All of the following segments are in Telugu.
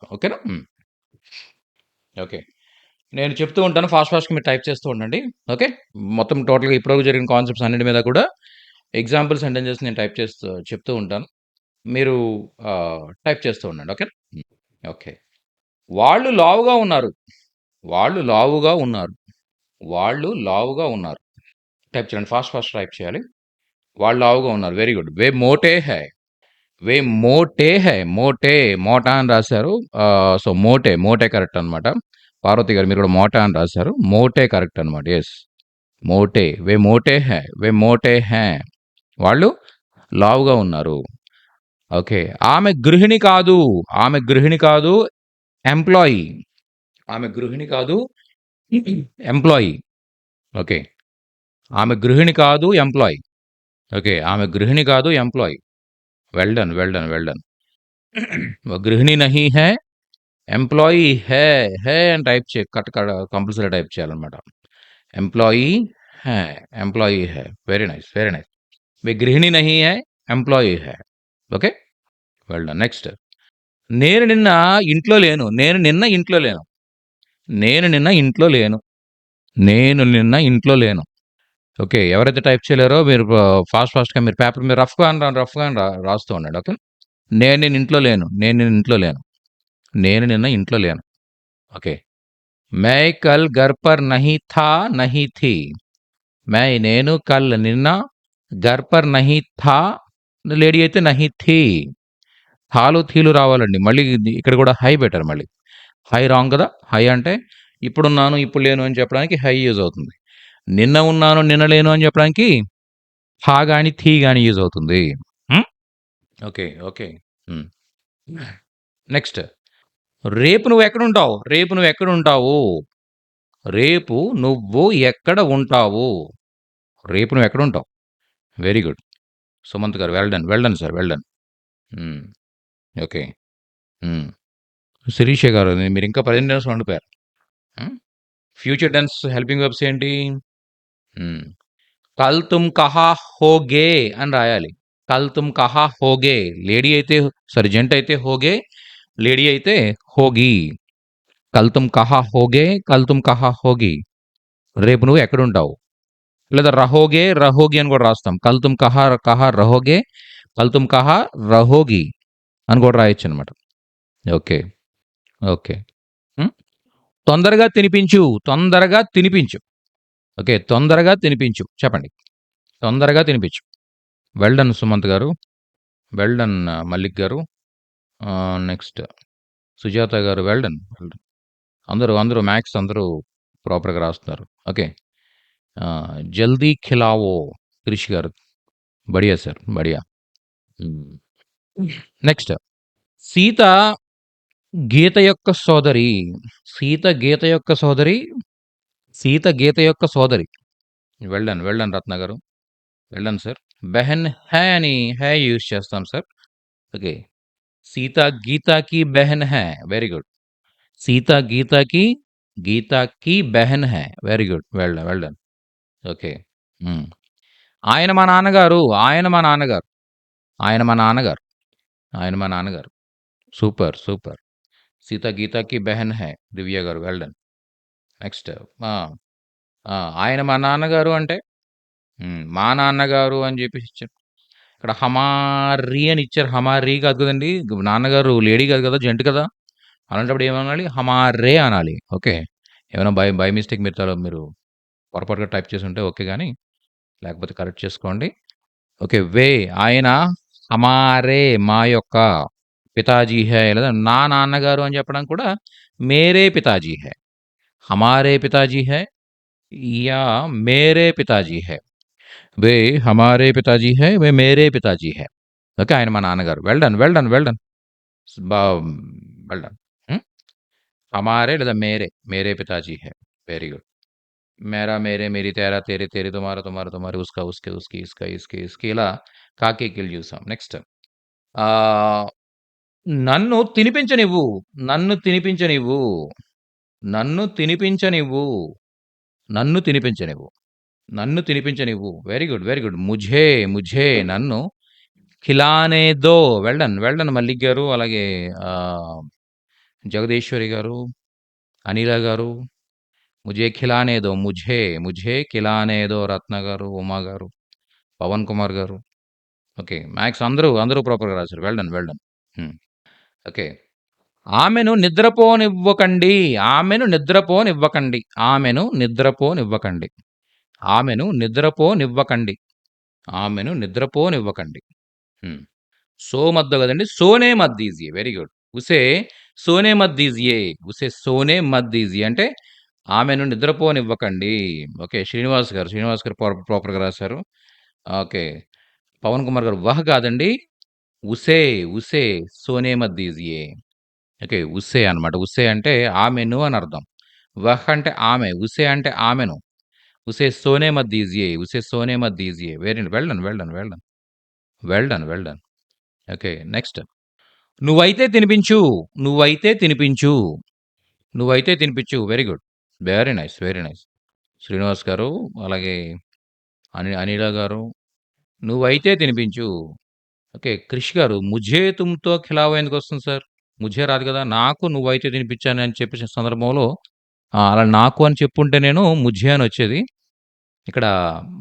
ఓకేనా? ఓకే. నేను చెప్తూ ఉంటాను. ఫాస్ట్‌గా మీరు టైప్ చేస్తూ ఉండండి. ఓకే. మొత్తం టోటల్‌గా ఇప్పటివరకు జరిగిన కాన్సెప్ట్స్ అన్నిటి మీద కూడా ఎగ్జాంపుల్ సెంటెన్సెస్ నేను టైప్ చేస్తూ చెప్తూ ఉంటాను. మీరు టైప్ చేస్తూ ఉండండి. ఓకే. ఓకే. వాళ్ళు లావుగా ఉన్నారు. వాళ్ళు లావుగా ఉన్నారు. వాళ్ళు లావుగా ఉన్నారు. టైప్ చేయండి. ఫాస్ట్ టైప్ చేయాలి. వాళ్ళు లావుగా ఉన్నారు. Very good. వే మోటే హై. వే మోటే హై. మోటే, మోటా అని రాశారు. సో, మోటే కరెక్ట్ అనమాట. పార్వతి గారు మీరు కూడా మోటా అని రాశారు. మోటే కరెక్ట్ అనమాట. యెస్. మోటే. వే మోటే హై. వే మోటే హై. వాళ్ళు లావుగా ఉన్నారు. ఓకే. ఆమె గృహిణి కాదు. ఆమె గృహిణి కాదు. ఎంప్లాయీ. ఆమె గృహిణి కాదు. ఎంప్లాయీ. ఓకే. ఆమె గృహిణి కాదు. ఎంప్లాయీ. ఓకే. ఆమె గృహిణి కాదు. Employee. Well done. Well done. Well done. वो गृहिणी नहीं है ఎంప్లాయీ హే హే అని టైప్ చే కట్ కంపల్సరీ టైప్ చేయాలన్నమాట. ఎంప్లాయీ హే. ఎంప్లాయీ హే. Very nice. Very nice. वे गृहिणी नहीं है ఎంప్లాయీ హే. ఓకే. Well done. నెక్స్ట్. నేను నిన్న ఇంట్లో లేను. నేను నిన్న ఇంట్లో లేను. నేను నిన్న ఇంట్లో లేను. నేను నిన్న ఇంట్లో లేను. ఓకే. ఎవరైతే టైప్ చేయలేరో మీరు ఫాస్ట్‌గా మీరు పేపర్ మీద రఫ్‌గా రాస్తూ ఉండండి. ఓకే. నేను నిన్న ఇంట్లో లేను. నేను నిన్న ఇంట్లో లేను. నేను నిన్న ఇంట్లో లేను. ఓకే. मैं कल घर पर नहीं था, नहीं थी. నేను కల్ నిన్న ఘర్ పర్ నహీ థా. లేడీ అయితే నహీ థీ. థాలు థీలు రావాలండి. మళ్ళీ ఇక్కడ కూడా హై బెటర్ మళ్ళీ. హై రాంగ్ కదా! హై అంటే ఇప్పుడున్నాను, ఇప్పుడు లేను అని చెప్పడానికి హై యూజ్ అవుతుంది. నిన్న ఉన్నాను, నిన్న లేను అని చెప్పడానికి థా గాని, థీ గాని యూజ్ అవుతుంది. హ్మ్. ఓకే. ఓకే. హ్మ్. నెక్స్ట్. రేపు నువ్వెక్కడుంటావు? రేపు నువ్వెక్కడుంటావు? రేపు నువ్వు ఎక్కడ ఉంటావు? రేపు నువ్వెక్కడుంటావు? Very good. సుమంత్ గారు well done. Well done sir. Well done. Hmm. Okay. Hmm. Sirisha గారు మీరింకా 10 నిమిషాలు ఉండిపోయారు. హ్మ్. ఫ్యూచర్ టెన్స్ హెల్పింగ్ వెర్బ్స్ ఏంటి? హ్మ్. కల్ తుమ్ కహా హోగే అని రాయాలి. కల్ తుమ్ కహా హోగే. లేడీ అయితే జెంట్ అయితే హోగే. లేడీ అయితే హోగి. కల్ తుమ్ కహా హోగే. కల్ తుమ్ కహా హోగి. రేపు నువ్వు ఎక్కడుంటావు? లేదా రహోగి అని కూడా రాస్తాం. కల్ తుమ్ కహా కహా రహోగే. కల్ తుమ్ కహా రహోగి అని కూడా రాయొచ్చనమాట. ఓకే. ఓకే. హ్మ్. తొందరగా తినిపించు. తొందరగా తినిపించు. ఓకే. తొందరగా తినిపించు. చెప్పండి. తొందరగా తినిపించు. వెల్ డన్ సుమంత్ గారు. వెల్ డన్ మల్లిక్ గారు. నెక్స్ట్ సుజాత గారు. Well done. Well done. అందరూ మ్యాథ్స్ అందరూ ప్రాపర్‌గా రాస్తున్నారు. ఓకే. జల్దీ ఖిలావో క్రిష్ గారు. బడియా సార్. బడియా. హ్మ్. నెక్స్ట్. సీత గీత యొక్క సోదరి. సీత గీత యొక్క సోదరి. సీత గీత యొక్క సోదరి. Well done. Well done Ratna గారు. Well done sir. బెహన్ హై అని హై యూజ్ చేస్తాం సార్. ఓకే. సీత గీతాకి బెహన్ హై. Very good. సీత గీతాకి బెహన్ హై. Very good. Well done. Well done. Okay. Hmm. ఆయన మా నాన్నగారు. ఆయన మా నాన్నగారు. ఆయన మా నాన్నగారు. ఆయన మా నాన్నగారు. సూపర్. సూపర్. సీత గీతాకి బెహన్ హై. దివ్య గారు. Well done. నెక్స్ట్. ఆ! ఆ! ఆయన మా నాన్నగారు అంటే మా నాన్నగారు అని జెప్పేసి ఇచ్చారు. ఇక్కడ హమారీ అని ఇచ్చారు. హమారీ కాదు కదండీ! నాన్నగారు లేడీ కాదు కదా! జెంట్ కదా! అలాంటప్పుడు ఏమనాలి? హమారే అనాలి. ఓకే. ఏమైనా బై మిస్టేక్ మీరు పొరపాటుగా టైప్ చేసుంటే ఓకే గానీ, లేకపోతే కరెక్ట్ చేసుకోండి. ఓకే. ఆయన హమారే మా యొక్క పితాజీ హై లేదా నా నాన్నగారు అని చెప్పడానికి కూడా మేరే పితాజీ హై. హమారే పితాజీ హై या मेरे पिताजी है. వే హమారే పితాజీ హై. వే మేరే పితాజీ హై. ఓకే. ఆయన మా నాన్నగారు. Well done. Well done. Well done. బా వెల్ డన్. హ్మ్. హమారే లేదా మేరే. మేరే పితాజీ హై. Very good. మేరా, మేరే, మేరీ, తేరా, తేరే, తేరీ, తుమారా, తుమారా, తుమారీ, ఉస్కా, ఉస్కే, ఉస్కి, ఇస్కా, ఇస్కి, ఇస్కి ఇలా కాకి, కిల్ చూసాం. నెక్స్ట్. ఆహ్, నన్ను తినిపించనివ్వు. నన్ను తినిపించనివ్వు. నన్ను తినిపించనివ్వు. నన్ను తినిపించనివ్వు. నన్ను తినిపించనివ్వు. Very good. Very good. ముఝే నన్ను ఖిలానే దో. Well done. Well done Mallik గారు. అలాగే ఆహ్, జగదీశ్వరి గారు, అనిల గారు, ముझे ఖిలానే దో, ముझे ఖిలానే దో రత్న గారు, ఉమా గారు, పవన్ కుమార్ గారు. ఓకే. మ్యాక్స్ అందరూ ప్రాపర్‌గా రాసారు. Well done. Well done. Hmm. Okay. ఆమెను నిద్రపోనివ్వకండి. ఆమెను నిద్రపోనివ్వకండి. ఆమెను నిద్రపోనివ్వకండి. ఆమెను నిద్రపోనివ్వకండి. ఆమెను నిద్రపోనివ్వకండి. హ్మ్. సో మద్దు గదండీ. సోనే మత్ దీజియే. Very good. ఉసే సోనే మత్ దీజియే. ఉసే సోనే మత్ దీజియే అంటే ఆమెను నిద్రపోనివ్వకండి. ఓకే. శ్రీనివాస్ గారు ప్రాపర్‌గా రాసారు. ఓకే. పవన్ కుమార్ గారు వహ్ కాదండి. ఉసే, ఉసే సోనే మత్ దీజియే. ఓకే. ఉస్సే అనమాట. ఉస్సే అంటే ఆమెను అని అర్థం. వహ్ అంటే ఆమె. ఉసే అంటే ఆమెను. ఉసే సోనే మత్ దీజియే. ఉసే సోనే మత్ దీజియే. Well done. Well done. Well done. Well done. Well done. Okay. Next. నువ్వైతే తినిపించు. నువ్వైతే తినిపించు. నువ్వైతే తినిపించు. Very good. Very nice. Very nice. Srinivas గారు, అలాగే అనిల గారు, నువ్వైతే తినిపించు. ఓకే. క్రిష్ గారు, ముझे తుమ్‌తో ఖిలావో ఎందుకొస్తుంది సార్? ముझे రాదు కదా! నాకు నువ్వైతే తినిపించాను అని చెప్పేసిన సందర్భంలో అలా నాకు అని చెప్పుంటే నేను ముझे అనొచ్చేది. ఇక్కడ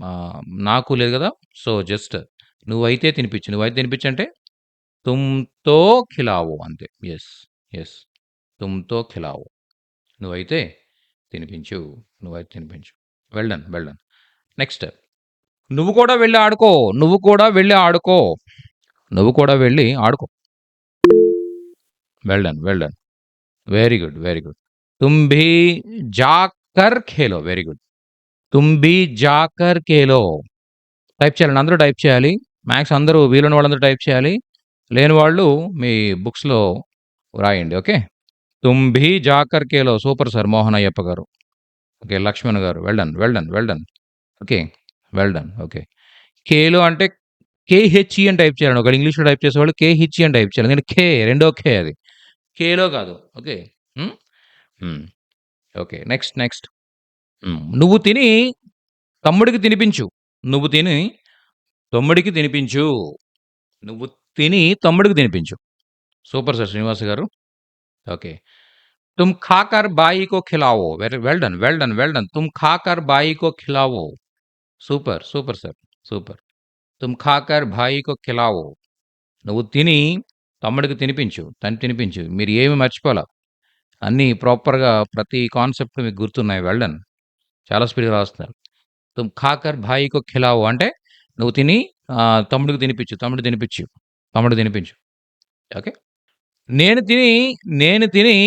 ఆహ్, నాకు లేదు గదా! సో, జస్ట్ నువ్వైతే తినిపించు. నువ్వైతే తినిపించు అంటే తుమ్‌తో ఖిలావో అంతే. యెస్. యెస్. తుమ్‌తో ఖిలావో. నువ్వైతే తినిపించు. నువ్వైతే తినిపించు. Well done. Well done. Next. నువ్వు కూడా వెళ్లి ఆడుకో. నువ్వు కూడా వెళ్లి ఆడుకో. నువ్వు కూడా వెళ్లి ఆడుకో. Well done. Well done. Very good. Very good. తుమ్ భీ జాకర్ ఖేలో. Very good. తుమ్ భీ జాకర్ ఖేలో. టైప్ చేయాలండి. అందరూ టైప్ చేయాలి. మ్యాథ్స్ అందరూ వీలున్న వాళ్ళందరూ టైప్ చేయాలి. లేని వాళ్ళు మీ బుక్స్‌లో వ్రాయండి. ఓకే. తుమ్ భీ జాకర్ ఖేలో. సూపర్ సార్ మోహన్ అయ్యప్ప గారు. ఓకే. లక్ష్మణ్ గారు. Well done. Well done. Well done. Okay. Well done. Okay. Khelo అంటే కేహెచ్‌ఈ అని టైప్ చేయాలండి. ఒకవేళ ఇంగ్లీష్‌లో టైప్ చేసేవాళ్ళు కేహెచ్‌ఈ అని టైప్ చేయాలి. ఎందుకంటే రెండో కే అది. కేలో కాదు. ఓకే. హ్మ్. హ్మ్. ఓకే. నెక్స్ట్. నెక్స్ట్. నువ్వు తిని తమ్ముడికి తినిపించు. నువ్వు తిని తమ్ముడికి తినిపించు. నువ్వు తిని తమ్ముడికి తినిపించు. సూపర్ సార్ శ్రీనివాస్ గారు. ఓకే. తుమ్ ఖాకర్ బాయి కో ఖిలావో. Well done. Well done. Well done. తుమ్ ఖాకర్ బాయి కో ఖిలావో. సూపర్. Super sir. సూపర్. తుమ్ ఖాకర్ భాయి కో ఖిలావో. నువ్వు తిని తమ్ముడికి తినిపించు. తినిపించు. మీరు ఏమి మర్చిపోలా. అన్నీ ప్రాపర్‌గా ప్రతి కాన్సెప్ట్ మీకు గుర్తున్నాయి. Well done. చాలా స్పీడ్‌గా రాస్తున్నారు. తుమ్ ఖాకర్ భాయి కో ఖిలావో అంటే నువ్వు తిని తమ్ముడికి తినిపించు. తమ్ముడికి తినిపించు. ఓకే. నేను తిని నేను తిని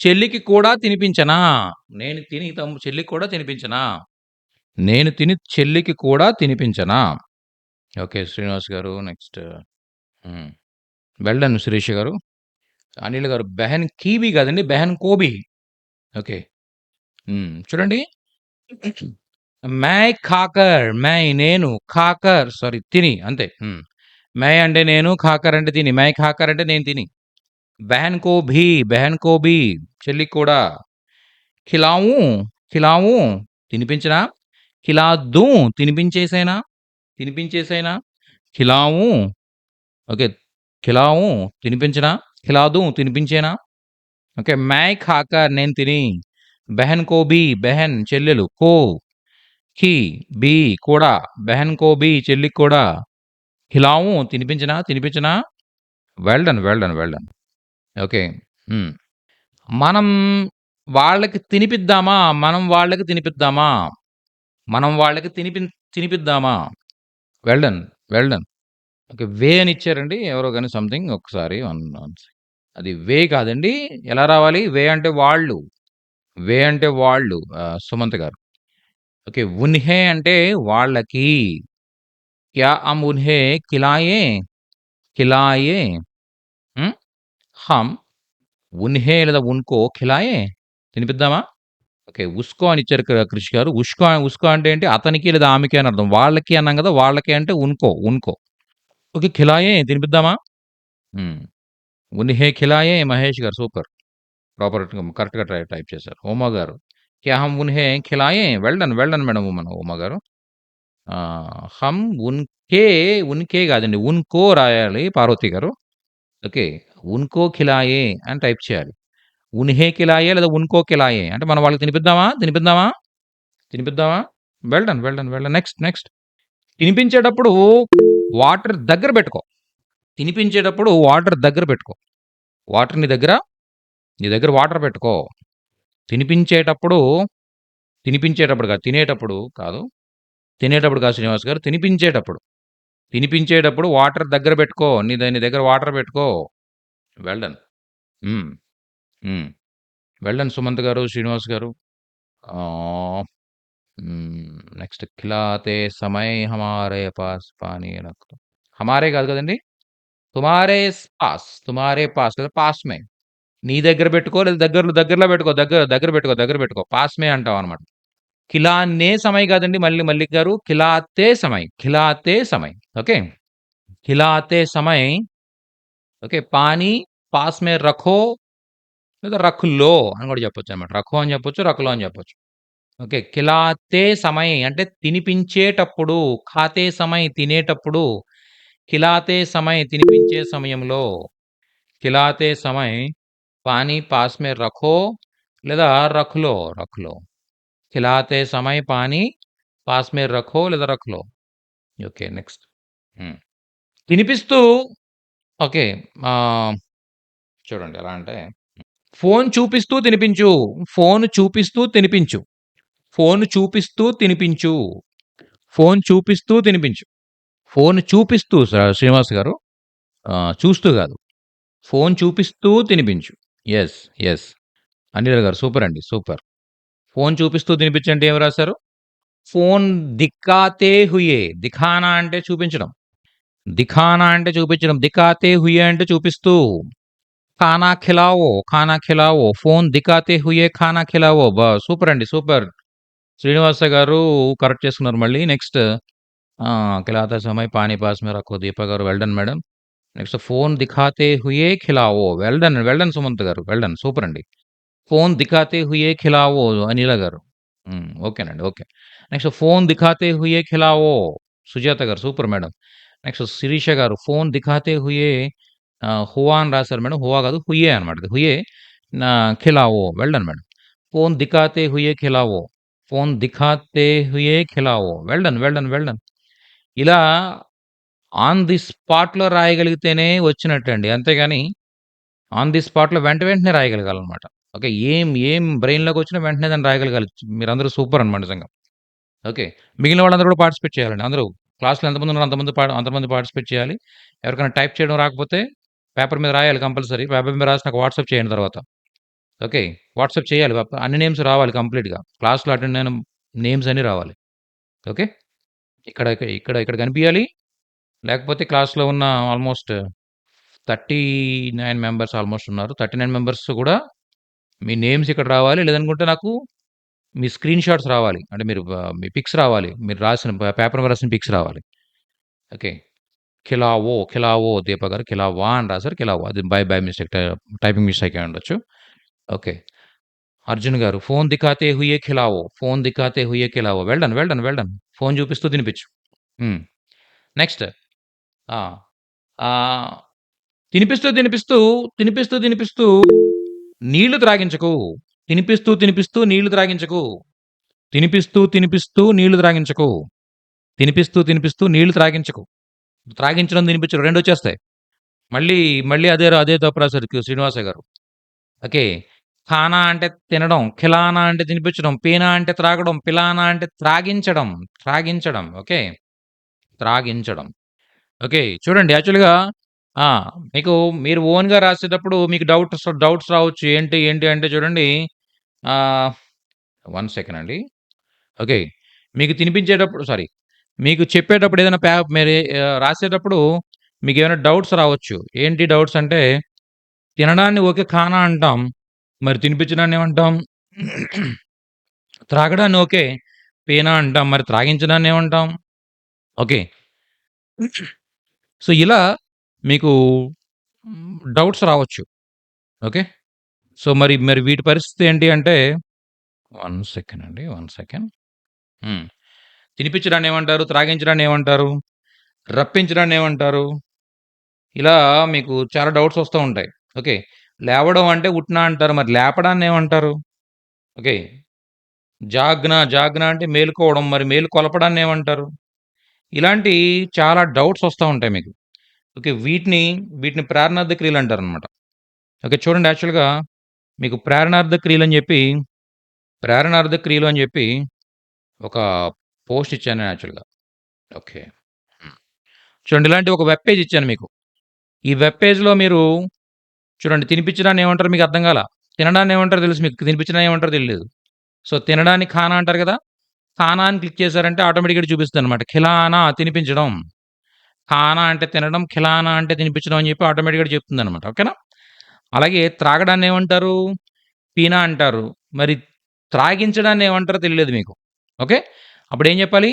చెల్లికి కూడా తినిపించనా? నేను తిని చెల్లికి కూడా తినిపించనా? నేను తిని చెల్లికి కూడా తినిపించనా? ఓకే. శ్రీనివాస్ గారు నెక్స్ట్. హ్మ్. వెల్ డన్ శిరీష గారు. అనిల్ గారు బెహన్ కీబీ కాదండి. బెహన్ కోబీ. ఓకే. చూడండి. మై ఖాకర్, నేను, ఖాకర్ సారీ తిని అంతే. మై అంటే నేను, ఖాకర్ అంటే తిని. మై ఖాకర్ అంటే నేను తిని. బెహన్ కో భీ చెల్లికి కూడా. ఖిలావు, ఖిలావు తినిపించనా? ఖిలా దూँ తినిపించేసేనా? తినిపించేసేనా? ఖిలావు ఓకే. ఖిలావు తినిపించనా? ఖిలా దూँ తినిపించేనా? ఓకే. మై ఖాకర్ నేను తిని. బెహన్ కో భీ బెహన్ చెల్లెలు. కో ఖి బీ కూడా. బెహన్ కో భీ చెల్లికి కూడా. ఖిలావు తినిపించనా? తినిపించనా? Well done. Well done. Well done. Okay. Hmm. మనం వాళ్ళకి తినిపిద్దామా? మనం వాళ్ళకి తినిపిద్దామా? మనం వాళ్ళకి తినిపిద్దామా? Well done. Well done. Okay. వే అని ఇచ్చారండి. ఎవరో గాని సంథింగ్ ఒకసారి వన్ అది వే కాదండి. ఎలా రావాలి? వే అంటే వాళ్ళు. వే అంటే వాళ్ళు. సుమంత్ గారు. ఓకే. ఉన్హే అంటే వాళ్ళకి. క్యా హమ్ ఉన్హే ఖిలాయే? ఖిలాయే. హ్మ్. హమ్ ఉన్హే లేదా ఉన్కో ఖిలాయే? తినిపిద్దామా? ఓకే. ఉస్కో అని ఇచ్చారు క్రిష్ గారు. ఉస్కో అంటే ఏంటి? అతనికి లేదా ఆమెకి అని అర్థం. వాళ్ళకి అన్నాం కదా! వాళ్ళకి అంటే ఉన్కో. ఓకే. ఖిలాయే తినిపిద్దామా? హ్మ్. ఉన్హే ఖిలాయే మహేష్ గారు సూపర్. కరెక్ట్‌గా టైప్ చేశారు. ఉమా గారు. క్యా హమ్ ఉన్హే ఖిలాయే? Well done. Well done madam Uma గారు. హమ్ ఉన్కే, ఉన్కే కాదండి. ఉన్కో రాయాలి పార్వతి గారు. ఓకే. ఉన్కో ఖిలాయే అని టైప్ చేయాలి. ఉన్హే ఖిలాయే లేదా ఉన్కో ఖిలాయే అంటే మనం వాళ్ళకి తినిపిద్దామా? తినిపిద్దామా? తినిపిద్దామా? Well done. Well done. Well done. Next. Next. తినిపించేటప్పుడు వాటర్ దగ్గర పెట్టుకో. తినిపించేటప్పుడు వాటర్ దగ్గర పెట్టుకో. వాటర్ నీ దగ్గర వాటర్ పెట్టుకో. తినిపించేటప్పుడు తినిపించేటప్పుడు కాదు. తినేటప్పుడు కాదు. తినేటప్పుడు కాదు శ్రీనివాస్ గారు. తినిపించేటప్పుడు. తినిపించేటప్పుడు వాటర్ దగ్గర పెట్టుకో. నీ దగ్గర వాటర్ పెట్టుకో. Well done. హ్మ్. హ్మ్. వెల్ డన్ సుమంత్ గారు, శ్రీనివాస్ గారు. ఆహ్, నెక్స్ట్ ఖిలాతే సమయ్ హమారే పాస్ పానీ రఖ్ దో. హమారే కాదు కదండీ! తుమారే పాస్ లేదా పాస్ మే. నీ దగ్గర పెట్టుకో లేదా దగ్గరలో పెట్టుకో. దగ్గర పెట్టుకో. పాస్ మే అంటావనమాట. ఖిలానే సమయ్ కాదండి మల్లిక్ గారు. ఖిలాతే సమయ్. ఓకే. ఖిలాతే సమయ్ ఓకే. పానీ పాస్ మే రఖో లేదా రఖ్ లో అని కూడా చెప్పొచ్చనమాట. రఖో అని చెప్పొచ్చు. రఖ్ లో అని చెప్పొచ్చు. ఓకే. ఖిలాతే సమయ్ అంటే తినిపించేటప్పుడు, ఖాతే సమయ్ తినేటప్పుడు, ఖిలాతే సమయ్ తినిపించే సమయంలో, ఖిలాతే సమయ్ పానీ పాస్ మే రఖో లేదా రఖ్‌లో. ఖిలాతే సమయ్ పానీ పాస్ మే రఖో లేదా రఖ్‌లో. ఓకే. నెక్స్ట్. హ్మ్. తినిపిస్తూ ఓకే. ఆహ్, చూడండి ఎలా అంటే ఫోను చూపిస్తూ తినిపించు. ఫోను చూపిస్తూ తినిపించు. ఫోను చూపిస్తూ తినిపించు. ఫోను చూపిస్తూ తినిపించు. ఫోను చూపిస్తూ శ్రీనివాస్ గారు. చూస్తూ గాదు. ఫోను చూపిస్తూ తినిపించు. యెస్. యెస్. అనిల్ గారు సూపర్ అండి. సూపర్. ఫోను చూపిస్తూ తినిపించంటే ఏమి రాశారు? ఫోన్ దిక్కాతే హుయే. దిఖానా అంటే చూపించడం. దిఖానా అంటే చూపించడం. దిఖాతే హుయే అంటే చూపిస్తూ. ఖానా ఖిలావో. ఫోన్ దిఖాతే హుయే ఖానా ఖిలావో. సూపర్ అండి. సూపర్. శ్రీనివాస గారు కరెక్ట్ చేసుకున్నారు మళ్ళీ. నెక్స్ట్ ఖిలాతే సమయ్ పానీ పాస్ మే రఖో దీప గారు well done madam. Next phone దిఖాతే హుయే ఖిలావో. Well done. Well done Sumanth గారు. Well done. సూపర్ అండి. ఫోన్ దిఖాతే హుయే ఖిలావో అనిల గారు. ఓకేనండి. ఓకే. నెక్స్ట్ ఫోన్ దిఖాతే హుయే ఖిలావో సుజాత గారు. Super madam. నెక్స్ట్ శిరీష గారు. ఫోన్ దిఖాతే హుయే హువా అని రాశారు మేడం. హువా కాదు హుయే అనమాట. హుయే నా ఖిలావో. Well done madam. ఫోన్ దిఖాతే హుయే ఖిలావో. ఫోన్ దిఖాతే హుయే ఖిలావో. Well done. Well done. Well done. ఇలా ఆన్ ది స్పాట్‌లో రాయగలిగితేనే వచ్చినట్టండి. అంతేగాని ఆన్ ది స్పాట్‌లో వెంటనే రాయగలగాలనమాట. ఓకే. ఏం బ్రెయిన్‌లోకొచ్చినా వెంటనే దాన్ని రాయగలగాలి. మీరందరూ సూపర్ అనమాట నిజంగా. ఓకే. మిగిలిన వాళ్ళందరూ కూడా పార్టిసిపేట్ చేయాలండి. అందరూ క్లాస్‌లో ఎంతమంది ఉన్నారో అంతమంది పార్టిసిపేట్ చేయాలి. ఎవరికైనా టైప్ చేయడం రాకపోతే పేపర్ మీద రాయాలి కంపల్సరీ. పేపర్ మీద రాసి నాకు వాట్సాప్ చేయండి తర్వాత. ఓకే. వాట్సాప్ చేయాలి. అన్ని నేమ్స్ రావాలి కంప్లీట్‌గా. క్లాస్‌లో అటెండ్ అయిన నేమ్స్ అన్నీ రావాలి. ఓకే. ఇక్కడ ఇక్కడ ఇక్కడ కనిపియాలి. లేకపోతే క్లాస్‌లో ఉన్న ఆల్‌మోస్ట్ 39 మెంబర్స్ ఆల్‌మోస్ట్ ఉన్నారు. 39 మెంబర్స్ కూడా మీ నేమ్స్ ఇక్కడ రావాలి. లేదనుకుంటే నాకు మీ స్క్రీన్ షాట్స్ రావాలి. అంటే మీ పిక్స్ రావాలి. మీరు రాసిన పేపర్ మీద రాసిన పిక్స్ రావాలి. ఓకే. ఖిలావో దీప గారు ఖిలావా అని రాసారు. ఖిలావో అది బై మిస్టేక్ టైపింగ్ మిస్టేక్ అయి ఉండొచ్చు. ఓకే. అర్జున్ గారు ఫోన్ దిఖాతే హుయే ఖిలావో. ఫోన్ దిఖాతే హుయే ఖిలావో. Well done. Well done. Well done. Phone చూపిస్తూ తినిపించు. హ్మ్. నెక్స్ట్. ఆ! ఆహ్, తినిపిస్తూ నీళ్లు త్రాగించకు. నీళ్లు త్రాగించకు. నీళ్లు త్రాగించకు. తినిపిస్తూ నీళ్లు త్రాగించకు. త్రాగించడం, తినిపించడం రెండొచ్చేస్తాయి. మళ్ళీ, మళ్ళీ అదే తప్పు రాశారు శ్రీనివాస గారు. ఓకే. ఖానా అంటే తినడం, ఖిలానా అంటే తినిపించడం, పీనా అంటే త్రాగడం, పిలానా అంటే త్రాగించడం. ఓకే. త్రాగించడం. ఓకే. చూడండి యాక్చువల్‌గా ఆ! మీకు మీరు ఓన్‌గా రాసేటప్పుడు మీకు డౌట్స్ రావచ్చు. ఏంటి అంటే చూడండి ఆహ్, 1 సెకండ్ అండి. ఓకే. మీకు తినిపించేటప్పుడు సారీ. మీకు చెప్పేటప్పుడు ఏదైనా మీరు రాసేటప్పుడు మీకేమైనా డౌట్స్ రావచ్చు. ఏంటి డౌట్స్ అంటే తినడాన్ని ఓకే ఖానా అంటాం. మరి తినిపించడాన్ని ఏమంటాం? త్రాగడాన్ని ఓకే. పీనా అంటాం. మరి త్రాగించడాన్ని ఏమంటాం? ఓకే. సో, ఇలా మీకు డౌట్స్ రావచ్చు. ఓకే. సో, మరి వీటి పరిస్థితి ఏంటి అంటే 1 సెకండ్ అండి. 1 సెకండ్. హ్మ్. తినిపించడాన్నేమంటారు? త్రాగించడాన్నేమంటారు? రప్పించడాన్నేమంటారు? ఇలా మీకు చాలా డౌట్స్ వస్తూ ఉంటాయి. ఓకే. లేవడం అంటే ఉట్నా అంటారు. మరి లేపడాన్ని ఏమంటారు? ఓకే. జాగ్న అంటే మేలుకోవడం. మరి మేలుకొలపడాన్ని ఏమంటారు? ఇలాంటి చాలా డౌట్స్ వస్తా ఉంటాయి మీకు. ఓకే. వీటిని ప్రేరణార్థ క్రియలంటారనమాట. ఓకే. చూడండి యాక్చువల్‌గా మీకు ప్రేరణార్థ క్రియలు అని జెప్పి ఒక పోస్ట్ ఇచ్చాను నేను యాక్చువల్‌గా. ఓకే. హ్మ్. చూడండి ఇలాంటి ఒక వెబ్ పేజ్ ఇచ్చాను మీకు. ఈ వెబ్ పేజ్‌లో మీరు చూడండి తినిపించడాన్ని ఏమంటారో మీకు అర్థం కాలా. తినడాన్ని ఏమంటారో తెలుసు మీకు. తినిపించడాన్ని ఏమంటారో తెలీదు. సో, తినడాన్ని ఖానా అంటారు కదా! ఖానా అని క్లిక్ చేశారంటే ఆటోమేటిక్‌గా చూపిస్తదనమాట. ఖిలానా తినిపించడం. ఖానా అంటే తినడం, ఖిలానా అంటే తినిపించడం అని చెప్పి ఆటోమేటిక్‌గా చెప్తుందనమాట. ఓకేనా? అలాగే త్రాగడాన్ని ఏమంటారు? పీనా అంటారు. మరి త్రాగించడాన్ని ఏమంటారో తెలియలేదు మీకు. ఓకే. అప్పుడేం చెప్పాలి?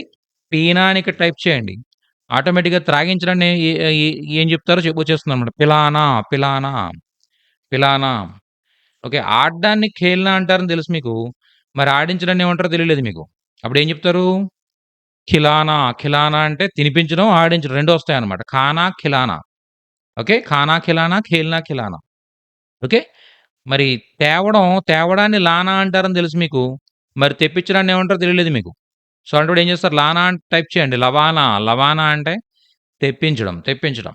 పీనా అని ఇక్కడ టైప్ చేయండి. ఆటోమేటిక్‌గా త్రాగించడాన్ని ఏ ఏ ఏం చెప్తారో వచ్చేస్తుందనమాట. పిలానా, పిలానా, పిలానా. ఓకే. ఆడడాన్ని ఖేల్నా అంటారని తెలుసు మీకు. మరి ఆడించడాన్ని ఏమంటారో తెలియలేదు మీకు. అప్పుడేం చెప్తారు? ఖిలానా, ఖిలానా అంటే తినిపించడం, ఆడించడం 2 వస్తాయన్నమాట. ఖానా, ఖిలానా. ఓకే. ఖానా, ఖిలానా, ఖేల్నా, ఖిలానా. ఓకే. మరి తేవడాన్ని లానా అంటారని తెలుసు మీకు. మరి తెప్పించడాన్ని ఏమంటారో తెలియలేదు మీకు. సో, అలాంటప్పుడు ఏం చేస్తారు? లానా అని టైప్ చేయండి. లవానా, లవానా అంటే తెప్పించడం, తెప్పించడం.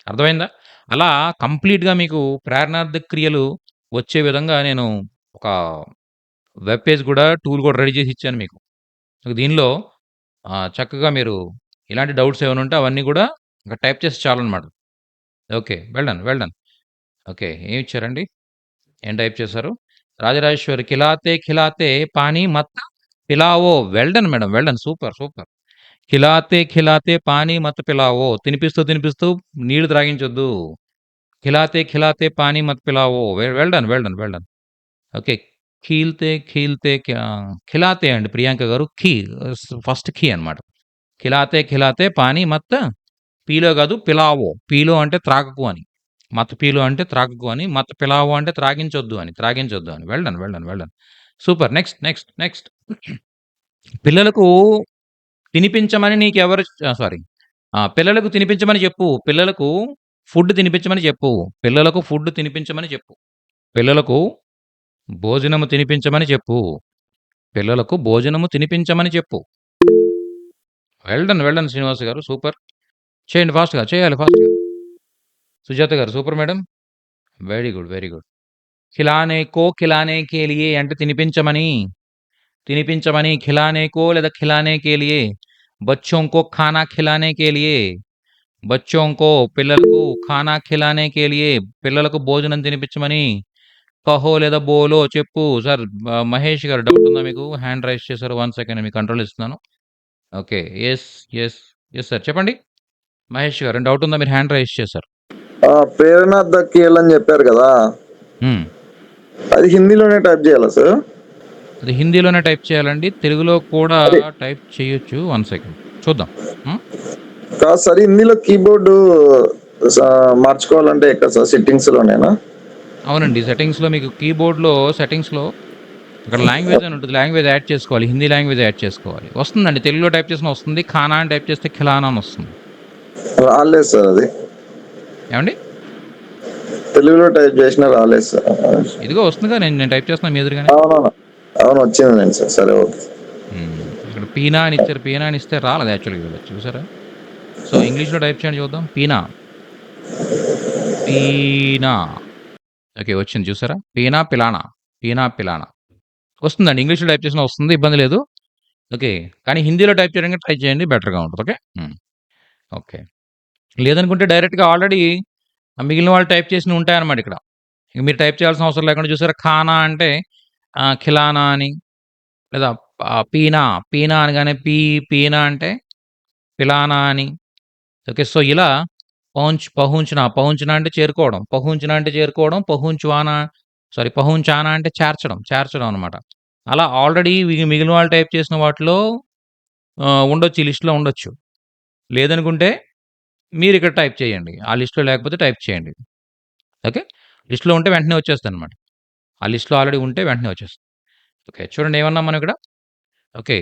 అర్థమైందా? అలా కంప్లీట్‌గా మీకు ప్రేరణార్థక క్రియలు వచ్చే విధంగా నేను ఒక వెబ్ పేజ్ గూడా, టూల్ గూడా రెడీ చేసి ఇచ్చాను మీకు. దీనిలో చక్కగా మీరు ఇలాంటి డౌట్స్ ఏమైనా ఉంటే అవన్నీ గూడా ఇంక టైప్ చేస్తే చాలనమాట. Okay. Well done. Well done. Okay. ఏమిచ్చారండి? ఏం టైప్ చేశారు? రాజరాజేశ్వరి ఖిలాతే ఖిలాతే పానీ మత్ పిలావో. Well done madam. Well done. Super. Super. ఖిలాతే ఖిలాతే పానీ మత్ పిలావో. తినిపిస్తూ తినిపిస్తూ నీళ్లు త్రాగించొద్దు. ఖిలాతే ఖిలాతే పానీ మత్ పిలావో. Well done. Well done. Well done. Okay. ఖీల్తే ఖీల్తే ఖిలాతే అండి ప్రియాంక గారు. ఫస్ట్ ఖీ అనమాట. ఖిలాతే ఖిలాతే పానీ మత్ పీలో కాదు పిలావో. పీలో అంటే త్రాగకు అని. మత్ పీలో అంటే త్రాగకు అని. మత్ పిలావో అంటే త్రాగించొద్దు అని. త్రాగించొద్దు అని. Well done. Well done. Well done. Super. Next. Next. Next. పిల్లలకు తినిపించమని నీకెవరు సారీ. పిల్లలకు తినిపించమని చెప్పు. పిల్లలకు ఫుడ్ తినిపించమని చెప్పు. పిల్లలకు ఫుడ్ తినిపించమని చెప్పు. పిల్లలకు భోజనము తినిపించమని చెప్పు. పిల్లలకు భోజనము తినిపించమని చెప్పు. Well done. Well done Srinivas గారు. సూపర్. చేయండి ఫాస్ట్‌గా. చేయాలి ఫాస్ట్‌గా. సుజాత గారు. Super madam. Very good. Very good. ఖిలానే కే లియే అంటే తినిపించమని. తినిపించమని ఖిలానే కో లేదా ఖిలానే కే లియే. బచ్చోं को खाना खिलाने के लिए. బచ్చోं को పిల్లలకు ఖానా ఖిలానే కే లియే. పిల్లలకు భోజనం తినిపించమని. కహో లేదా బోలో చెప్పు. సార్ మహేష్ గారు డౌట్ ఉందా మీకు? హ్యాండ్ రైజ్ చేశారు. 1 సెకండ్ మీకు కంట్రోల్ ఇస్తున్నాను. Okay. Yes. Yes. Yes sir. చెప్పండి. మహేష్ గారు డౌట్ ఉందా? మీరు హ్యాండ్ రైజ్ చేశారు. ప్రేరణార్థ క్రియలు అని చెప్పారు కదా, హ్మ్. అది హిందీలోనే టైప్ చేయాలా సార్? అది హిందీలోనే టైప్ చేయాలండి. తెలుగులో కూడా అదే టైప్ చేయొచ్చు. 1 సెకండ్ చూద్దాం. హ్మ్. కాదు సార్, హిందీలో కీబోర్డు మార్చుకోవాలంటే ఎక్కడ సార్? సెట్టింగ్స్ లోనేనా? అవునండి. సెట్టింగ్స్‌లో మీకు కీబోర్డ్‌లో సెట్టింగ్స్‌లో అక్కడ లాంగ్వేజ్ అని ఉంటుంది. లాంగ్వేజ్ యాడ్ చేసుకోవాలి. హిందీ లాంగ్వేజ్ యాడ్ చేసుకోవాలి. వస్తుందండి. తెలుగులో టైప్ చేసినా వస్తుంది. ఖానా అని టైప్ చేస్తే ఖిలానా అని వస్తుంది. రాలేదు సార్ అది. ఏవండి? తెలుగులో టైప్ చేసినా రాలేదు సార్. ఇదిగో వస్తుందిగా నేను టైప్ చేస్తున్నా మీ ఎదురుగానే. అవునవును, అవును వచ్చింది నేను సార్. సరే ఓకే. ఇక్కడ పీనా అని ఇచ్చారు. పీనా అని ఇస్తే రాలేదు యాక్చువల్‌గా వీళ్ళు చూసారా? సో, ఇంగ్లీష్‌లో టైప్ చేయండి చూద్దాం. పీనా. పీనా. ఓకే. వచ్చింది చూసారా? పీనా, పిలానా. పీనా, పిలానా. వస్తుందండి. ఇంగ్లీష్‌లో టైప్ చేసినా వస్తుంది. ఇబ్బంది లేదు. ఓకే. కానీ హిందీలో టైప్ చేయడానికి ట్రై చేయండి. బెటర్‌గా ఉంటది. ఓకే. ఓకే. లేదనుకుంటే డైరెక్ట్‌గా ఆల్రెడీ మిగిలిన వాళ్ళు టైప్ చేసినవి ఉంటాయన్నమాట ఇక్కడ. ఇక మీరు టైప్ చేయాల్సిన అవసరం లేకుండా చూసారా? ఖానా అంటే ఖిలానా అని లేదా పీనా, పీనా అనగానే పీనా అంటే పిలానా అని. ఓకే. సో, ఇలా పహుంచిన అంటే చేరుకోవడం. పహుంచిన అంటే చేరుకోవడం. పహుంచానా అంటే చేర్చడం. చేర్చడం అనమాట. అలా ఆల్రెడీ మిగిలిన వాళ్ళు టైప్ చేసిన వాటిలో ఉండొచ్చు. ఈ లిస్ట్‌లో ఉండొచ్చు. లేదనుకుంటే మీరిక్కడ టైప్ చేయండి. ఆ లిస్ట్‌లో లేకపోతే టైప్ చేయండి. ఓకే. లిస్ట్‌లో ఉంటే వెంటనే వచ్చేస్తదనమాట. ఆ లిస్ట్‌లో ఆల్రెడీ ఉంటే వెంటనే వచ్చేస్తుంది. ఓకే. చూడండి ఏమన్నాం మనం ఇక్కడ? ఓకే.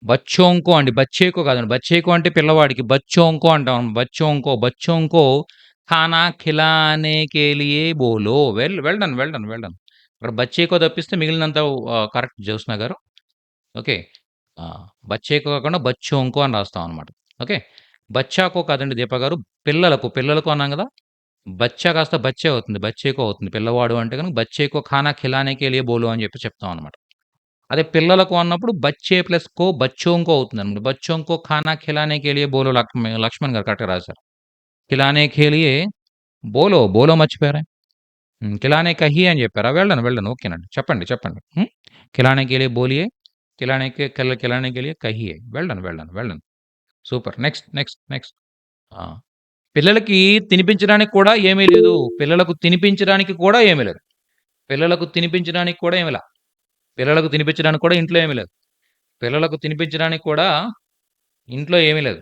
బచ్చోంకో అండి. బచ్చేకో కాదండి. బచ్చేకో అంటే పిల్లవాడికి. బచ్చోంకో అంటాం. బచ్చోంకో ఖానా ఖిలానే కే లియే బోలో. Well done. ఇక్కడ బచ్చేకో తప్పిస్తే మిగిలినంతా కరెక్ట్ జ్యోత్స్న గారు. ఓకే. ఆ! బచ్చేకో కాకుండా బచ్చోంకో అని రాస్తాం అనమాట. ఓకే. బచ్చాకో కాదండి దీప గారు. పిల్లలకు అన్నాం గదా! బచ్చా కాస్త బచ్చే అవుతుంది. బచ్చేకో అవుతుంది. పిల్లవాడు అంటే గనుక బచ్చేకో ఖానా ఖిలానే కే లియే బోలో అని చెప్తాం అనమాట. అదే పిల్లలకు అన్నప్పుడు బచ్చే ప్లస్ కో బచ్చోంకో అవుతుందనమాట. బచ్చోంకో ఖానా ఖిలానే కే లియే బోలో లక్ష్మణ్ గారు కరెక్ట్‌గా రాశారు. ఖిలానే కే లియే బోలో మర్చిపోయారే. ఖిలానే కహియే అని చెప్పారా? Well done. ఓకేనండి. చెప్పండి. ఖిలానే కే లియే బోలియే, ఖిలానే కే లియే కహియే. Well done. సూపర్. నెక్స్ట్. ఆ! పిల్లలకి తినిపించడానికి కూడా ఏమీ లేదు. పిల్లలకు తినిపించడానికి కూడా ఏమీ లేదు. పిల్లలకు తినిపించడానికి కూడా ఏమి లా. పిల్లలకు తినిపించడానికి కూడా ఇంట్లో ఏమీ లేదు. పిల్లలకు తినిపించడానికి కూడా ఇంట్లో ఏమీ లేదు.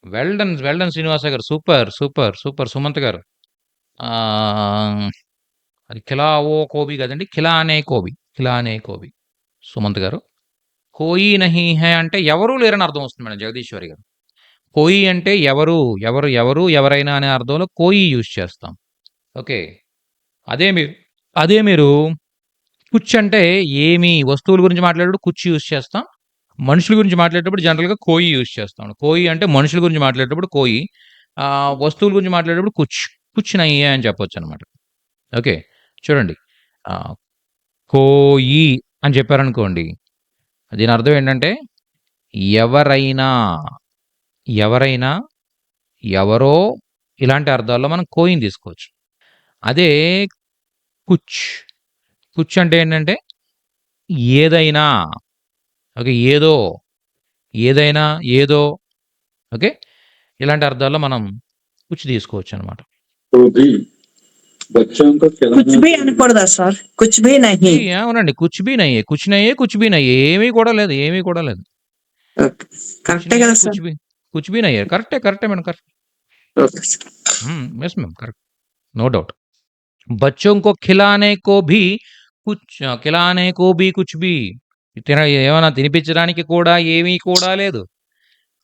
వెల్ డన్ శ్రీనివాస గారు. సూపర్. సుమంత్ గారు. ఆహ్, అది ఖిలావో కోబి కదండీ. ఖిలానే కోబి. సుమంత్ గారు. కోయి నహీ హై అంటే ఎవరు లేరని అర్థం వస్తుంది మేడం జగదీశ్వరి గారు. కోయి అంటే ఎవరైనా అనే అర్థంలో కోయి యూజ్ చేస్తాం. ఓకే. అదే మీరు అదే మీరు కుచ్ అంటే వస్తువుల గురించి మాట్లాడేటప్పుడు కుచ్ యూజ్ చేస్తాం. మనుషుల గురించి మాట్లాడేటప్పుడు జనరల్‌గా కోయి యూజ్ చేస్తాం. కోయి అంటే మనుషుల గురించి మాట్లాడేటప్పుడు కోయి. వస్తువుల గురించి మాట్లాడేటప్పుడు కుచ్ నహీ హై అని చెప్పొచ్చనమాట. ఓకే. చూడండి. ఆహ్, కోయి అని చెప్పారనుకోండి. దీని అర్థం ఏంటంటే ఎవరైనా, ఎవరైనా, ఎవరో ఇలాంటి అర్థాల్లో మనం కోయిని తీసుకోవచ్చు. అదే కుచ్, కుచ్ అంటే ఏంటంటే ఏదైనా, ఓకే. ఏదైనా, ఏదో, ఓకే. ఇలాంటి అర్థాల్లో మనం కుచ్ తీసుకోవచ్చనమాట. కోబి బచ్చోं को कुछ खिलाना भी అనకూడదా సార్? కుచ్ భీ నహీ. అవునండి. కుచ్ భీ నహీ ఏమీ కూడా లేదు. ఓకే. కరెక్టే కదా సార్? కుచ్ భీ నహీ కరెక్టే madam. Correct. Okay sir. Yes ma'am. Correct. No doubt. बच्चों को ఖిలానే కో భీ కుచ్ భీ ఏమైనా తినిపించడానికి కూడా ఏమీ కూడా లేదు.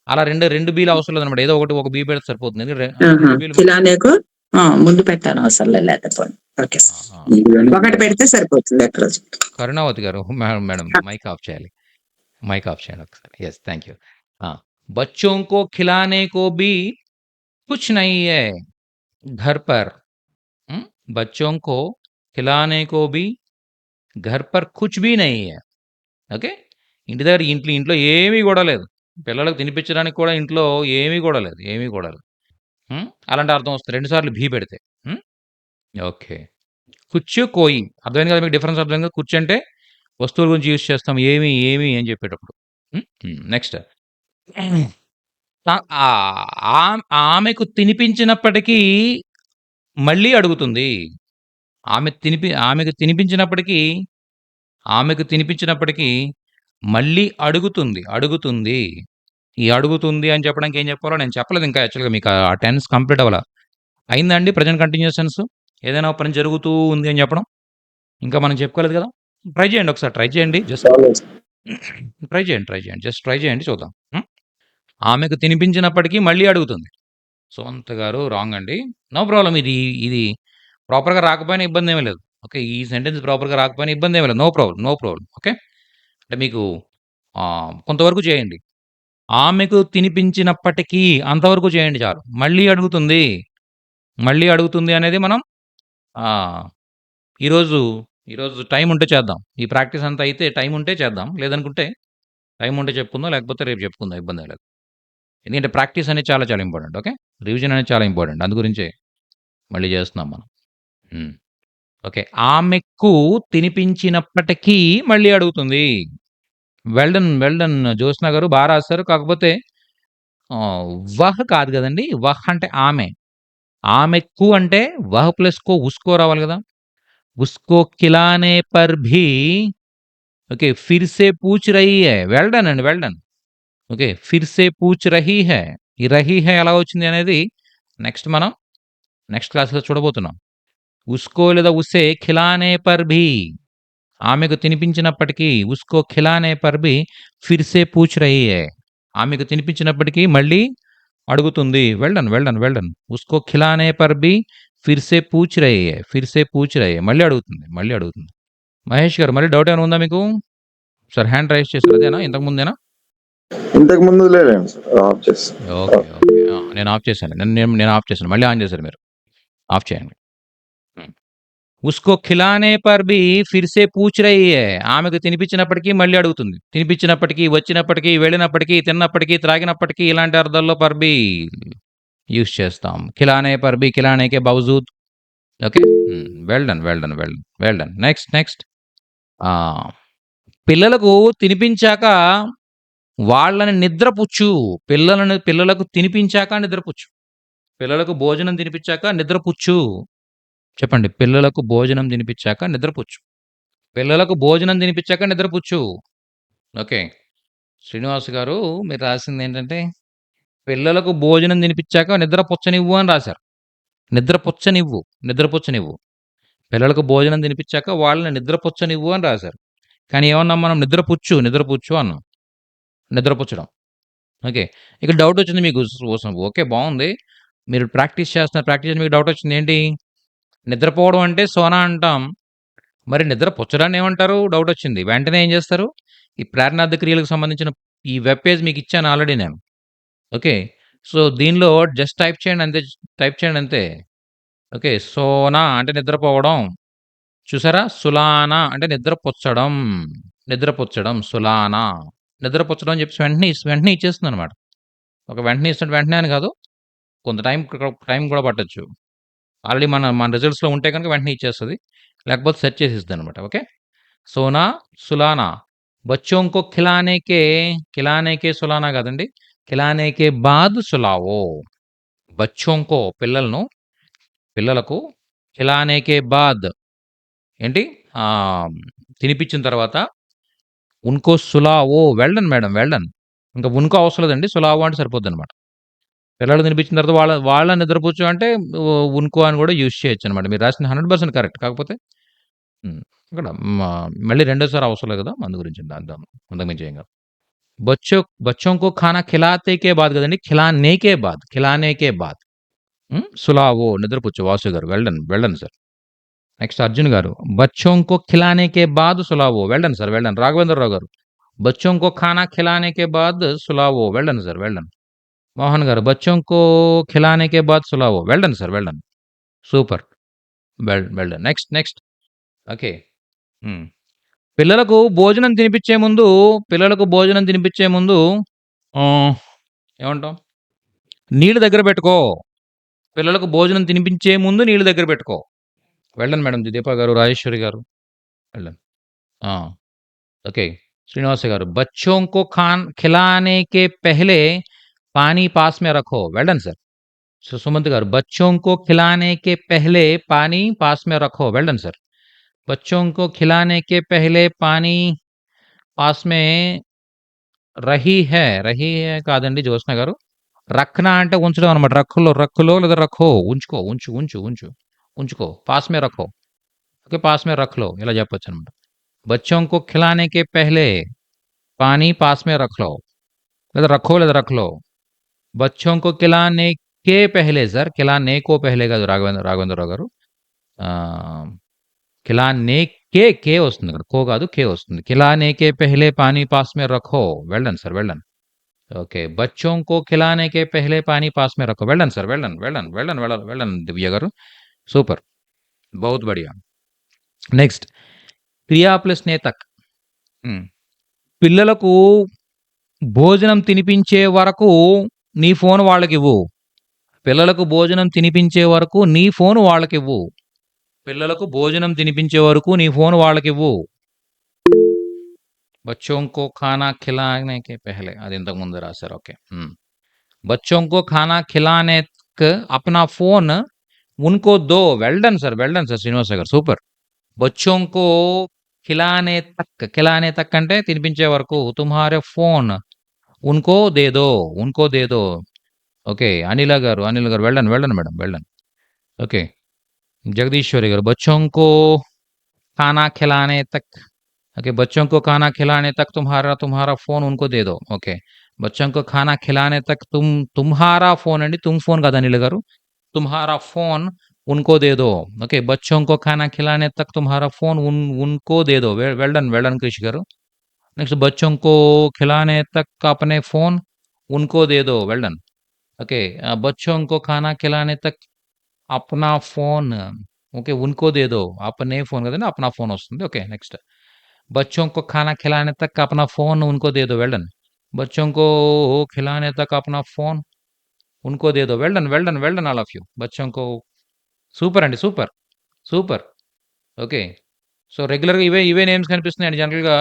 అలా రెండు బీలు అవసరం లేదనమాట. ఏదో ఒక బీ పెడితే సరిపోతుంది. ఎందుకంటే ఆహా. 2 బీలు కిలానేకు ముందు పెట్టాను అవసరం లేకపోతే. ఓకే ఆ! సార్. ఆ! ఒకటి పెడితే సరిపోతుంది ఎక్కడ. కరుణావతి గారు మేడం మైక్ ఆఫ్ చేయాలి. ఒకసారి. యెస్. Thank you. ఆ! बच्चों को खिलाने को भी कुछ नहीं है घर पर. హ్మ్. बच्चों को खिलाने को भी घर पर कुछ भी नहीं है. ఓకే. ఇంటి దగ్గర ఇంట్లో ఏమీ గూడా లేదు. పిల్లలకు తినిపించడానికి కూడా ఇంట్లో ఏమీ గూడా లేదు. అలాంటి అర్థం వస్తుంది. 2 సార్లు భీ పెడితే. హ్మ్. ఓకే. కుచ్చు, కోయి అర్థమైంది కదా మీకు డిఫరెన్స్ అర్థమైంది కదా! కుచ్చు అంటే వస్తువుల గురించి యూజ్ చేస్తాం. అని చెప్పేటప్పుడు. నెక్స్ట్. ఆమెకు తినిపించినప్పటికీ మళ్ళీ అడుగుతుంది. ఆమెకు తినిపించినప్పటికీ మళ్ళీ అడుగుతుంది. ఈ అడుగుతుంది అని చెప్పడానికి ఏం చెప్పాలో నేను చెప్పలేదు ఇంకా యాక్చువల్‌గా మీకు ఆ టెన్స్ కంప్లీట్ అవ్వల. అయిందా అండి ప్రెజెంట్ కంటిన్యూయస్ టెన్స్? ఏదైనా పని జరుగుతూ ఉంది అని చెప్పడం? ఇంకా మనం చెప్పుకోలేదు కదా! ట్రై చేయండి ఒకసారి. ట్రై చేయండి. జస్ట్ ట్రై చేయండి చూద్దాం. ఆమెకు తినిపించినప్పటికీ మళ్ళీ అడుగుతుంది. సుమంత్ గారు రాంగ్ అండి. నో ప్రాబ్లమ్ ఇది ప్రాపర్‌గా రాకపోయినా ఇబ్బందేమీ లేదు. ఓకే. ఈ సెంటెన్స్ ప్రాపర్‌గా రాకపోయినా ఇబ్బందేమీ లేదు. No problem. ఓకే. అంటే మీకు కొంతవరకు చేయండి. ఆమెకు తినిపించినప్పటికీ అంతవరకు చేయండి చాలు. మళ్ళీ అడుగుతుంది అనేది మనం ఈరోజు టైం ఉంటే చేద్దాం. ఈ ప్రాక్టీస్ అంతా అయితే టైం ఉంటే చేద్దాం. లేదనుకుంటే టైం ఉంటే చెప్పుకుందాం. లేకపోతే రేపు చెప్పుకుందాం. ఇబ్బందేం లేదు. ఎందుకంటే ప్రాక్టీస్ అనేది చాలా చాలా ఇంపార్టెంట్. ఓకే. రివిజన్ అనేది చాలా ఇంపార్టెంట్. అందు గురించే మళ్ళీ చేస్తున్నాం మనం. ఓకే. ఆమెకు తినిపించినప్పటికీ మళ్ళీ అడుగుతుంది. వెల్ డన్ జ్యోత్స్న గారు రాసారు. కాకపోతే వహ్ కాదు గదండీ! వహ్ అంటే ఆమె. ఆమెకు అంటే వహ్ ప్లస్ కో ఉస్కో రావాలి గదా! ఉస్కో ఖిలానే పర్ భీ ఓకే. ఫిర్ సే పూచ్ రహీ హై. వెల్ డన్ అండి. ఓకే. ఫిర్ సే పూచ్ రహీ హై. ఈ రహీ హై ఎలా వచ్చింది అనేది మనం నెక్స్ట్ క్లాస్‌లో చూడబోతున్నాం. ఉస్కో లేదా ఉస్సే ఖిలానే పర్ భీ ఆమెకు తినిపించినప్పటికీ ఉస్కో ఖిలానే పర్ భీ ఫిర్ సే పూచ్ రహీ హై. ఆమెకు తినిపించినప్పటికీ మళ్ళీ అడుగుతుంది. Well done. Well done. Well done. ఉస్కో ఖిలానే పర్ భీ ఫిర్ సే పూచ్ రహీ హై. ఫిర్ సే పూచ్ రహీ హై. మళ్ళీ అడుగుతుంది. మళ్ళీ అడుగుతుంది. మహేష్ గారు మళ్ళీ డౌట్ ఏమైనా ఉందా మీకు? సార్ హ్యాండ్ రైజ్ చేశారు అదేనా? ఇంతకు ముందేనా? ఇంతకు ముందు లేదండి సార్, ఆఫ్ చేసి. ఓకే. ఓకే. నేను ఆఫ్ చేశాను. నేను ఆఫ్ చేశాను. మళ్ళీ ఆన్ చేశారు మీరు. ఆఫ్ చేయండి. ఉస్కో ఖిలానే పర్ భీ ఫిర్ సే పూచ్ రహీ హై. ఆమెకు తినిపించినప్పటికీ మళ్ళీ అడుగుతుంది. తినిపించినప్పటికీ, వచ్చినప్పటికీ, వెళ్ళినప్పటికీ, తిన్నప్పటికీ, త్రాగినప్పటికీ ఇలాంటి అర్థాల్లో పర్ భీ యూజ్ చేస్తాం. ఖిలానే పర్ భీ, ఖిలానేకే బావజూద్. Okay. Well done. Well done. Well done. Well done. Next. పిల్లలకు తినిపించాక వాళ్ళని నిద్రపుచ్చు. పిల్లలకు తినిపించాక నిద్రపుచ్చు. పిల్లలకు భోజనం తినిపించాక నిద్రపుచ్చు. చెప్పండి. పిల్లలకు భోజనం తినిపించాక నిద్రపుచ్చు. పిల్లలకు భోజనం తినిపించాక నిద్రపుచ్చు. ఓకే. శ్రీనివాస్ గారు మీరు రాసింది ఏంటంటే పిల్లలకు భోజనం తినిపించాక నిద్రపుచ్చనివ్వు అని రాశారు. నిద్రపుచ్చనివ్వు. పిల్లలకు భోజనం తినిపించాక వాళ్ళని నిద్రపుచ్చనివ్వు అని రాశారు. కానీ ఏమన్నాం మనం? నిద్రపుచ్చు అన్నాం. నిద్రపుచ్చడం. ఓకే. ఇక్కడ డౌట్ వచ్చింది మీకు. ఓకే బాగుంది. మీరు ప్రాక్టీస్ చేసి మీకు డౌట్ వచ్చింది ఏంటి? నిద్రపోవడం అంటే సోనా అంటాం. మరి నిద్రపుచ్చడాన్ని ఏమంటారు? డౌట్ వచ్చింది. వెంటనే ఏం చేస్తారు? ఈ ప్రేరణార్థ క్రియలకు సంబంధించిన ఈ వెబ్ పేజ్ మీకు ఇచ్చాను ఆల్రెడీ నేను. ఓకే. సో దీనిలో జస్ట్ టైప్ చేయండి అంతే. ఓకే. సోనా అంటే నిద్రపోవడం. చూసారా? సులానా అంటే నిద్రపుచ్చడం సులానా. నిద్రపుచ్చడం అని చెప్పేసి వెంటనే ఇచ్చేస్తుంది అనమాట. ఒక వెంటనే ఇస్తుంటే వెంటనే అని కాదు, కొంత టైం కూడా పట్టొచ్చు. ఆల్రెడీ మన రిజల్ట్స్లో ఉంటే కనుక వెంటనే ఇచ్చేస్తుంది, లేకపోతే సెర్చ్ చేసి ఇస్తుంది అనమాట. ఓకే. సోనా సులానా. బచ్చోంకో ఖిలానేకే సులానా కాదండి, ఖిలానేకే బాద్ సులావో. బచ్చోంకో పిల్లలకు ఖిలానేకే బాద్ ఏంటి తినిపించిన తర్వాత ఉన్కో సులావో. Well done madam, well done. ఇంకా ఉన్కో అవసరం లేదండి, సులావో అంటే సరిపోద్ది అనమాట. పిల్లలు తినిపించిన తర్వాత వాళ్ళ నిద్రపుచ్చు అంటే ఉన్కో అని కూడా యూజ్ చేయొచ్చు అనమాట. మీరు రాసిన 100% కరెక్ట్. కాకపోతే ఇక్కడ మళ్ళీ రెండోసారి అవసరం లేదు కదా, అందు గురించి అంతకుమించి ఏం కాదు. బచ్చోంకో ఖానా ఖిలాతేకే బాద్ కదండి, ఖిలానేకే బాద్ సులావో నిద్రపుచ్చు. వాసు గారు వెల్డన్ సార్. నెక్స్ట్ అర్జున్ గారు. బచ్చోంకో ఖిలానేకే బాద్ సులావో. Well done sir, well done. రాఘవేంద్రరావు గారు. బచ్చోంకో ఖానా ఖిలానేకే బాద్ సులావో. Well done sir, well done. మోహన్ గారు. బచ్చోంకో ఖిలానేకే బాద్ సులావో. Well done sir, well done. Super. Well done. Next. Okay. పిల్లలకు భోజనం తినిపించే ముందు ఏమంటాం? నీళ్ళు దగ్గర పెట్టుకో. పిల్లలకు భోజనం తినిపించే ముందు నీళ్ళు దగ్గర పెట్టుకో. వెళ్ళండి మేడం. దీపా గారు, రాజేశ్వరి గారు వెళ్ళండి. ఓకే. శ్రీనివాస గారు. బచ్చోంకో ఖిలానేకే పెహ్లే పానీ పాస్ మే రఖో. వెళ్ళండి సార్. సుమంత్ గారు. బచ్చోంకో ఖిలానేకే పెహ్లే పానీ పాస్ మే రఖో. వెళ్ళండి సార్. బచ్చోంకో ఖిలానేకే పెహ్లే పానీ పాస్ మే రహీ హై కాదండి జ్యోత్స్న గారు. రఖ్నా అంటే ఉంచడం అనమాట. రక్కులో లేదా రఖో. ఉంచుకో. పాస్ మే రఖో. ఓకే. పాస్ మే రఖ్లో ఇలా చెప్పొచ్చు అనమాట. బచ్చోంకో ఖిలానేకే పెహ్లే పానీ పాస్ మే రఖ్లో లేదా రఖ్లో. బచ్చోంకో ఖిలానేకే పెహ్లే సార్, ఖిలానేకో పెహ్లే కాదు రాఘవేంద్రరావు గారు. ఖిలానేకే కే వస్తుంది ఇక్కడ, కో కాదు కే వస్తుంది. ఖిలానేకే పెహ్లే పానీ పాస్ మే రఖో. వెళ్ళండి సార్, వెళ్ళండి. ఓకే. బచ్చోంకో ఖిలానేకే పెహ్లే పానీ పాస్ మే రఖో. వెళ్ళండి సార్, వెళ్ళండి దివ్య గారు. సూపర్, బహుత్ బడియా. నెక్స్ట్ క్రియా ప్లస్ నేతక్. పిల్లలకు భోజనం తినిపించే వరకు నీ ఫోన్ వాళ్ళకివ్వు. పిల్లలకు భోజనం తినిపించే వరకు నీ ఫోన్ వాళ్ళకివ్వు. పిల్లలకు భోజనం తినిపించే వరకు నీ ఫోన్ వాళ్ళకివ్వు. బచ్చోంకో ఖానా ఖిలానేకే పెహ్లే, అది ఇంతకు ముందు రాశారు. ఓకే. బచ్చోంకో ఖానా ఖిలానేక్ అప్నా ఫోన్ ఉన్కో దో. వెల్డన్ సార్ శ్రీనివాస గారు. సూపర్. బచ్చోంకో ఖిలానే తక్ అంటే తినిపించే వరకు. తుమ్హారే ఫోన్ ఉన్కో దేదో. ఓకే. అనిల్ గారు వెళ్ళండి మేడం, వెళ్ళండి. ఓకే. జగదీశ్వరి గారు. బచ్చోంకో ఖానా ఖిలానే తక్. ఓకే. బచ్చోంకో ఖానా ఖిలానే తక్ తుమ్హారా ఫోన్ ఉన్కో దేదో. ఓకే. బచ్చోं को खाना खिलाने तक तुम्हारा फ़ोन అండి. तुम फ़ोन కాదు అనిల్ గారు. तुम्हारा फ़ोन उनको दे दो. ఓకే. बच्चों को खाना खिलाने तक तुम्हारा फ़ोन उनको दे दो. వెల్ డన్ క్రిష్ గారు. నెక్స్ట్ बच्चों को खिलाने तक अपने फ़ोन उनको दे दो. Well done. ఓకే. बच्चों को खाना खिलाने तक अपना फ़ोन ఓకే. उनको दे दो. अपने फ़ोन కదండి. अपना फ़ोन వస్తుంది. ఓకే. నెక్స్ట్ बच्चों को खाना खिलाने तक अपना फ़ोन उनको दे दो. Well done. बच्चों को खिलाने तक अपना फ़ोन उनको दे दो. Well done all of you. बच्चों को సూపర్ అండి. సూపర్. ఓకే. సో, రెగ్యులర్‌గా ఇవే నేమ్స్ కనిపిస్తున్నాయండి జనరల్‌గా.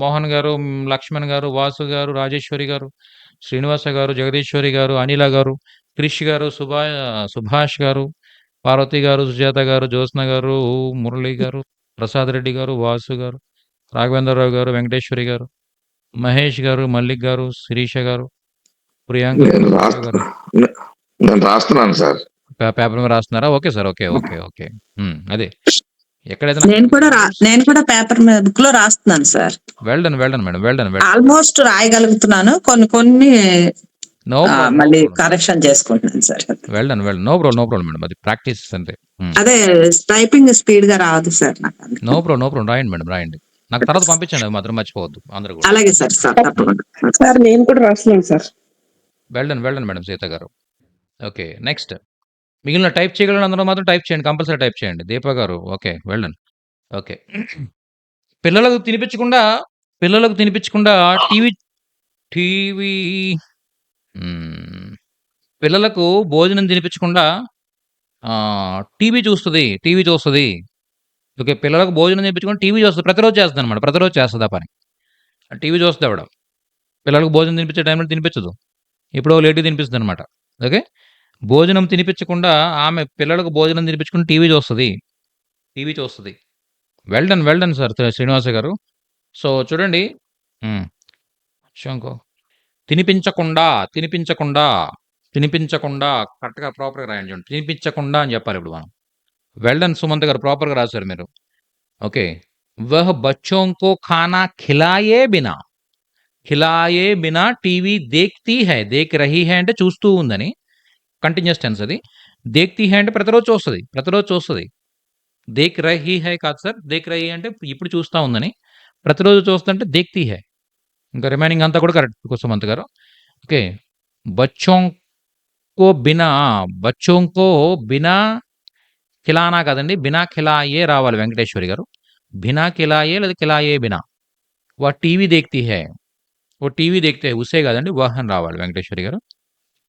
మోహన్ గారు, లక్ష్మణ్ గారు, వాసు గారు, రాజేశ్వరి గారు, శ్రీనివాస గారు, జగదీశ్వరి గారు, అనిల గారు, క్రిష్ గారు, సుభాష్ గారు, పార్వతి గారు, సుజాత గారు, జ్యోత్స్న గారు, మురళి గారు, ప్రసాద్ రెడ్డి గారు, వాసు గారు, రాఘవేంద్రరావు గారు, వెంకటేశ్వరి గారు, మహేష్ గారు, మల్లిక్ గారు, శిరీష గారు, ప్రియాంక నేను గారు, గారు. నేను రాస్తున్నాను సార్. పేపర్ మీద రాస్తున్నారా? Okay sir. ఓకే. అదే. ఎక్కడైతే నేను కూడా పేపర్ మీద బుక్ లో రాస్తున్నాను sir. Well done madam. Well done. Almost రాయగలుగుతున్నాను. కొన్ని నో ప్రాబ్లం. మళ్ళీ కరెక్షన్ చేసుకుంటున్నాను sir. Well done. No problem madam. అది ప్రాక్టీస్ అంతే. అదే టైపింగ్ స్పీడ్ గా రాదు సార్ నాకు. No problem. రాయండి మేడం, రాయండి. నాకు తర్వాత పంపించండి. అది మాత్రం మర్చిపోవద్దు అందరూ కూడా. అలాగే సార్. తప్పకుండా సార్ నేను కూడా రాస్తున్నాను sir. Well done madam Sita గారు. ఓకే. నెక్స్ట్ మిగిలిన టైప్ చేయగలిగిన అందరూ మాత్రం టైప్ చేయండి. కంపల్సరీ టైప్ చేయండి. దీప గారు ఓకే. Well done. ఓకే. పిల్లలకు తినిపించకుండా టీవీ పిల్లలకు భోజనం తినిపించకుండా టీవీ చూస్తుంది. ఓకే. పిల్లలకు భోజనం తినిపించకుండా టీవీ చూస్తుంది. ప్రతిరోజు చేస్తుంది అనమాట. ప్రతిరోజు చేస్తుంది ఆ పని. టీవీ చూస్తుంది ఆవిడ. పిల్లలకు భోజనం తినిపించే టైంలో తినిపించదు. ఎప్పుడో లేట్గా తినిపిస్తుంది అనమాట. ఓకే. భోజనం తినిపించకుండా ఆమె పిల్లలకు భోజనం తినిపించకుండా టీవీ చూస్తుంది. వెల్ డన్ సార్ శ్రీనివాస గారు. సో చూడండి. శంకో తినిపించకుండా కరెక్ట్గా ప్రాపర్గా రాయండి. చూడండి, తినిపించకుండా అని చెప్పాలి ఇప్పుడు మనం. వెల్ డన్ సుమంత్ గారు, ప్రాపర్గా రాశారు మీరు. ఓకే. వహ్ బచ్చోं को खाना खिलाए बिना టీవీ దేఖ్తీ హై. దేఖ్ రహీ హై అంటే చూస్తూ ఉందని. కంటిన్యూస్ టెన్స్ అది. దేఖ్తీ హై అంటే ప్రతిరోజు చూస్తుంది. దేఖ్ రహీ హై కాదు సార్. దేఖ్ రహీ అంటే ఇప్పుడు చూస్తూ ఉందని. ప్రతిరోజు చూస్తుంటే దేఖ్తీ హై. ఇంకా రిమైనింగ్ అంతా కూడా కరెక్ట్ సుమంత్ గారు. ఓకే. బచ్చోं को बिना ఖిలానా కాదండి. బినా ఖిలాయే రావాలి వెంకటేశ్వరి గారు. బినా ఖిలాయే లేదా ఖిలాయే బినా. వా టీవీ దేఖ్తీ హై. ఉసే కాదండి, వహ్ అని రావాలి వెంకటేశ్వరి గారు.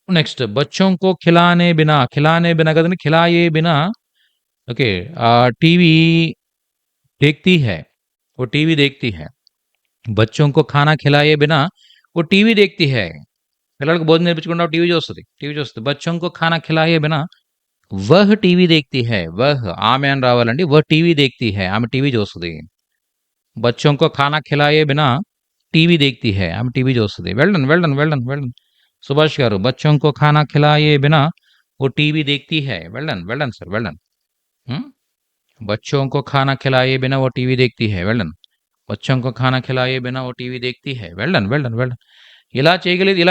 నెక్స్ట్ బచ్చోं को खिलाने बिना కదండి, ఖిలాయే బినా. ఓకే. టీవీ దేఖ్తీ హై. वो टीवी देखती है. बच्चों को खाना खिलाए बिना वो टीवी देखती है. పిల్లలకు భోజనం నేర్పించకుండా టీవీ చూస్తుంది. బచ్చోं को खाना खिलाए बिना वह टीवी देखती है. वह ఆమె అని రావాలండి. वह टीवी देखती है. ఆమె టీవీ చూస్తుంది. बच्चों को खाना खिलाए बिना टीवी देखती है. ఆమె టీవీ చూస్తుంది. Well done. సుభాష్ గారు, बच्चों को खाना खिलाए बिना वो टीवी देखती है. Well done sir. Well done. बच्चों को खाना खिलाए बिना वो टीवी देखती है. Well done. बच्चों को खाना खिलाए बिना वो टीवी देखती है. Well done. ఇలా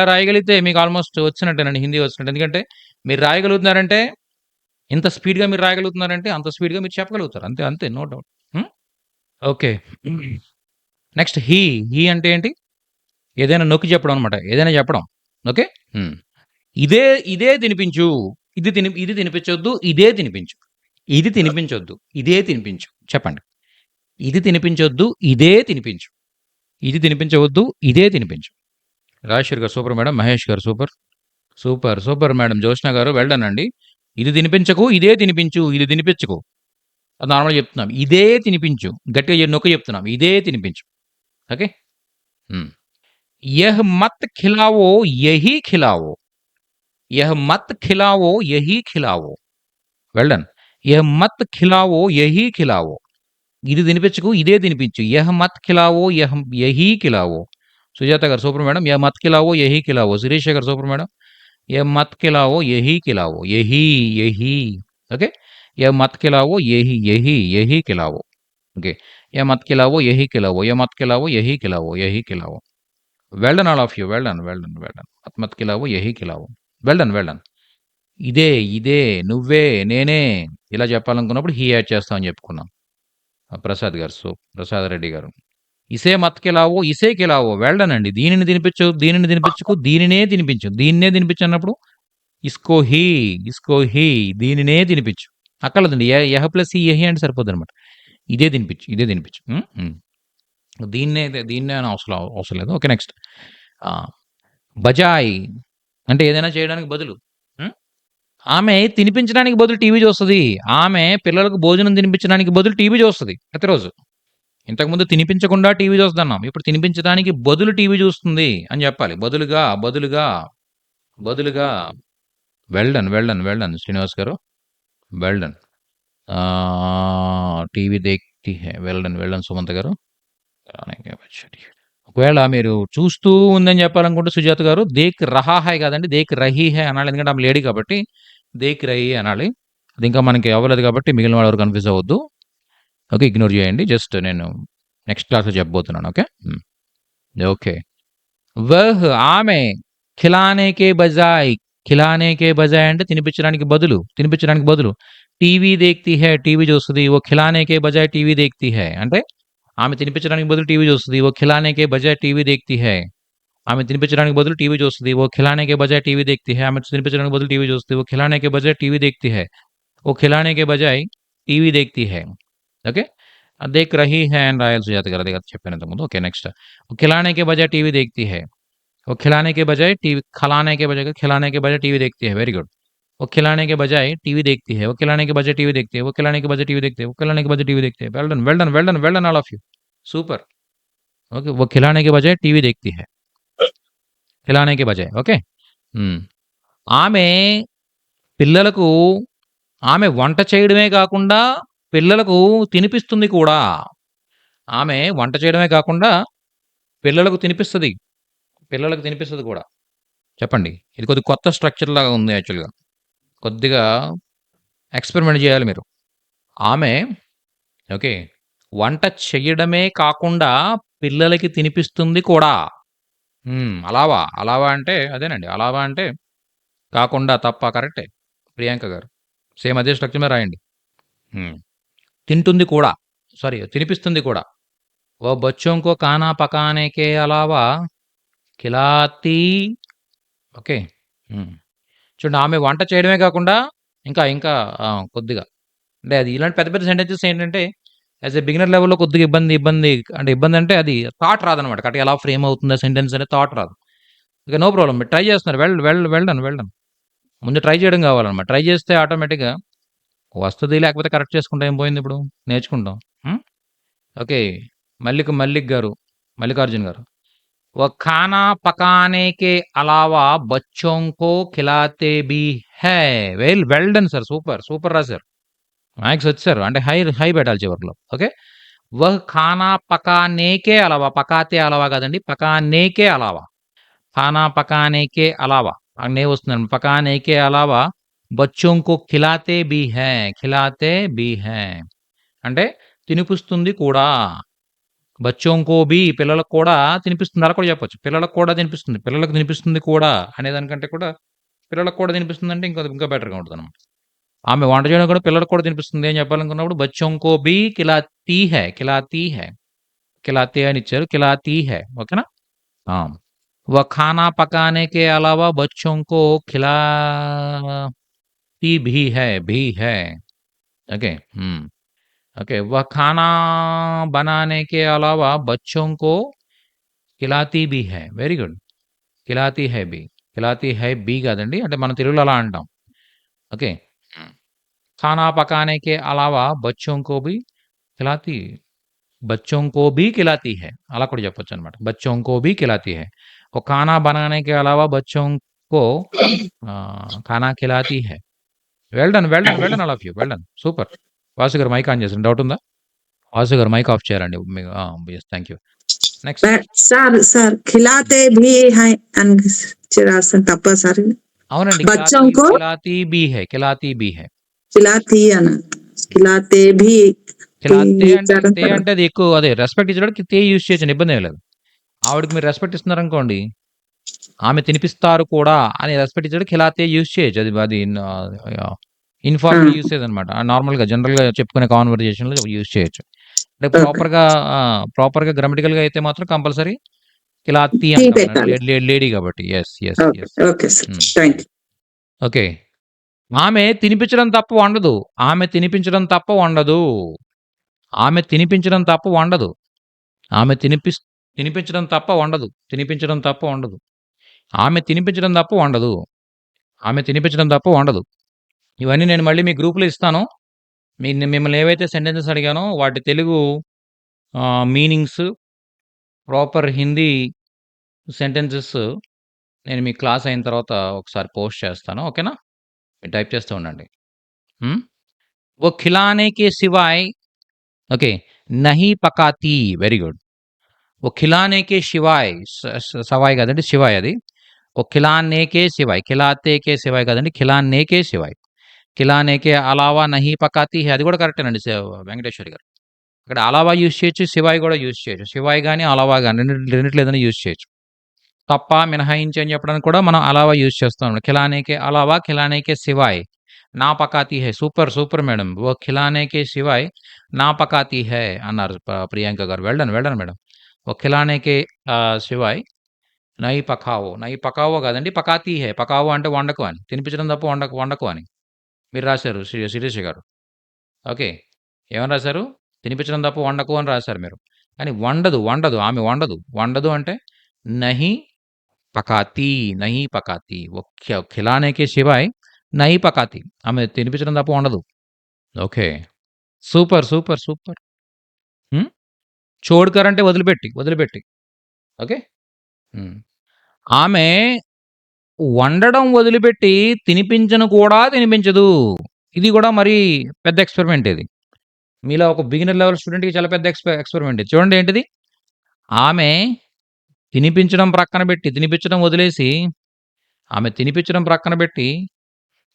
రాయగలిగితే మీకు ఆల్మోస్ట్ వచ్చినట్టేనండి, హిందీ వచ్చినట్టు. ఎందుకంటే మీరు రాయగలుగుతున్నారంటే, ఇంత స్పీడ్గా మీరు రాయగలుగుతున్నారంటే అంత స్పీడ్గా మీరు చెప్పగలుగుతారు. అంతే no doubt. Okay. Next he అంటే ఏంటి? ఏదైనా నొక్కి చెప్పడం అనమాట. ఏదైనా చెప్పడం. ఓకే. ఇదే తినిపించు. ఇది తినిపించొద్దు. ఇదే తినిపించు. ఇది తినిపించొద్దు. ఇదే తినిపించు. చెప్పండి. ఇది తినిపించొద్దు. ఇదే తినిపించు. ఇది తినిపించవద్దు. ఇదే తినిపించు. రాజేశ్వర్ గారు సూపర్ మేడం. మహేష్ గారు సూపర్ మేడం. జ్యోత్స్న గారు వెల్ డన్ అండి. ఇది తినిపించకు. ఇదే తినిపించు. ఇది తినిపించకు. అది నార్మల్గా చెప్తున్నాం. ఇదే తినిపించు. గట్టిగా నొక్కి చెప్తున్నాం. ఇదే తినిపించు. ఓకే. యహ్ మత్ ఖిలావో యహీ ఖిలావో. యహ్ మత్ ఖిలావో యహీ ఖిలావో. Well done. యహ్ మత్ ఖిలావో యహీ ఖిలావో. ఇది తినిపించకు. ఇదే తినిపించు. యహ్ మత్ ఖిలావో యహీ ఖిలావో. సుజాత గారు సూపర్ మేడం. యహ్ మత్ ఖిలావో యహీ ఖిలావో. శిరీష గారు సూపర్ మేడం. యహ్ మత్ ఖిలావో యహీ ఖిలావో. యహీ. ఓకే. యహ్ మత్ ఖిలావో యహీ ఖిలావో. ఓకే. యహ్ మత్ ఖిలావో యహీ ఖిలావో. యహ్ మత్ ఖిలావో యహీ ఖిలావో. Well done all of you. Well done. Well done. Well done. మత్ మత్ ఖిలావో యహీ ఖిలావో. Well done. Well done. ఇదే, నువ్వే, నేనే ఇలా చెప్పాలనుకున్నప్పుడు హీ యాడ్ చేస్తామని చెప్పుకున్నాం. ప్రసాద్ గారు. ప్రసాద్ రెడ్డి గారు. ఇసే మత్ ఖిలావో, ఇసే ఖిలావో. వెల్ డన్ అండి. దీనిని తినిపించకు, దీనినే తినిపించు. దీన్నే తినిపించు అన్నప్పుడు ఇస్కో హీ, దీనినే తినిపించు. అక్కర్లేదండి. యహ ప్లస్ ఈ యహి అంటే సరిపోద్దనమాట. ఇదే తినిపించు. దీన్నే అని అవసరం లేదు. Okay, next. బజాయ్ అంటే ఏదైనా చేయడానికి బదులు. ఆమె తినిపించడానికి బదులు టీవీ చూస్తుంది. ఆమె పిల్లలకు భోజనం తినిపించడానికి బదులు టీవీ చూస్తుంది ప్రతిరోజు. ఇంతకుముందు తినిపించకుండా టీవీ చూస్తున్నాం. ఇప్పుడు తినిపించడానికి బదులు టీవీ చూస్తుంది అని చెప్పాలి. బదులుగా. Well done Srinivas garu. Well done. TV దేఖ్తి హై. Well done Sumanth garu. ఒకవేళ మీరు చూస్తూ ఉందని చెప్పాలనుకుంటే సుజాత గారు దేక్ రహా హై కాదండి, దేక్ రహీ హై అనాలి. ఎందుకంటే ఆమె లేడీ కాబట్టి దేక్ రహీ అనాలి. అది ఇంకా మనకి అవ్వలేదు కాబట్టి మిగిలిన వాళ్ళు కన్ఫ్యూజ్ అవ్వద్దు. ఓకే, ఇగ్నోర్ చేయండి. జస్ట్ నేను నెక్స్ట్ క్లాస్లో చెప్పబోతున్నాను. ఓకే. వహ్ ఆమె ఖిలానేకే బజాయ్ అంటే తినిపించడానికి బదులు టీవీ దేఖ్తి హై, టీవీ చూస్తుంది. ఓ ఖిలానేకే బజాయ్ టీవీ దేఖ్తి హై అంటే ఆమె తినిపించడానికి బదులు టీవీ చూస్తుంది. ఓ ఖిలానేకే బజాయ్ టీవీ దేఖ్తి హై. ఆమె తినిపించడానికి బదులు టీవీ చూస్తుంది. ఓ ఖిలానేకే బజాయ్ టీవీ దేఖ్తి హై. ఆమె తినిపించడానికి బదులు టీవీ చూస్తుంది. ఓ ఖిలానేకే బజాయ్ టీవీ దేఖ్తి హై. ఓ ఖిలానేకే బజాయ్ టీవీ దేఖ్తి హై. ఓకే, దేక్ రహీ హై అని రాయాలి సుజాత గారు. అది చెప్పాను ఇంతకుముందు. Okay, next. ఖిలానేకే బజాయ్ టీవీ దేఖ్తి హై. वो खिलाने के बजाय खिलाने के बजाय टीवी देखती है. Very good. वो खिलाने के बजाय टीवी देखती है. वो खिलाने के बजाय टीवी देखती है. वो खिलाने के बजाय टीवी देखती है. वो खिलाने के बजाय टीवी देखती है. Well done all of you. Super. Okay, वो खिलाने के बजाय टीवी देखती है. खिलाने के बजाय. ఓకే. ఆమె పిల్లలకు ఆమె వంట చేయడమే కాకుండా పిల్లలకు తినిపిస్తుంది కూడా. ఆమె వంట చేయడమే కాకుండా పిల్లలకు తినిపిస్తుంది కూడా. చెప్పండి. ఇది కొద్దిగా కొత్త స్ట్రక్చర్ లాగా ఉంది యాక్చువల్గా. కొద్దిగా ఎక్స్పెరిమెంట్ చేయాలి మీరు. ఆమె ఓకే వంట చెయ్యడమే కాకుండా పిల్లలకి తినిపిస్తుంది కూడా. అలావా అంటే అదేనండి. అలావా అంటే కాకుండా, తప్ప, కరెక్టే ప్రియాంక గారు. సేమ్ అదే స్ట్రక్చర్ మీద రాయండి. తింటుంది కూడా, తినిపిస్తుంది కూడా. ఓ బచ్చోं को खाना पकाने के अलावा ఖిలాతీ. ఓకే, చూడండి. ఆమె వంట చేయడమే కాకుండా ఇంకా కొద్దిగా అంటే అది ఇలాంటి పెద్ద పెద్ద సెంటెన్సెస్ ఏంటంటే యాజ్ ఎ బిగినర్ లెవెల్లో కొద్దిగా ఇబ్బంది అంటే అది థాట్ రాదనమాట. కరెక్ట్గా ఎలా ఫ్రేమ్ అవుతుందా సెంటెన్స్ అనే థాట్ రాదు. Okay, no problem. మీరు ట్రై చేస్తున్నారు. Well done. ముందు ట్రై చేయడం కావాలన్నమాట. ట్రై చేస్తే ఆటోమేటిక్గా వస్తుంది. లేకపోతే కరెక్ట్ చేసుకుంటే ఏం పోయింది, ఇప్పుడు నేర్చుకుంటాం. ఓకే, మల్లికార్జున్ గారు. वो खाना पकाने के अलावा बच्चों को खिलाते भी है. Well done sir. సూపర్ రాశారు. మ్యాథ్స్ వచ్చారు అంటే హై పెట్టాలి చివరిలో. ఓకే, వహ్ ఖానా పకానేకే అలావా. పకాతే అలావా కాదండి, పకానేకే అలావా. ఖానా పకానేకే అలావా నే వస్తుందండి. పకానేకే అలావా బచ్చోं को खिलाते भी है అంటే తినిపిస్తుంది కూడా. బచ్చోं को भी పిల్లలకు కూడా తినిపిస్తుంది. అలా కూడా చెప్పొచ్చు. పిల్లలకు కూడా తినిపిస్తుంది. పిల్లలకు తినిపిస్తుంది కూడా అనేదానికంటే కూడా పిల్లలకు కూడా తినిపిస్తుంది అంటే ఇంకా బెటర్గా ఉంటుంది అనమాట. ఆమె వంట చేయడం కూడా పిల్లలకు కూడా తినిపిస్తుంది అని చెప్పాలనుకున్నప్పుడు బచ్చోं को भी खिलाती అని ఇచ్చారు. खिलाती है. ఓకేనా. वह खाना पकाने के अलावा बच्चों को खिलाती भी है. ओके. ओके, वह खाना बनाने के अलावा बच्चों को खिलाती भी है. Very good. खिलाती है బి కాదండి, అంటే మనం తెలుగులో అలా అంటాం. ఓకే, खाना पकाने के अलावा बच्चों को भी खिलाती है అలా కూడా చెప్పొచ్చు అనమాట. बच्चों को भी खिलाती है. वो खाना बनाने के अलावा बच्चों को खाना खिलाती है. Well done all of you. Well done. Super. Vasu garu mike on చేసిన డౌట్ ఉందా? వాసు గారు మైక్ ఆఫ్ చేయాలండి. Thank you. నెక్స్ట్. సార్ ఖిలాతే భీ హై అని రాస్తాను తప్ప సార్? అవునండి, బచ్చోं को ఖిలాతీ బీ హై. ఖిలాతే భీ ఖిలాతే అంటే అది ఎక్కువ, అదే రెస్పెక్ట్ ఇచ్చడానికి తే యూజ్ చేయొచ్చు, ఇబ్బంది ఏం లేదు. ఆవిడకి మీరు రెస్పెక్ట్ ఇస్తున్నారనుకోండి, ఆమె తినిపిస్తారు కూడా అని రెస్పెక్ట్ ఇచ్చాడు ఖిలాతే యూజ్ చేయొచ్చు. అది ఇన్ఫార్మల్ యూసేజ్ అనమాట. నార్మల్గా జనరల్గా చెప్పుకునే కాన్వర్జేషన్లో యూజ్ చేయొచ్చు. అంటే ఓకే. ప్రాపర్గా గ్రామటికల్గా అయితే మాత్రం కంపల్సరీ కిలాతి టీ అంటాం పెట్టాలి. లేడీ కాబట్టి. Yes yes okay yes okay sir, thank you. Okay. ఆమె తినిపించడం తప్ప వండదు. ఆమె తినిపించడం తప్ప వండదు. ఆమె తినిపించడం తప్ప వండదు. ఆమె తినిపించడం తప్ప వండదు. తినిపించడం తప్ప వండదు. ఆమె తినిపించడం తప్ప వండదు. ఆమె తినిపించడం తప్ప వండదు. ఇవన్నీ నేను మళ్ళీ మీ గ్రూప్‌లో ఇస్తాను. మిమ్మల్ని ఏవైతే సెంటెన్సెస్ అడిగానో వాటి Telugu meanings, proper Hindi sentences నేను మీ క్లాస్ అయిన తర్వాత ఒకసారి పోస్ట్ చేస్తాను. ఓకేనా? మీరు టైప్ చేస్తూ ఉండండి. वो खिलाने के सिवाय ओके नहीं पकाती. Very good. वो खिलाने के शिवाय सवाई కాదండి, శివాయ్ అది. वो खिलाने के सिवाय, खिलाते के सिवाय కాదండి, खिलाने के सिवाय, खिलाने के अलावा नहीं पकाती है. అది కూడా కరెక్టేనండి వెంకటేశ్వరి గారు. ఇక్కడ అలావా యూజ్ చేయొచ్చు, శివాయ్ కూడా యూజ్ చేయొచ్చు. శివాయ్ కానీ అలావా కానీ రెండిట్లో ఏదైనా యూజ్ చేయొచ్చు. తప్ప మినహాయించి అని చెప్పడానికి కూడా మనం అలావా యూజ్ చేస్తాం. ఖిలానేకే అలావా, ఖిలానేకే సివాయ్ నా పకాతీ హై. Super super madam. ఓ ఖిలానేకే సివాయ్ నా పకాతీ హై అన్నారు ప్రియాంక గారు. వెళ్ళండి వెళ్ళండి మేడం. ఓ ఖిలానేకే సివాయ్ నై పకావో, నై పకావో కాదండి, పకాతీ హై. పకావో అంటే వండకు అని, తినిపించడం తప్ప వండకు అని మీరు రాశారు శిరీష గారు. ఓకే, ఏమని రాశారు? తినిపించడం తప్ప వండకు అని రాశారు మీరు. కానీ వండదు, వండదు, ఆమె వండదు. వండదు అంటే నహి పకాతి, నహి పకాతి. ఖిలానేకే శివాయ్ నహి పకాతి. ఆమె తినిపించడం తప్ప వండదు. Okay, super super super. చోడ్కర్ అంటే వదిలిపెట్టి. ఓకే, ఆమె వండడం వదిలిపెట్టి తినిపించను కూడా తినిపించదు. ఇది కూడా మరీ పెద్ద ఎక్స్పెరిమెంట్ ఇది. మీలో ఒక బిగినర్ లెవెల్ స్టూడెంట్కి చాలా పెద్ద ఎక్స్పెరిమెంట్ ఇది. చూడండి ఏంటిది. ఆమె తినిపించడం ప్రక్కన పెట్టి, తినిపించడం వదిలేసి, ఆమె తినిపించడం ప్రక్కన పెట్టి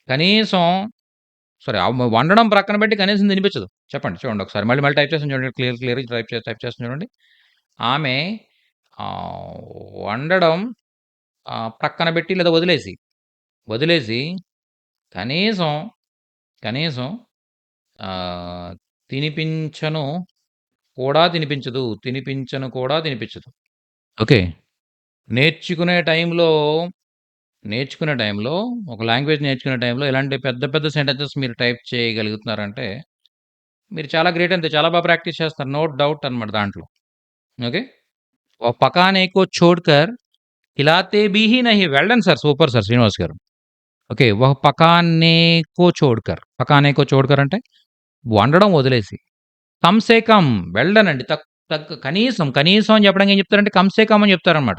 కనీసం వండడం ప్రక్కన పెట్టి కనీసం తినిపించదు. చెప్పండి, చూడండి ఒకసారి మళ్ళీ టైప్ చేస్తాను చూడండి. క్లియర్ టైప్ చేస్తాను చూడండి. ఆమె వండడం ప్రక్కన పెట్టి లేదా వదిలేసి కనీసం తినిపించను కూడా తినిపించదు. ఓకే, నేర్చుకునే టైంలో ఒక లాంగ్వేజ్ నేర్చుకునే టైంలో ఇలాంటి పెద్ద పెద్ద సెంటెన్సెస్ మీరు టైప్ చేయగలుగుతున్నారంటే మీరు చాలా గ్రేట్. అంతే, చాలా బాగా ప్రాక్టీస్ చేస్తారు, నో డౌట్ అనమాట దాంట్లో. ఓకే, పకానే కో చోడ్కర్ ఖిలాతే భీ హీ నహీ. వెళ్ళండి సార్, సూపర్ సార్ శ్రీనివాస్ గారు. ఓకే, పకానే కో చోడ్కర్ అంటే వండడం వదిలేసి, కమ్సే కమ్ వెళ్ళనండి, కనీసం అని చెప్పడానికి ఏం చెప్తారంటే కమ్సే కమ్ అని చెప్తారనమాట.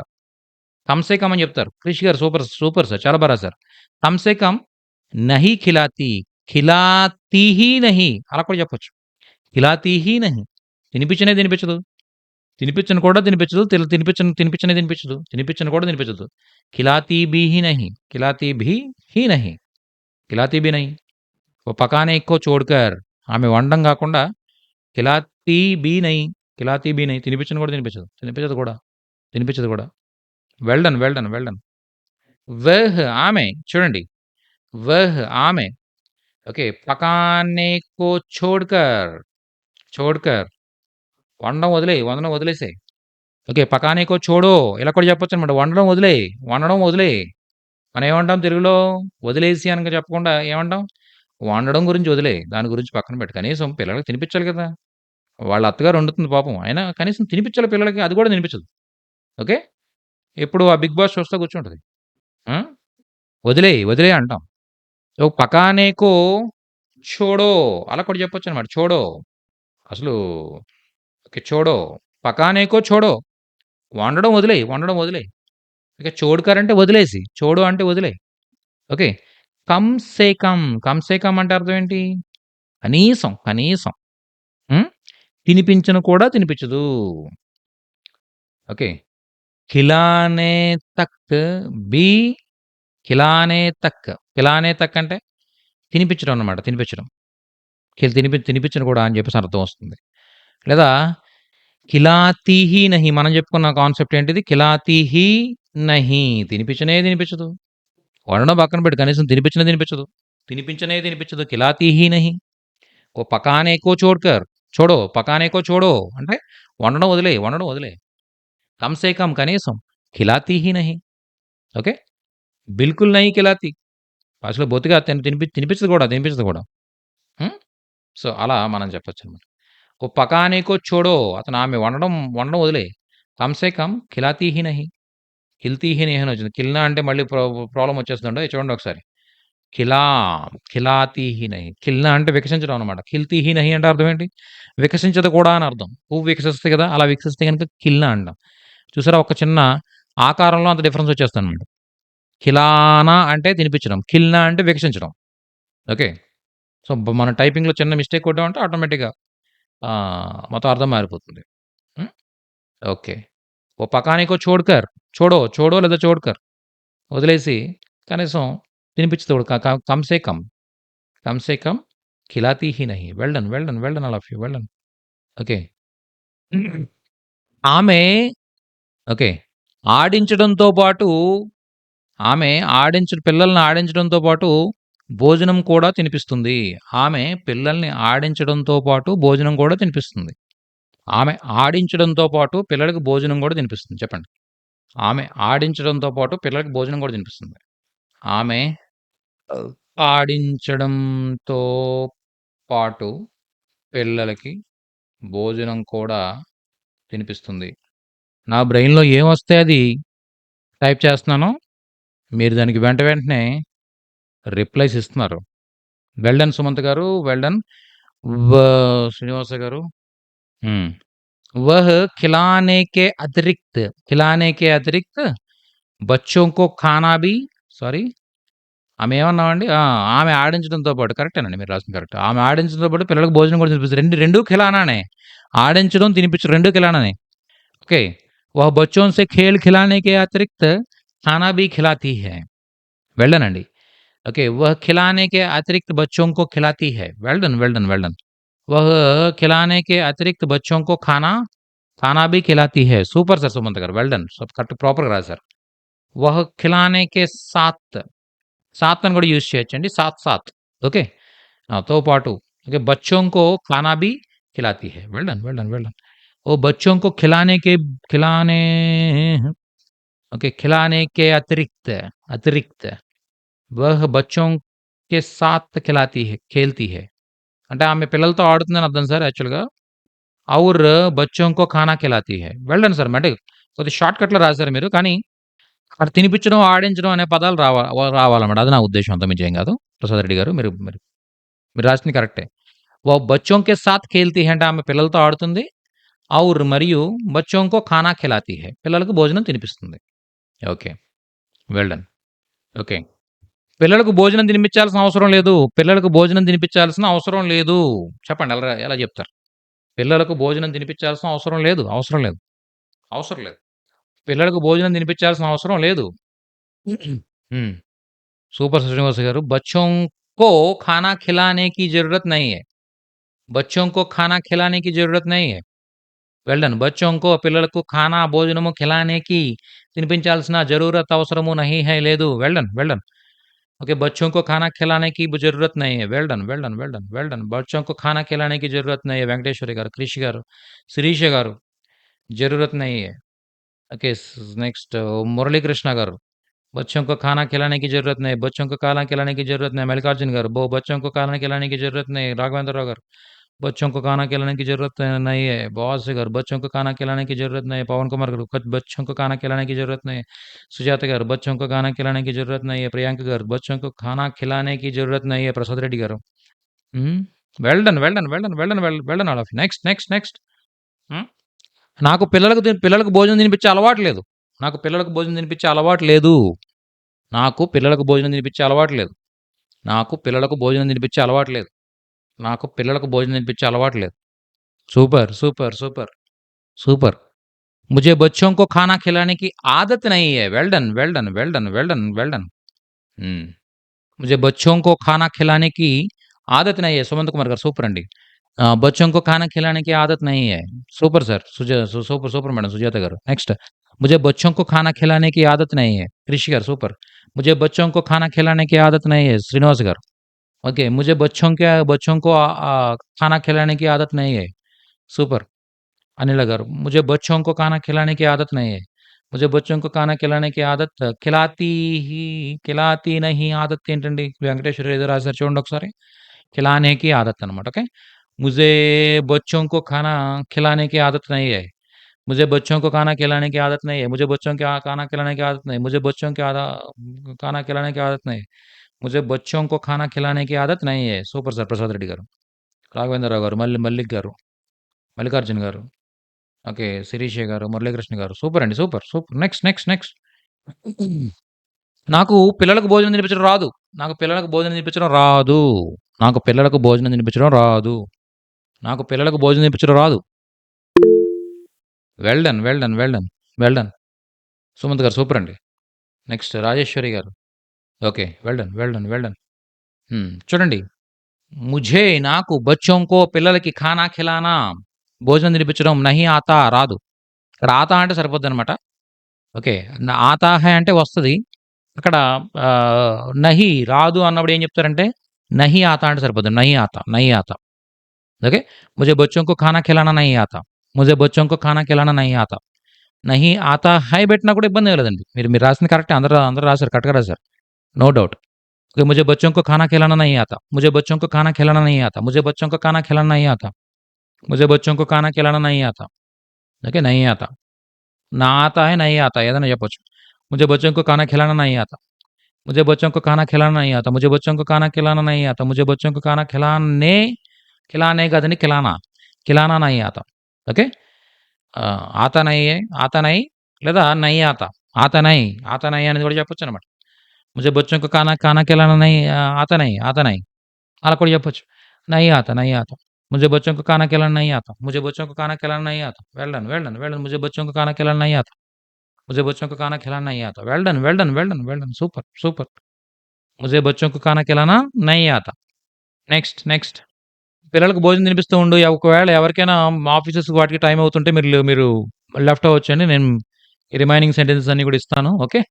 కమ్సే కమ్ అని చెప్తారు. క్రిష్ గారు సూపర్ సార్, చాలా బాగా సార్. కమ్సే కమ్ నహీ ఖిలాతీ హీ నహీ అలా కూడా చెప్పొచ్చు. ఖిలాతీ హీ నహీ, తినిపించదు. తినిపించను కూడా తినిపించదు. తినిపించను కూడా తినిపించదు. ఖిలాతీ భీ హీ నహీ. ఓ పకానే కో చోడ్కర్, ఆమె వండడం కాకుండా ఖిలాతీ భీ నహీ, తినిపించను కూడా తినిపించదు కూడా. వెళ్ళను. వహ్ ఆమె, చూడండి, వహ్ ఆమె. ఓకే, పకానే కో చోడ్కర్ వండడం వదిలేసే. ఓకే, పకానే కో చోడో ఇలా కూడా చెప్పొచ్చు అనమాట. వండడం వదిలే. మనం ఏమంటాం తెలుగులో? వదిలేసి అనక చెప్పకుండా ఏమంటాం? వండడం గురించి వదిలే, దాని గురించి పక్కన పెట్టు. కనీసం పిల్లలకి తినిపించాలి కదా. వాళ్ళ అత్తగారు వండుతుంది పాపం, అయినా కనీసం తినిపించాలి పిల్లలకి, అది కూడా తినిపించదు. ఓకే, ఎప్పుడు ఆ బిగ్ బాస్ చూస్తూ కూర్చుంటుంది. వదిలే అంటాం. పకానేకో చోడో అలా కూడా చెప్పొచ్చు అనమాట. చోడో అసలు ఓకే, పకానేకో చోడో వండడం వదిలే. ఇక చోడ్కర్ అంటే వదిలేసి, చోడో అంటే వదిలే. ఓకే, కమ్సే కమ్ అంటే అర్థం ఏంటి? కనీసం తినిపించను కూడా తినిపించదు. ఓకే, ఖిలానే తక్ అంటే తినిపించడం అన్నమాట. తినిపించను కూడా అని చెప్పేసి అర్థం వస్తుంది. లేదా ఖిలాతీ హీ నహీ మనం చెప్పుకున్న కాన్సెప్ట్ ఏంటిది? ఖిలాతీ హీ నహీ తినిపించదు. వండడం పక్కన పెట్టి కనీసం తినిపించదు. తినిపించదు. ఖిలాతీ హీ నహీ. ఓ పకానే కో చోడో అంటే వండడం వదిలే. కమ్ సే కమ్ కనీసం ఖిలాతీ హీ నహీ. ఓకే. బిల్కుల్ నహీ ఖిలాతీ. అసలు బొత్తిగా తినిపించదు కూడా. సో, అలా మనం చెప్పొచ్చనమాట. ఓ పకానే కో చోడో అతను ఆమె వండడం వదిలే. కమ్ సే కమ్ ఖిలాతీ హీ నహీ. కిల్తీ హీ నహీ అని వచ్చింది. కిల్నా అంటే మళ్ళీ ప్రాబ్లమ్ వచ్చేస్తుందండి. చూడండి ఒకసారి. ఖిలాతీ హీ నహీ. ఖిల్నా అంటే వికసించడం అనమాట. కిల్తీ హీ నహీ అంటే అర్థం ఏంటి? వికసించదు కూడా అని అర్థం. పువ్వు వికసిస్తుంది కదా! అలా వికసిస్తే గనుక కిల్నా అంటాం. చూసారా ఒక చిన్న ఆకారంలో అంత డిఫరెన్స్ వచ్చేస్తుందనమాట. ఖిలానా అంటే తినిపించడం. ఖిల్నా అంటే వికసించడం. ఓకే. సో, మన టైపింగ్‌లో చిన్న మిస్టేక్ కొట్టామంటే ఆటోమేటిక్‌గా మొత్తం అర్థం మారిపోతుంది. హ్మ్. ఓకే. ఓ పకానికో చోడో లేదా చోడ్‌కర్ వదిలేసి కనీసం తినిపించదు. కమ్ సే కమ్ ఖిలాతీ హీ నహీ. Well done all of you. Well done. Okay. ఆమె ఓకే. ఆడించడంతో పాటు పిల్లల్ని ఆడించడంతో పాటు భోజనం కూడా తినిపిస్తుంది. ఆమె పిల్లల్ని ఆడించడంతో పాటు భోజనం కూడా తినిపిస్తుంది. ఆమె ఆడించడంతో పాటు పిల్లలకి భోజనం కూడా తినిపిస్తుంది. చెప్పండి. ఆమె ఆడించడంతో పాటు పిల్లలకి భోజనం కూడా తినిపిస్తుంది. ఆమె ఆడించడంతో పాటు పిల్లలకి భోజనం కూడా తినిపిస్తుంది. నా బ్రెయిన్‌లో ఏమొస్తే అది టైప్ చేస్తున్నాను. మీరు దానికి వెంటనే రిప్లైస్ ఇస్తున్నారు. వెల్ డన్ సుమంత్ గారు. Well done. శ్రీనివాస గారు. वह खिलाने के अतिरिक्त बच्चों को खाना भी సారీ ఆమె ఏమన్నామండి? ఆమె ఆడించడంతో పాటు కరెక్టేనండి మీరు రాసింది కరెక్ట్. ఆమె ఆడించడంతో పాటు పిల్లలకు భోజనం కూడా తినిపిస్తుంది. రెండు ఖిలానానే. ఆడించడం, తినిపించడం 2 ఖిలానానే. ఓకే. वह बच्चों से खेल खिलाने के अतिरिक्त खाना भी खिलाती है. వెల్ డన్ అండి. ఓకే. वह खिलाने के अतिरिक्त बच्चों को खिलाती है. Well done. वह खिलाने के अतिरिक्त बच्चों को खाना भी खिलाती है. సూపర్ సార్ సుమంత్ గారు. Well done. కరెక్ట్ ప్రాపర్‌గా రాశారు. वह खिलाने के साथ అని కూడా యూజ్ చేయొచ్చండి. साथ ఓకే. తో పాటు ఓకే. बच्चों को खाना भी खिलाती है. Well done. वो बच्चों को खिलाने के अतिरिक्त वह बच्चों के साथ खेलती है. అంటే ఆమె పిల్లలతో ఆడుతుందని అర్థం సార్ యాక్చువల్‌గా. और बच्चों को खाना खिलाती है. Well done sir. అంటే కొద్దిగా షార్ట్‌కట్‌లో రాశారు మీరు. కానీ అక్కడ తినిపించడం, ఆడించడం అనే పదాలు రావాలన్నమాట. అది నా ఉద్దేశ్యం. అంతకుమించి ఏం కాదు. ప్రసాద్ రెడ్డి గారు మీరు రాసింది కరెక్టే. वो बच्चों के साथ खेलती है అంటే ఆమె పిల్లలతో ఆడుతుంది. और మరియు बच्चों को खाना खिलाती है. పిల్లలకు భోజనం తినిపిస్తుంది. ఓకే. Well done. ఓకే. పిల్లలకు భోజనం తినిపించాల్సిన అవసరం లేదు. చెప్పండి ఎలా చెప్తారు? పిల్లలకు భోజనం తినిపించాల్సిన అవసరం లేదు. పిల్లలకు భోజనం తినిపించాల్సిన అవసరం లేదు. సూపర్ శ్రీనివాస్ గారు. बच्चों को खाना खिलाने की ज़रूरत नहीं है. Well done. बच्चों को పిల్లలకు ఖానా భోజనము ఖిలానేకి తినిపించాల్సిన జరూరత్ అవసరము నహీ హై లేదు. Well done. ఓకే. बच्चों को खाना खिलाने की ज़रूरत नहीं है. Well done. बच्चों को खाना खिलाने की ज़रूरत नहीं है. వెంకటేశ్వరి గారు, క్రిష్ గారు, శిరీష గారు. ज़रूरत नहीं है. ఓకే. నెక్స్ట్ మురళీకృష్ణ గారు. बच्चों को खाना खिलाने की ज़रूरत नहीं. बच्चों को खाना खिलाने की ज़रूरत नहीं. మల్లికార్జున్ గారు. बच्चों को खाना खिलाने की ज़रूरत नहीं. రాఘవేంద్రరావు గారు. बच्चों को खाना खिलाने की ज़रूरत नहीं है. బాస్ గారు. बच्चों को खाना खिलाने की ज़रूरत नहीं है. పవన్ కుమార్ గారు. बच्चों को खाना खिलाने की ज़रूरत नहीं है. సుజాత గారు. बच्चों को खाना खिलाने की ज़रूरत नहीं है. ప్రియాంక గారు. बच्चों को खाना खिलाने की ज़रूरत नहीं है. ప్రసాద్ రెడ్డి గారు. Well done all of you. Next. నాకు పిల్లలకు భోజనం తినిపించే అలవాటు లేదు. నాకు పిల్లలకు భోజనం తినిపించే అలవాటు లేదు. సూపర్. मुझे बच्चों को खाना खिलाने की आदत नहीं है. Well done. मुझे बच्चों को खाना खिलाने की ఆదత్ నయ్యే. సుమంత్ కుమార్ గారు సూపర్ అండి. बच्चों को खाना खिलाने की आदत नहीं है. Super sir. Super super madam Sujatha గారు. నెక్స్ట్ मुझे बच्चों को खाना खिलाने की आदत नहीं है. ऋषि గారు సూపర్. मुझे बच्चों को खाना खिलाने की आदत नहीं है. శ్రీనివాస్ గారు. ఓకే. मुझे बच्चों को खाना खिलाने की आदत नहीं है. సూపర్. अनिल గారు. मुझे बच्चों को खाना खिलाने की आदत नहीं है. मुझे बच्चों को खाना खिलाने की आदत खिलाती नहीं ఆదత్ ఏంటండి? వెంకటేశ్వర ఏదో రాశారు చూడండి ఒకసారి. खिलाने की आदत అనమాట. ఓకే. मुझे बच्चों को खाना खिलाने की आदत नहीं है. मुझे बच्चों को खाना खिलाने की आदत नहीं है. मुझे बच्चों के खाना खिलाने की आदत नहीं. मुझे बच्चों के खाना खिलाने की आदत नहीं. मुझे बच्चों को खाना खिलाने की आदत नहीं है. సూపర్ సార్ ప్రసాద్ రెడ్డి గారు. రాఘవేంద్రరావు గారు, మల్లిక్ గారు, మల్లికార్జున గారు, ఓకే. శిరీష గారు, మురళీకృష్ణ గారు. సూపర్ అండి. సూపర్. నెక్స్ట్. నాకు పిల్లలకు భోజనం తినిపించడం రాదు. నాకు పిల్లలకు భోజనం తినిపించడం రాదు. నాకు పిల్లలకు భోజనం తినిపించడం రాదు. నాకు పిల్లలకు భోజనం తినిపించడం రాదు. Well done. సుమంత్ గారు సూపర్ అండి. నెక్స్ట్ రాజేశ్వరి గారు. ఓకే. Well done. చూడండి. ముఝే నాకు బచ్చోంకో పిల్లలకి ఖానా ఖిలానా భోజనం తినిపించడం నహి ఆతా రాదు. ఇక్కడ ఆతా అంటే సరిపోద్ది అనమాట. ఓకే. ఆతా హై అంటే వస్తుంది. అక్కడ నహి రాదు అన్నప్పుడు ఏం చెప్తారంటే నహి ఆతా అంటే సరిపోద్ది. నహి ఆతా. ఓకే. ముझे बच्चों को खाना खिलाना नहीं आता. मुझे बच्चों को खाना खिलाना नहीं आता. నహి ఆతా హై పెట్టినా కూడా ఇబ్బంది లేదండి. మీరు రాసింది కరెక్టే. అందరూ రాశారు. కరెక్ట్గా రాశారు. No doubt. ఓకే. मुझे बच्चों को खाना खिलाना नहीं आता. मुझे बच्चों को खाना खिलाना नहीं आता. मुझे बच्चों को खाना खिलाना नहीं आता. मुझे बच्चों को खाना खिलाना नहीं आता. ఓకే. नहीं आता. నా ఆతా హై नहीं आता ఏదైనా చెప్పొచ్చు. मुझे बच्चों को खाना खिलाना नहीं आता. मुझे बच्चों को खाना खिलाना नहीं आता. मुझे बच्चों को खाना खिलाना नहीं आता. मुझे बच्चों को खाना खिलाने కాదండి खिलाना नहीं आता. ఓకే. ఆతా నహీ లేదా నహీ ఆతా నహీ అనేది కూడా చెప్పొచ్చు అనమాట. मुझे बच्चों को खाना खिलाना नहीं आता नहीं అలా కూడా చెప్పొచ్చు. नहीं आता. मुझे बच्चों को खाना खिलाना नहीं आता. मुझे बच्चों को खाना खिलाना नहीं आता. Well done. मुझे बच्चों को खाना खिलाना नहीं आता. मुझे बच्चों को खाना खिलाना नहीं आता. Well done. సూపర్. मुझे बच्चों को खाना खिलाना नहीं आता. నెక్స్ట్ పిల్లలకు భోజనం తినిపిస్తూ ఉండు. ఒకవేళ ఎవరికైనా ఆఫీసెస్ వాటికి టైం అవుతుంటే మీరు లెఫ్ట్ అవ్వచ్చండి. నేను ఈ రిమైనింగ్ సెంటెన్సెస్ అన్నీ కూడా ఇస్తాను. ఓకే.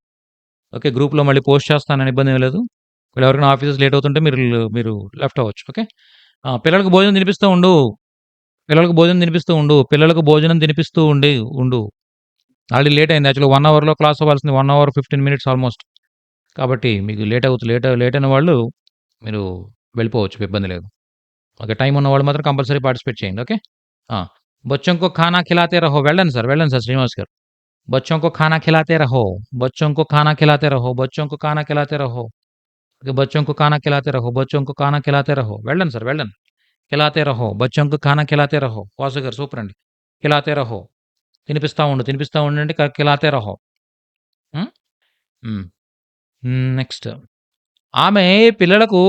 గ్రూప్లో మళ్ళీ పోస్ట్ చేస్తానని ఇబ్బంది ఏం లేదు. ఇప్పుడు ఎవరికైనా ఆఫీసెస్ లేట్ అవుతుంటే మీరు లెఫ్ట్ అవ్వచ్చు. ఓకే. పిల్లలకు భోజనం తినిపిస్తూ ఉండు. పిల్లలకు భోజనం తినిపిస్తూ ఉండు. ఆల్రెడీ లేట్ అయింది. యాక్చువల్గా 1 అవర్లో క్లాస్ అవ్వాల్సింది 1 అవర్ 15 మినిట్స్ ఆల్మోస్ట్. కాబట్టి మీకు లేట్ అయిన వాళ్ళు మీరు వెళ్ళిపోవచ్చు. ఇబ్బంది లేదు. ఓకే. టైం ఉన్న వాళ్ళు మాత్రం కంపల్సరీ పార్టిసిపేట్ చేయండి. ఓకే. बच्चों को खाना खिलाते रहो. వెల్ డన్ సార్ శ్రీనివాస్ గారు. बच्चों को खाना खिलाते रहो. बच्चों को खाना खिलाते रहो. बच्चों को खाना खिलाते रहो. बच्चों को खाना खिलाते रहो. बच्चों को खाना खिलाते रहो. Well done. खिलाते रहो. बच्चों को खाना खिलाते रहो. వాసు గారు సూపర్ అండి. खिलाते रहो. తినిపిస్తా ఉండు అంటే खिलाते रहो. నెక్స్ట్ ఆమె పిల్లలకు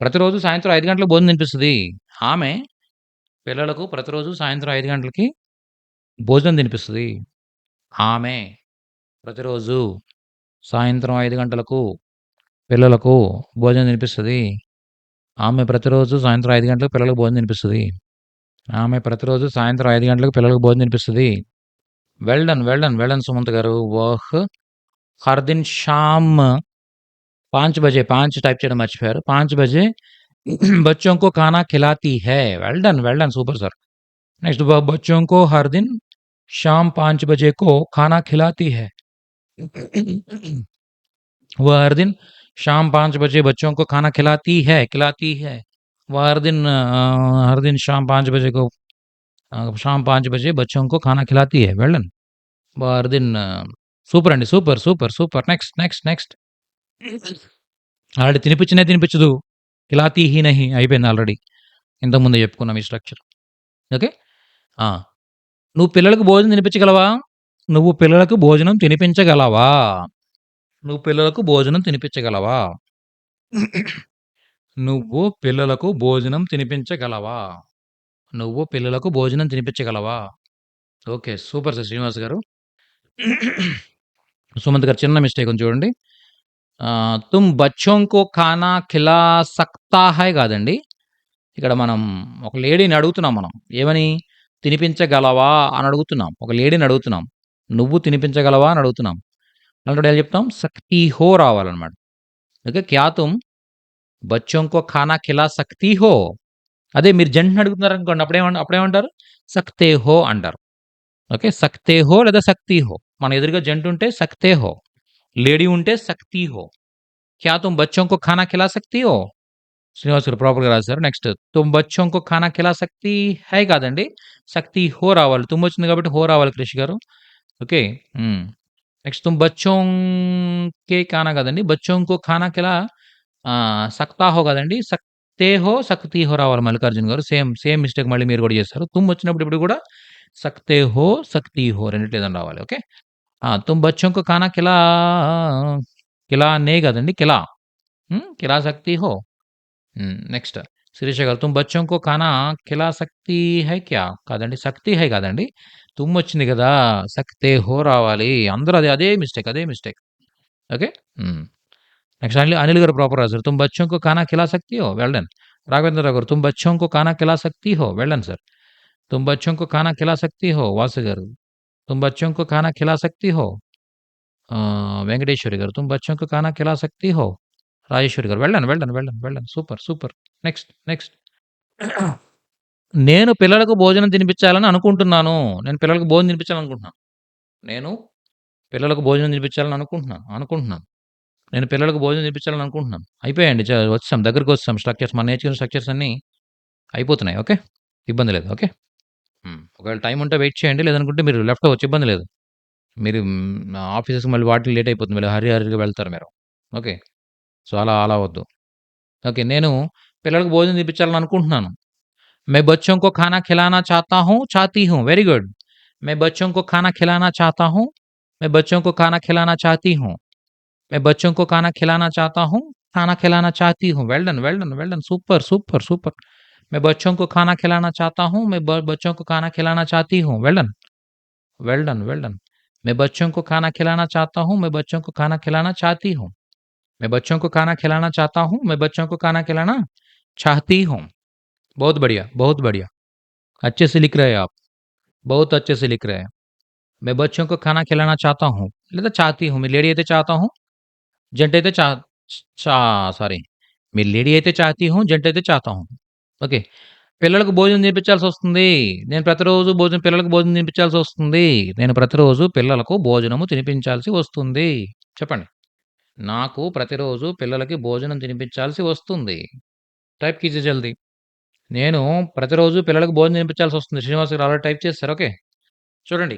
ప్రతిరోజు సాయంత్రం 5 గంటలకు భోజనం తినిపిస్తుంది. ఆమె పిల్లలకు ప్రతిరోజు సాయంత్రం 5 గంటలకి భోజనం తినిపిస్తుంది. ఆమె ప్రతిరోజు సాయంత్రం 5 గంటలకు పిల్లలకు భోజనం తినిపిస్తుంది. ఆమె ప్రతిరోజు సాయంత్రం 5 గంటలకు పిల్లలకు భోజనం తినిపిస్తుంది. ఆమె ప్రతిరోజు సాయంత్రం 5 గంటలకు పిల్లలకు భోజనం తినిపిస్తుంది. వెల్ డన్ సుమంత్ గారు. వహ్ हर दिन शाम 5 बजे 5 టైప్ చేయడం మర్చిపోయారు. 5 बजे बच्चों को खाना खिलाती है. Well done super sir. Next बच्चों को हर दिन शाम 5 बजे को खाना खिलाती है. वह हर दिन शाम 5 बजे बच्चों को खाना खिलाती है. वह हर दिन शाम 5 बजे को शाम 5 बजे बच्चों को खाना खिलाती है. Well done. वह हर दिन సూపర్ అండి. సూపర్. నెక్స్ట్ ఆల్రెడీ తినిపించదు. ఖిలాతీ హీ నహీ అయిపోయింది ఆల్రెడీ. ఇంతకుముందే చెప్పుకున్నాం ఈ స్ట్రక్చర్. ఓకే. నువ్వు పిల్లలకు భోజనం తినిపించగలవా? నువ్వు పిల్లలకు భోజనం తినిపించగలవా? నువ్వు పిల్లలకు భోజనం తినిపించగలవా? నువ్వు పిల్లలకు భోజనం తినిపించగలవా? నువ్వు పిల్లలకు భోజనం తినిపించగలవా? ఓకే. సూపర్ సార్ శ్రీనివాస్ గారు. సుమంత్ గారు చిన్న మిస్టేక్ ఉంది చూడండి. తుమ్ బచ్చోం కో ఖానా ఖిలా సక్తా హై కాదండి. ఇక్కడ మనం ఒక లేడీని అడుగుతున్నాం మనం. ఏమని? తినిపించగలవా అని అడుగుతున్నాం. ఒక లేడీని అడుగుతున్నాం. నువ్వు తినిపించగలవా అని అడుగుతున్నాం. అలాంటప్పుడు ఎలా చెప్తాం? సక్తీ హో రావాలన్నమాట. ఓకే. క్యా తుమ్ బచ్చోं को खाना खिला सकती हो? అదే మీరు జెంట్‌ని అడుగుతున్నారనుకోండి అప్పుడేమంటారు? సక్తే హో అంటారు. ఓకే. సక్తే హో లేదా సక్తీ హో. మన ఎదురుగా జెంట్ ఉంటే సక్తే హో. లేడీ ఉంటే సక్తీ హో. క్యా తుమ్ బచ్చోं को खाना खिला सकती हो? శ్రీనివాస్ గారు ప్రాపర్‌గా రాశారు. నెక్స్ట్ తుమ్ బచ్చోं को खाना खिला सकती है కాదండి. సక్తీ హో రావాలి. తుమ్ వచ్చింది కాబట్టి హో రావాలి క్రిష్ గారు. ఓకే. నెక్స్ట్ తుమ్ బచ్చోं के खाना కాదండి. బచ్చోं को खाना खिला సక్తా హో కాదండి. సక్తే హో, సక్తీ హో రావాలి మల్లికార్జున గారు. సేమ్ మిస్టేక్ మళ్ళీ మీరు కూడా చేశారు. తుమ్ వచ్చినప్పుడు ఇప్పుడు కూడా సక్తే హో, సక్తీ హో రెండిట్లో ఏదైనా రావాలి. ఓకే. తుమ్ బచ్చోं को खाना खिलाने కాదండి. खिला सकती हो. నెక్స్ట్ శిరీష గారు తుమ్ బచ్చోं को खाना खिला सकती है क्या? కాదండి. సక్తీ హై కాదండి. తుమ్ వచ్చింది కదా! సక్తే హో రావాలి. అందరూ అదే మిస్టేక్. ఓకే. నెక్స్ట్ అనిల్ గారు ప్రాపర్ రాశారు. తుమ్ బచ్చోं को खाना खिला सकती हो. Well done. రాఘవేంద్రరావు గారు తుమ్ బచ్చోं को खाना खिला सकती हो. Well done sir. తుమ్ బచ్చోं को खाना खिला सकती हो. వాసు గారు తుమ్ బచ్చోं को खाना खिला सकती हो. వెంకటేశ్వరి గారు తుమ్ బచ్చోं को खाना खिला सकती हो. రాజేశ్వరి గారు వెల్ డన్. సూపర్. నెక్స్ట్ నేను పిల్లలకు భోజనం తినిపించాలని అనుకుంటున్నాను. నేను పిల్లలకు భోజనం తినిపించాలనుకుంటున్నాను. నేను పిల్లలకు భోజనం తినిపించాలని అనుకుంటున్నాను. నేను పిల్లలకు భోజనం తినిపించాలని అనుకుంటున్నాను. అయిపోయాయండి. దగ్గరికొచ్చేసాం. స్ట్రక్చర్స్ మనం నేర్చుకున్న స్ట్రక్చర్స్ అన్నీ అయిపోతున్నాయి. ఓకే. ఇబ్బంది లేదు. ఓకే. ఒకవేళ టైం ఉంటే వెయిట్ చేయండి. లేదనుకుంటే మీరు లెఫ్ట్ అవ్వచ్చు. ఇబ్బంది లేదు. మీరు ఆఫీసెస్‌కి మళ్ళీ వాటికి లేట్ అయిపోతుంది. మళ్ళీ హరీగా వెళ్తారు మీరు. ఓకే. సో, అలా అవ్వద్దు. ఓకే. నేను పిల్లలకు భోజనం తినిపించాలని అనుకుంటున్నాను. मैं बच्चों को खाना खिलाना चाहती हूँ. Very good. मैं बच्चों को खाना खिलाना चाहता हूँ. मैं बच्चों को खाना खिलाना चाहती हूँ. मैं बच्चों को खाना खिलाना चाहता हूँ. खाना खिलाना चाहती हूँ. Well done. सुपर. मैं बच्चों को खाना खिलाना चाहता हूँ. मैं बच्चों को खाना खिलाना चाहती हूँ. Well done. मैं बच्चों को खाना खिलाना चाहता हूँ. मैं बच्चों को खाना खिलाना चाहती हूँ. मैं बच्चों को खाना खिलाना चाहता हूँ. मैं बच्चों को खाना खिलाना चाहती हूँ. बहुत बढ़िया. अच्छे से लिख रहे हैं आप. बहुत अच्छे से लिख रहे हैं. मैं बच्चों को खाना खिलाना चाहता हूँ లేదా చాహతీ హూ. మీరు లేడీ అయితే చాహతా హూ, జెంట్ అయితే సారీ. మీరు లేడీ అయితే చాహతీ హూ, జెంట్ అయితే చాహతా హూ. ఓకే. పిల్లలకు భోజనం తినిపించాల్సి వస్తుంది. నేను ప్రతిరోజు పిల్లలకు భోజనం తినిపించాల్సి వస్తుంది. నేను ప్రతిరోజు పిల్లలకు భోజనము తినిపించాల్సి వస్తుంది. చెప్పండి. నాకు ప్రతిరోజు పిల్లలకి భోజనం తినిపించాల్సి వస్తుంది. టైప్ కీజిए జల్దీ. నేను ప్రతిరోజు పిల్లలకు భోజనం తినిపించాల్సి వస్తుంది. శ్రీనివాస్ గారు ఆల్రెడీ టైప్ చేశారు. ఓకే. చూడండి.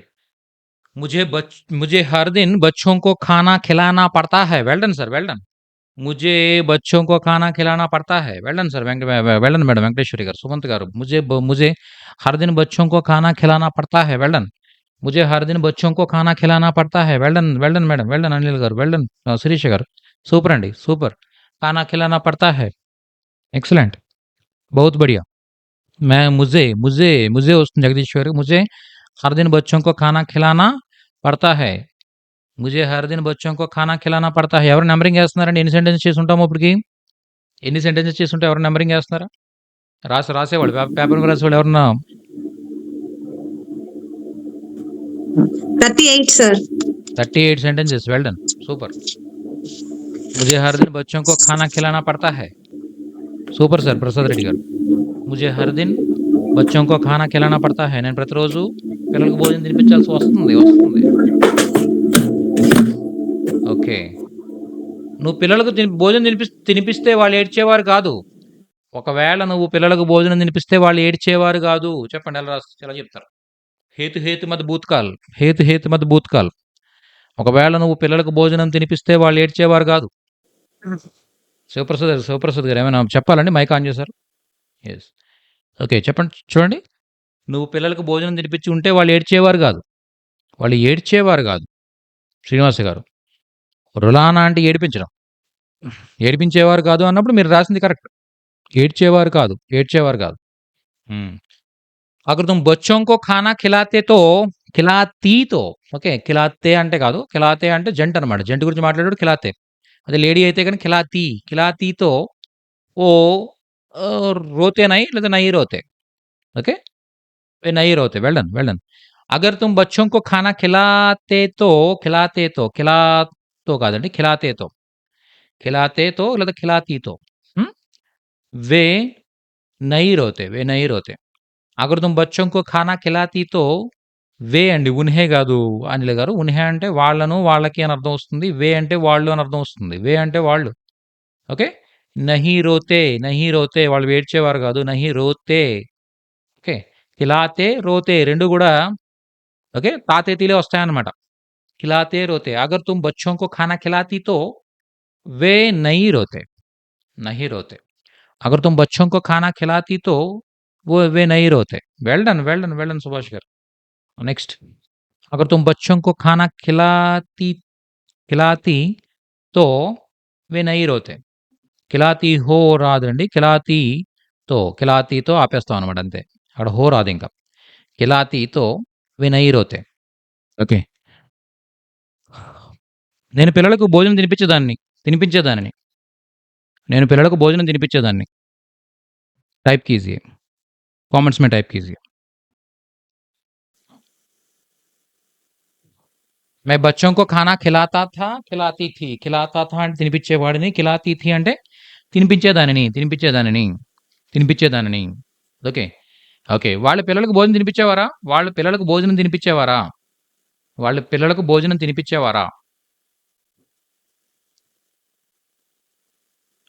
मुझे हर दिन बच्चों को खाना खिलाना पड़ता है. Well done sir. Well done. मुझे बच्चों को खाना खिलाना पड़ता है. Well done sir. Well done madam Venkateswari గారు. సుమంత్ గారు मुझे हर दिन बच्चों को खाना खिलाना पड़ता है. Well done. मुझे हर दिन बच्चों को खाना खिलाना पड़ता है. Well done madam. Well done Anil garu. Well done Sirisha గారు. సూపర్ అండి. సూపర్. खाना खिलाना पड़ता है. एक्सीलेंट. बहुत बढ़िया. मुझे వస్తుంది జగదీశ్వర్. मुझे हर दिन बच्चों को खाना खिलाना पड़ता है. मुझे हर दिन बच्चों को खाना खिलाना पड़ता है. ఎవరు నంబరింగ్ చేస్తున్నారండి? ఎన్ని సెంటెన్సెస్ చేసి ఉంటాము ఇప్పటికి? ఎన్ని సెంటెన్సెస్ చేసి ఉంటే ఎవరు నంబరింగ్ చేస్తున్నారా? రాసేవాళ్ళు పేపర్ మీద రాసేవాళ్ళు ఎవరన్నా? 38 sir. 38 sentences. Well done. Super. मुझे हर दिन बच्चों को खाना खिलाना पड़ता है. సూపర్ సార్ ప్రసాద్ రెడ్డి గారు. मुझे हर दिन बच्चों को खाना खिलाना पड़ता है. నేను ప్రతిరోజు పిల్లలకు భోజనం తినిపించాల్సి వస్తుంది. ఓకే. నువ్వు పిల్లలకు భోజనం తినిపిస్తే వాళ్ళు ఏడ్చేవారు కాదు. ఒకవేళ నువ్వు పిల్లలకు భోజనం తినిపిస్తే వాళ్ళు ఏడ్చేవారు కాదు. చెప్పండి ఎలా చెప్తారు? హేతు మత్ భూత్కాల్. ఒకవేళ నువ్వు పిల్లలకు భోజనం తినిపిస్తే వాళ్ళు ఏడ్చేవారు కాదు. శివప్రసాద్ గారు ఏమైనా చెప్పాలండి? మైక్ ఆన్ చేశారు. ఎస్. ఓకే. చెప్పండి. చూడండి. నువ్వు పిల్లలకు భోజనం తినిపించి ఉంటే వాళ్ళు ఏడ్చేవారు కాదు. శ్రీనివాస గారు. రులానా అంటే ఏడిపించేవారు కాదు అన్నప్పుడు మీరు రాసింది కరెక్ట్. ఏడ్చేవారు కాదు. అక్కడ తుమ్ బచ్చోं को खाना खिलाते तो ఓకే. ఖిలాతే అంటే కాదు. ఖిలాతే అంటే జంట్ అనమాట. జంట్ గురించి మాట్లాడాడు ఖిలాతే. అదే లేడీ అయితే కానీ ఖిలాతీతో ఓ రోతే నహీ లేదా నహీ రోతే. ఓకే. వే నహీ రోతే. Well done. Well done. అగర్ తుమ్ బచ్చోं को खाना ఖిలాతో కాదండి. ఖిలాతే తో లేదా ఖిలాతీతో. హ్మ్. వే నహీ రోతే. వే నహీ రోతే. అగర్ తుమ్ బచ్చోं को खाना ఖిలాతీ తో వే అండి. ఉన్హే కాదు అనిల్ గారు. ఉన్హే అంటే వాళ్ళను, వాళ్ళకి అని అర్థం వస్తుంది. వే అంటే వాళ్ళు అని అర్థం వస్తుంది. వే అంటే వాళ్ళు. ఓకే. నహీ రోతే వాళ్ళు ఏడ్చేవారు కాదు. నహీ రోతే. ఓకే. ఖిలాతే, రోతే 2 కూడా ఓకే. తాతేతీలే వస్తాయన్నమాట. ఖిలాతే, రోతే. అగర్ తుమ్ బచ్చోं को खाना खिलाती तो వే నహీ రోతే. నహీ రోతే. అగర్ తుమ్ బచ్చోं को खाना खिलाती तो వే నహీ రోతే. Well done. Well done. Well done Subhash garu. Next. Agar తుమ్ బచ్చోं को खाना खिलाती तो వే నహీ రోతే. ఖిలాతీ హో రాదండి. ఖిలాతీతో ఆపేస్తాం అనమాట అంతే. అక్కడ హో రాదు ఇంకా. ఖిలాతీతో వే నహీ రోతే. ఓకే. నేను పిల్లలకు భోజనం తినిపించేదానిని. నేను పిల్లలకు భోజనం తినిపించేదాన్ని. टाइप कीजिए, कमेंट्स में टाइप कीजिए. मैं बच्चों को खाना खिलाता था, खिलाती थी. खिलाता था అంటే తినిపించేవాడిని, ఖిలాతీ థీ అంటే తినిపించేదానిని. ఓకే. ఓకే. వాళ్ళ పిల్లలకు భోజనం తినిపించేవారా? వాళ్ళ పిల్లలకు భోజనం తినిపించేవారా? వాళ్ళ పిల్లలకు భోజనం తినిపించేవారా?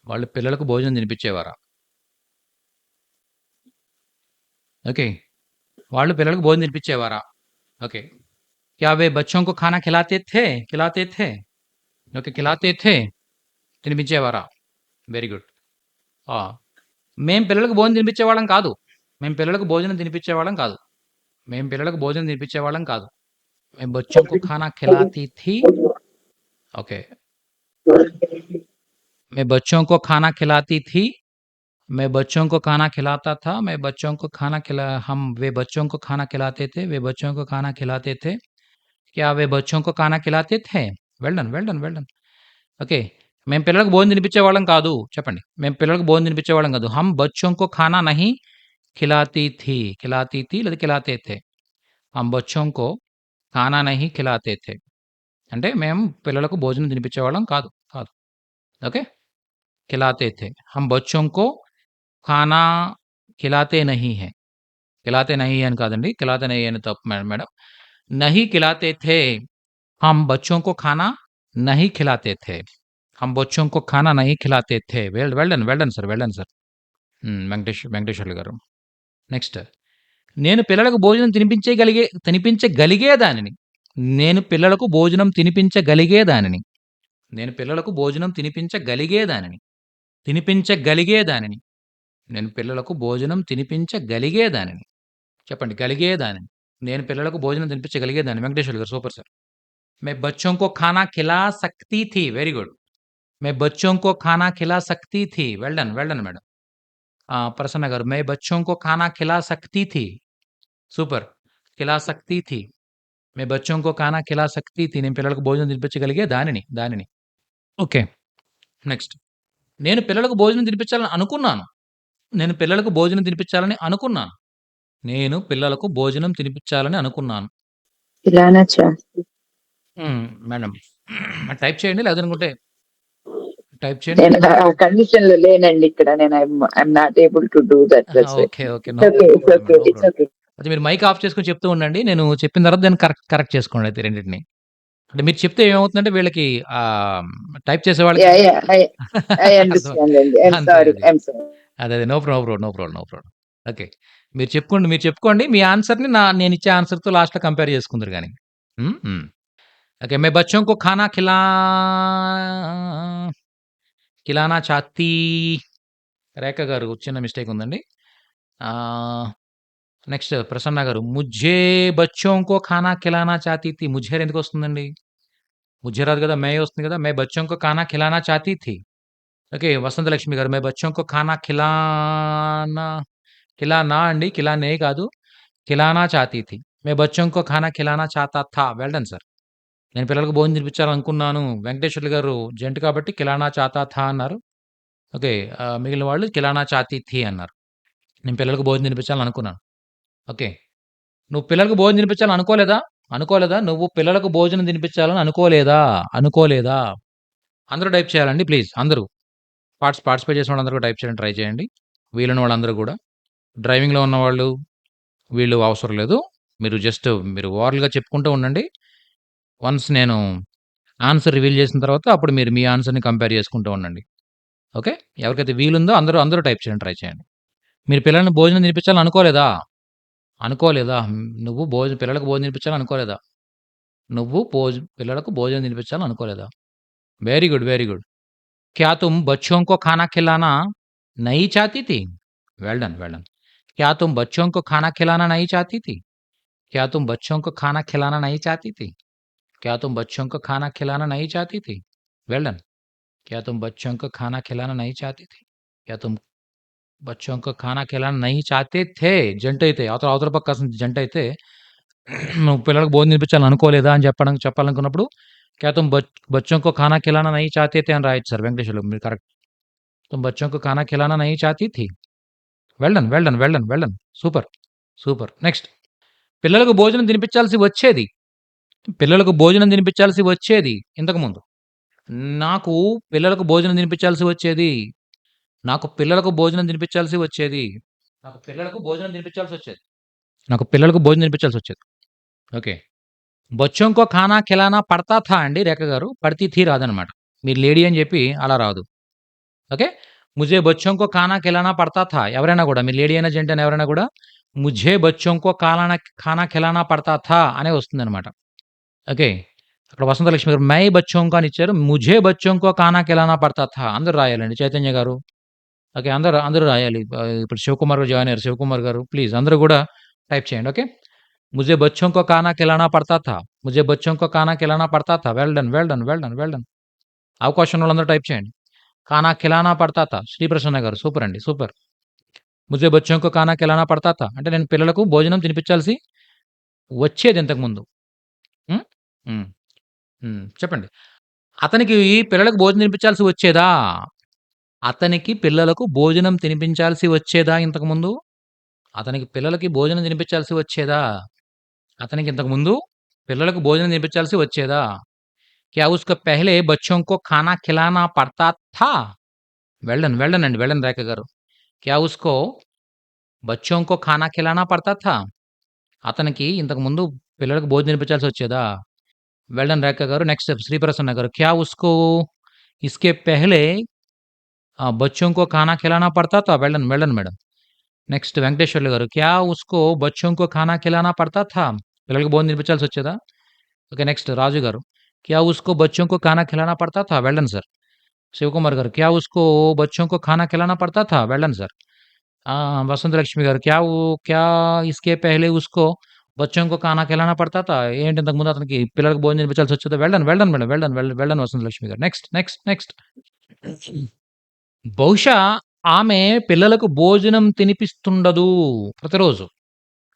వాళ్ళ పిల్లలకు భోజనం తినిపించేవారా? ఓకే. వాళ్ళు పిల్లలకు భోజనం తినిపించేవారా? ఓకే. क्या वे बच्चों को खाना खिलाते थे? ఓకే. ఖిలాతే థే. తినిపించేవారా? Very good. ఆ! మేం పిల్లలకు భోజనం తినిపించేవాళ్ళం కాదు. మేము పిల్లలకు భోజనం తినిపించేవాళ్ళం కాదు. मैं बच्चों को खाना खिलाती थी. ओके. मैं बच्चों को खाना खिलाती थी. मैं बच्चों को खाना खिलाता था. मैं बच्चों को खाना वे बच्चों को खाना खिलाते थे. वे बच्चों को खाना खिलाते थे. क्या वे बच्चों को खाना खिलाते थे? Well done. Well done. Well done. Okay. మేము పిల్లలకు భోజనం తినిపించేవాళ్ళం కాదు. చెప్పండి. మేము పిల్లలకు భోజనం తినిపించేవాళ్ళం కాదు. हम बच्चों को खाना नहीं खिलाती थी లేదా खिलाते थे. हम बच्चों को खाना नहीं खिलाते थे. అంటే మేము పిల్లలకు భోజనం తినిపించేవాళ్ళం కాదు. ఓకే. खिलाते थे. हम बच्चों को खाना खिलाते नहीं है. खिलाते नहीं అని కాదండి. खिलाते नहीं అని తప్పు మేడం. नहीं खिलाते थे. हम बच्चों को खाना नहीं खिलाते थे. हम बच्चों को खाना नहीं खिलाते थे. Well done sir. వెంకటేశ్వర్లు గారు. నెక్స్ట్. నేను పిల్లలకు భోజనం తినిపించగలిగేదానిని. నేను పిల్లలకు భోజనం తినిపించగలిగేదానిని. నేను పిల్లలకు భోజనం తినిపించగలిగేదానిని. నేను పిల్లలకు భోజనం తినిపించగలిగేదానిని. చెప్పండి. గలిగేదానిని. నేను పిల్లలకు భోజనం తినిపించగలిగేదాన్ని. వెంకటేశ్వర్లు గారు సూపర్ సార్. मैं बच्चों को खाना खिला सकती थी. Very good. मैं बच्चों को खाना खिला सकती थी. Well done madam. ప్రసన్న గారు. मैं बच्चों को खाना खिला सकती थी. సూపర్. खिला सकती थी. मैं बच्चों को खाना खिला सकती थी. నేను పిల్లలకు భోజనం తినిపించగలిగే దానిని. ఓకే. నెక్స్ట్. నేను పిల్లలకు భోజనం తినిపించాలని అనుకున్నాను. నేను పిల్లలకు భోజనం తినిపించాలని అనుకున్నాను. खिलाना चाहती మేడం. టైప్ చేయండి. లేదనుకుంటే టైప్ చేయండి. నేను ఆ కండిషన్ లో లేనండి ఇక్కడ. నేను I'm not able to do that. Okay. No problem. అయితే మీరు మైక్ ఆఫ్ చేసుకొని చెప్తూ ఉండండి. నేను చెప్పిన తర్వాత దాన్ని కరెక్ట్ చేసుకోండి అయితే రెండిటిని. అంటే మీరు చెప్తే ఏమవుతుందంటే వీళ్ళకి టైప్ చేసే వాళ్ళకి ఐ అండర్స్టాండ్ అండి. I'm sorry. అదే. No problem. ఓకే. మీరు చెప్పుకోండి. మీ ఆన్సర్‌ని నేను ఇచ్చే ఆన్సర్‌తో లాస్ట్‌లో కంపేర్ చేసుకుందురు గాని. ఓకే. मैं बच्चों को खाना खिलाना चाहती. రేఖ గారు చిన్న మిస్టేక్ ఉందండి. నెక్స్ట్ ప్రసన్న గారు. ముझे बच्चों को खाना खिलाना चाहती थी. ముझे ఎందుకు వస్తుందండి? ముझे రాదు కదా. मैं వస్తుంది కదా. मैं बच्चों को खाना खिलाना चाहती थी. ఓకే. వసంత లక్ష్మి గారు. मैं बच्चों को खाना खिलाना అండి. खिलाने కాదు. खिलाना चाहती थी. मैं बच्चों को खाना खिलाना चाहता था. Well done sir. నేను పిల్లలకు భోజనం తినిపించాలనుకున్నాను. వెంకటేశ్వర్లు గారు జంట్ కాబట్టి ఖిలానా చాతా థా అన్నారు. ఓకే. మిగిలిన వాళ్ళు ఖిలానా చాతీ థీ అన్నారు. నేను పిల్లలకు భోజనం తినిపించాలని అనుకున్నాను. ఓకే. నువ్వు పిల్లలకు భోజనం తినిపించాలని అనుకోలేదా? అనుకోలేదా? నువ్వు పిల్లలకు భోజనం తినిపించాలని అనుకోలేదా? అనుకోలేదా? అందరూ టైప్ చేయాలండి ప్లీజ్ అందరూ. పార్టిసిపేట్ చేసిన వాళ్ళందరూ కూడా టైప్ చేయడానికి ట్రై చేయండి. వీలున్న వాళ్ళందరూ కూడా. డ్రైవింగ్‌లో ఉన్నవాళ్ళు వీళ్ళు అవసరం లేదు. మీరు ఓరల్‌గా చెప్పుకుంటూ ఉండండి. వన్స్ నేను ఆన్సర్ రివీల్ చేసిన తర్వాత అప్పుడు మీరు మీ ఆన్సర్‌ని కంపేర్ చేసుకుంటూ ఉండండి. ఓకే. ఎవరికైతే వీలుందో అందరూ టైప్ చేయడానికి ట్రై చేయండి. మీరు పిల్లల్ని భోజనం తినిపించాలని అనుకోలేదా? అనుకోలేదా? నువ్వు పిల్లలకు భోజనం తినిపించాలని అనుకోలేదా? నువ్వు పిల్లలకు భోజనం తినిపించాలని అనుకోలేదా? Very good. Very good. क्या तुम बच्चों को खाना खिलाना नहीं चाहती थी? Well done, well done. क्या तुम बच्चों को खाना खिलाना नहीं चाहती थी? क्या तुम बच्चों को खाना खिलाना नहीं चाहती थी? क्या तुम बच्चों को खाना खिलाना नहीं चाहती थी? Well done. क्या तुम बच्चों को खाना खिलाना नहीं चाहती थी? क्या तुम बच्चों को खाना खिलाना नहीं चाहते थे? జంట అయితే అవతల పక్క జంట అయితే నువ్వు పిల్లలకు భోజనం తినిపించాలని అనుకోలేదా అని చెప్పాలనుకున్నప్పుడు क्या तुम बच्चों को खाना खिलाना नहीं चाहते थे అని రాయొచ్చు సార్ వెంకటేశ్వర్లు మీరు కరెక్ట్. तुम बच्चों को खाना खिलाना नहीं चाहती थी. Well done, well done, well done, well done. Super. Super. Next. పిల్లలకు భోజనం తినిపించాల్సి వచ్చేది. పిల్లలకు భోజనం తినిపించాల్సి వచ్చేది ఇంతకుముందు. నాకు పిల్లలకు భోజనం తినిపించాల్సి వచ్చేది. నాకు పిల్లలకు భోజనం తినిపించాల్సి వచ్చేది. నాకు పిల్లలకు భోజనం తినిపించాల్సొచ్చేది. నాకు పిల్లలకు భోజనం తినిపించాల్సొచ్చేది. ఓకే. బచ్చోं को खाना खिलाना पड़ता था అండి రేఖ గారు. పడతీ థీ రాదనమాట. మీరు లేడీ అని చెప్పి అలా రాదు. ఓకే. ముझे बच्चों को खाना खिलाना पड़ता था ఎవరైనా కూడా మీరు లేడీ అయినా జెంట్ అయినా ఎవరైనా కూడా मुझे बच्चों को खाना खिलाना पड़ता था అనే వస్తుందనమాట. ఓకే. అక్కడ వసంతలక్ష్మి గారు మై బచ్చోं को అని ఇచ్చారు. मुझे बच्चों को खाना खिलाना पड़ता था అందరూ రాయాలండి. చైతన్య గారు ఓకే. అందరూ రాయాలి. ఇప్పుడు శివకుమార్ గారు జాయిన్ అయ్యారు. శివకుమార్ గారు ప్లీజ్ అందరూ కూడా టైప్ చేయండి. ఓకే. मुझे बच्चों को खाना खिलाना पड़ता था. मुझे बच्चों को खाना खिलाना पड़ता था. Well done, well done, well done, well done. అవకాశం ఉన్న వాళ్ళందరూ టైప్ చేయండి. खाना खिलाना पड़ता था. శ్రీప్రసన్న గారు సూపర్ అండి. సూపర్. मुझे बच्चों को खाना खिलाना पड़ता था అంటే నేను పిల్లలకు భోజనం తినిపించాల్సి వచ్చేది ఇంతకుముందు. హ్మ్. హ్మ్. హ్మ్. చెప్పండి. అతనికి పిల్లలకు భోజనం తినిపించాల్సి వచ్చేదా? అతనికి పిల్లలకు భోజనం తినిపించాల్సి వచ్చేదా ఇంతకుముందు? అతనికి పిల్లలకి భోజనం తినిపించాల్సి వచ్చేదా? అతనికి ఇంతకుముందు పిల్లలకు భోజనం తినిపించాల్సి వచ్చేదా? क्या उसको पहले बच्चों को खाना खिलाना पड़ता था? వెల్ డన్, వెల్ డన్ అండి. వెల్ డన్ రేఖ గారు. क्या उसको बच्चों को खाना खिलाना पड़ता था? అతనికి ఇంతకుముందు పిల్లలకు భోజనం తినిపించాల్సి వచ్చేదా? వెల్ డన్ రేఖ గారు. నెక్స్ట్ శ్రీప్రసన్న గారు. क्या उसको इसके पहले बच्चों को खाना खिलाना पड़ता था? Well done, well done madam. Next Venkateswarlu గారు. क्या उसको बच्चों को खाना खिलाना पड़ता था? పిల్లలకు భోజనం తినిపించాల్సి వచ్చేదా? ఓకే. నెక్స్ట్ రాజు గారు. क्या उसको बच्चों को खाना खिलाना पड़ता था? Well done sir. శివకుమార్ గారు. क्या उसको बच्चों को खाना खिलाना पड़ता था? Well done sir. వసంతలక్ష్మి గారు. क्या इसके पहले उसको बच्चों को खाना खिलाना पड़ता था? ఏంటి ఇంతకుముందు అతనికి పిల్లలకు భోజనం తినిపించాల్సి వచ్చేదా? Well done, well done madam. Well done, well done Vasanthalakshmi garu. Next. బహుశా ఆమె పిల్లలకు భోజనం తినిపిస్తుండదు ప్రతిరోజు.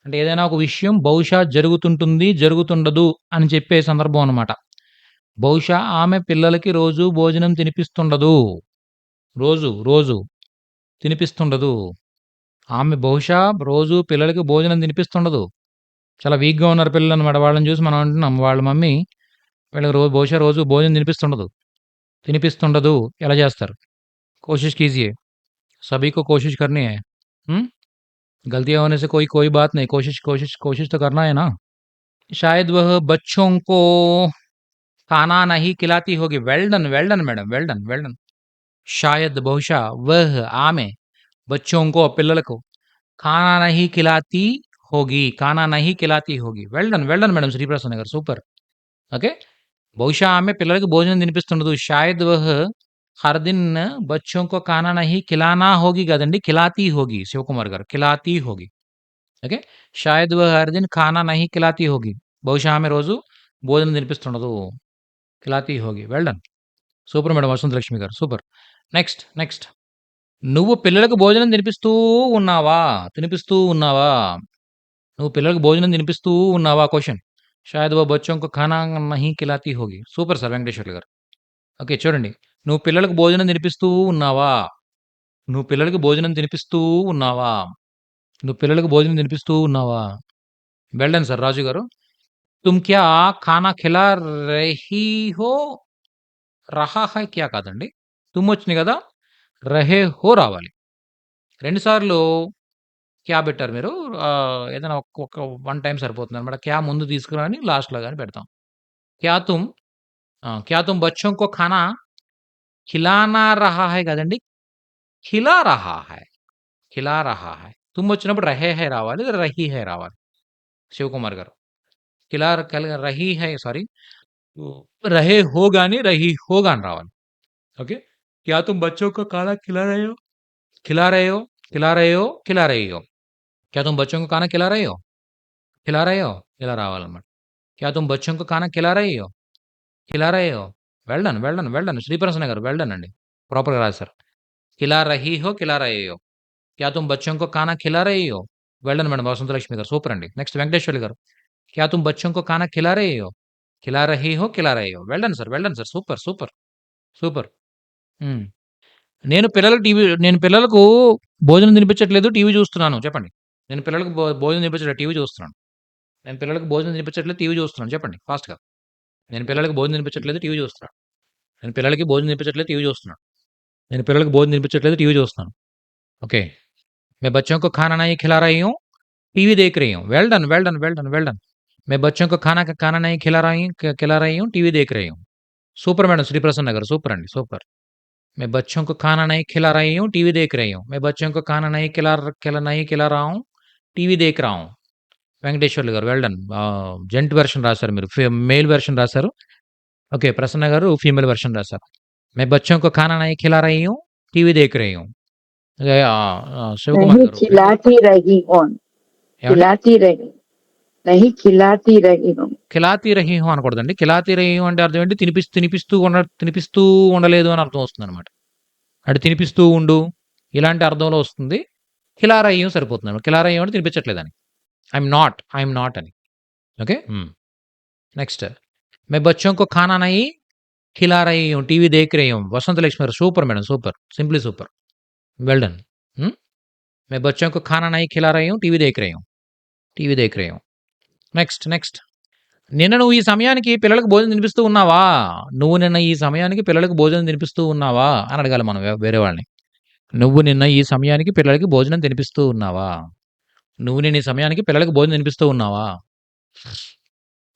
అంటే ఏదైనా ఒక విషయం బహుశా జరుగుతుండదు అని చెప్పే సందర్భం అనమాట. బహుశా ఆమె పిల్లలకి రోజు భోజనం తినిపిస్తుండదు. రోజు తినిపిస్తుండదు. ఆమె బహుశా రోజు పిల్లలకి భోజనం తినిపిస్తుండదు. చాలా వీక్‌గా ఉన్నారు పిల్లలనమాట. వాళ్ళని చూసి మనం అంటున్నాం వాళ్ళ మమ్మీ వీళ్ళకి బహుశా రోజు భోజనం తినిపిస్తుండదు. ఎలా చేస్తారు? कोशिश कीजिए. सभी को कोशिश करनी है. हुँ? गलतियाँ होने से कोई बात नहीं. कोशिश तो करना है ना. शायद वह बच्चों को खाना नहीं खिलाती होगी. Well done madam. Well done. शायद బహుశా वह ఆమె बच्चों को పిల్లలకు खाना नहीं खिलाती होगी. వెల్ డన్ మేడం శ్రీప్రసన్న గారు. సూపర్. ఓకే. బహుశా ఆమె పిల్లలకి భోజనం తినిపిస్తుండదు. షాయద్ వహ్ హర్ దిన్ బచ్చోं को खाना नहीं खिलाना होगी కాదండి. खिलाती होगी శివకుమార్ గారు. खिलाती होगी. ఓకే. షాయద్ వహ్ హర్ దిన్ खाना नहीं खिलाती होगी. బహుశా ఆమె రోజు భోజనం తినిపిస్తుండదు. खिलाती होगी. Well done. Super madam Vasanthalakshmi గారు. సూపర్. నెక్స్ట్. నువ్వు పిల్లలకు భోజనం తినిపిస్తూ ఉన్నావా? నువ్వు పిల్లలకు భోజనం తినిపిస్తూ ఉన్నావా? క్వెషన్. షాయద్ వహ్ బచ్చోं को खाना नहीं खिलाती होगी. సూపర్ సార్ వెంకటేశ్వర్లు గారు. ఓకే. చూడండి. నువ్వు పిల్లలకు భోజనం తినిపిస్తూ ఉన్నావా? నువ్వు పిల్లలకి భోజనం తినిపిస్తూ ఉన్నావా? నువ్వు పిల్లలకి భోజనం తినిపిస్తూ ఉన్నావా? వెల్ డన్ సార్ రాజు గారు. తుమ్ క్యా ఖానా ఖిలా రహీ హో, రహా హై క్యా కాదండి. తుమ్ వచ్చింది కదా! రహే హో రావాలి. 2 సార్లు క్యా పెట్టారు మీరు. ఏదైనా ఒక 1 టైమ్ సరిపోతుందనమాట. క్యా ముందు తీసుకురాని లాస్ట్‌లో గాని పెడతాం. క్యా తుమ్ క్యా తుమ్ బచ్చోं को खाना खिलाना रहा है కాదండి. ఖిలా రహా హై. ఖిలా రహా హై. తుమ్ వచ్చినప్పుడు రహే హై రావాలి. రహీ హై రావాలి. శివకుమార్ గారు. రహీ హై సారీ. రహే హో గాని, రహీ హో గాని రావాలి. ఓకే. క్యా తుమ్ బచ్చోं को खाना खिला रहे हो? खिला रहे हो? खिला रहे हो? खिला रही हो? क्या तुम बच्चों को खाना खिला रहे हो? खिला रहे हो? ఇలా రావాలన్నమాట. क्या तुम बच्चों को खाना खिला रही हो? खिला रहे हो? Well done. Well done. Well done. Sriprasanna garu well done అండి. ప్రాపర్‌గా రాశారు. खिला रही हो, खिला रहे हो. क्या तुम बच्चों को खाना खिला रही हो? వెల్ డన్ మేడం వసంతలక్ష్మి గారు. సూపర్ అండి. నెక్స్ట్ వెంకటేశ్వర్లు గారు. क्या तुम बच्चों को खाना खिला रही हो? खिला रही हो, खिला रही हो. Well done sir. Well done sir. Super. Super. Super. హ్మ్. నేను పిల్లలకు భోజనం తినిపించట్లేదు. టీవీ చూస్తున్నాను. చెప్పండి. నేను పిల్లలకు భోజనం తినిపించట్లేదు. టీవీ చూస్తున్నాను. నేను పిల్లలకు భోజనం తినిపించట్లేదు. టీవీ చూస్తున్నాను. చెప్పండి ఫాస్ట్‌గా. నేను పిల్లలకి భోజనం తినిపించట్లేదు. టీవీ చూస్తున్నాను. నేను పిల్లలకి భోజనం తినిపించట్లేదు. టీవీ చూస్తున్నాను. నేను పిల్లలకి భోజనం తినిపించట్లేదు. టీవీ చూస్తున్నాను. ఓకే. मैं बच्चों को खाना नहीं खिला रही हूँ, टीवी देख रही हूँ. Well done, well done, well done, well done. मैं बच्चों को खाना नहीं खिला रही हूँ, टीवी देख रही हूँ. సూపర్ మేడం శ్రీప్రసన్న గారు. సూపర్ అండి. సూపర్. मैं बच्चों को खाना नहीं खिला रही हूँ, टीवी देख रही हूँ. मैं बच्चों को खाना नहीं खिला रहा हूँ, టీవీ देख रहा हूँ. వెంకటేశ్వర్లు గారు వెల్ డన్. జెంట్ వెర్షన్ రాశారు మీరు. మెయిల్ వెర్షన్ రాశారు. ఓకే. ప్రసన్న గారు ఫీమేల్ వెర్షన్ రాశారు. मैं बच्चों को खाना नहीं खिला रही हूँ, टीवी देख रही हूँ. శివకుమార్ नहीं గారు खिलाती रही हूँ. ఏమండి? खिलाती रही. नहीं खिलाती रही हूँ. ఖిలాతీ రహీ హూ అనకూడదండి. ఖిలాతీ రహీ హూ అంటే అర్థం ఏంటి? తినిపిస్తూ ఉండలేదు అని అర్థం వస్తుందనమాట. అంటే తినిపిస్తూ ఉండు ఇలాంటి అర్థంలో వస్తుంది. ఖిలా రహీ హూ సరిపోతుందనమాట. ఖిలా రహీ హూ అంటే తినిపించట్లేదని. ఐఎమ్ నాట్ అని. ఓకే. నెక్స్ట్ मैं बच्चों को खाना नहीं खिला रही हूँ, टीवी देख रही हूँ. Vasantha Lakshmi garu super madam. Super. Simply super. Well done. मैं बच्चों को खाना नहीं खिला रही हूँ, टीवी देख रही हूँ. టీవీ देख रही हूँ. నెక్స్ట్. నిన్న నువ్వు ఈ సమయానికి పిల్లలకు భోజనం తినిపిస్తూ ఉన్నావా? నువ్వు నిన్న ఈ సమయానికి పిల్లలకు భోజనం తినిపిస్తూ ఉన్నావా? అని అడగాలి మనం వేరే వాళ్ళని. నువ్వు నిన్న ఈ సమయానికి పిల్లలకి భోజనం తినిపిస్తూ ఉన్నావా? నువ్వు నిన్న ఈ సమయానికి పిల్లలకి భోజనం తినిపిస్తూ ఉన్నావా?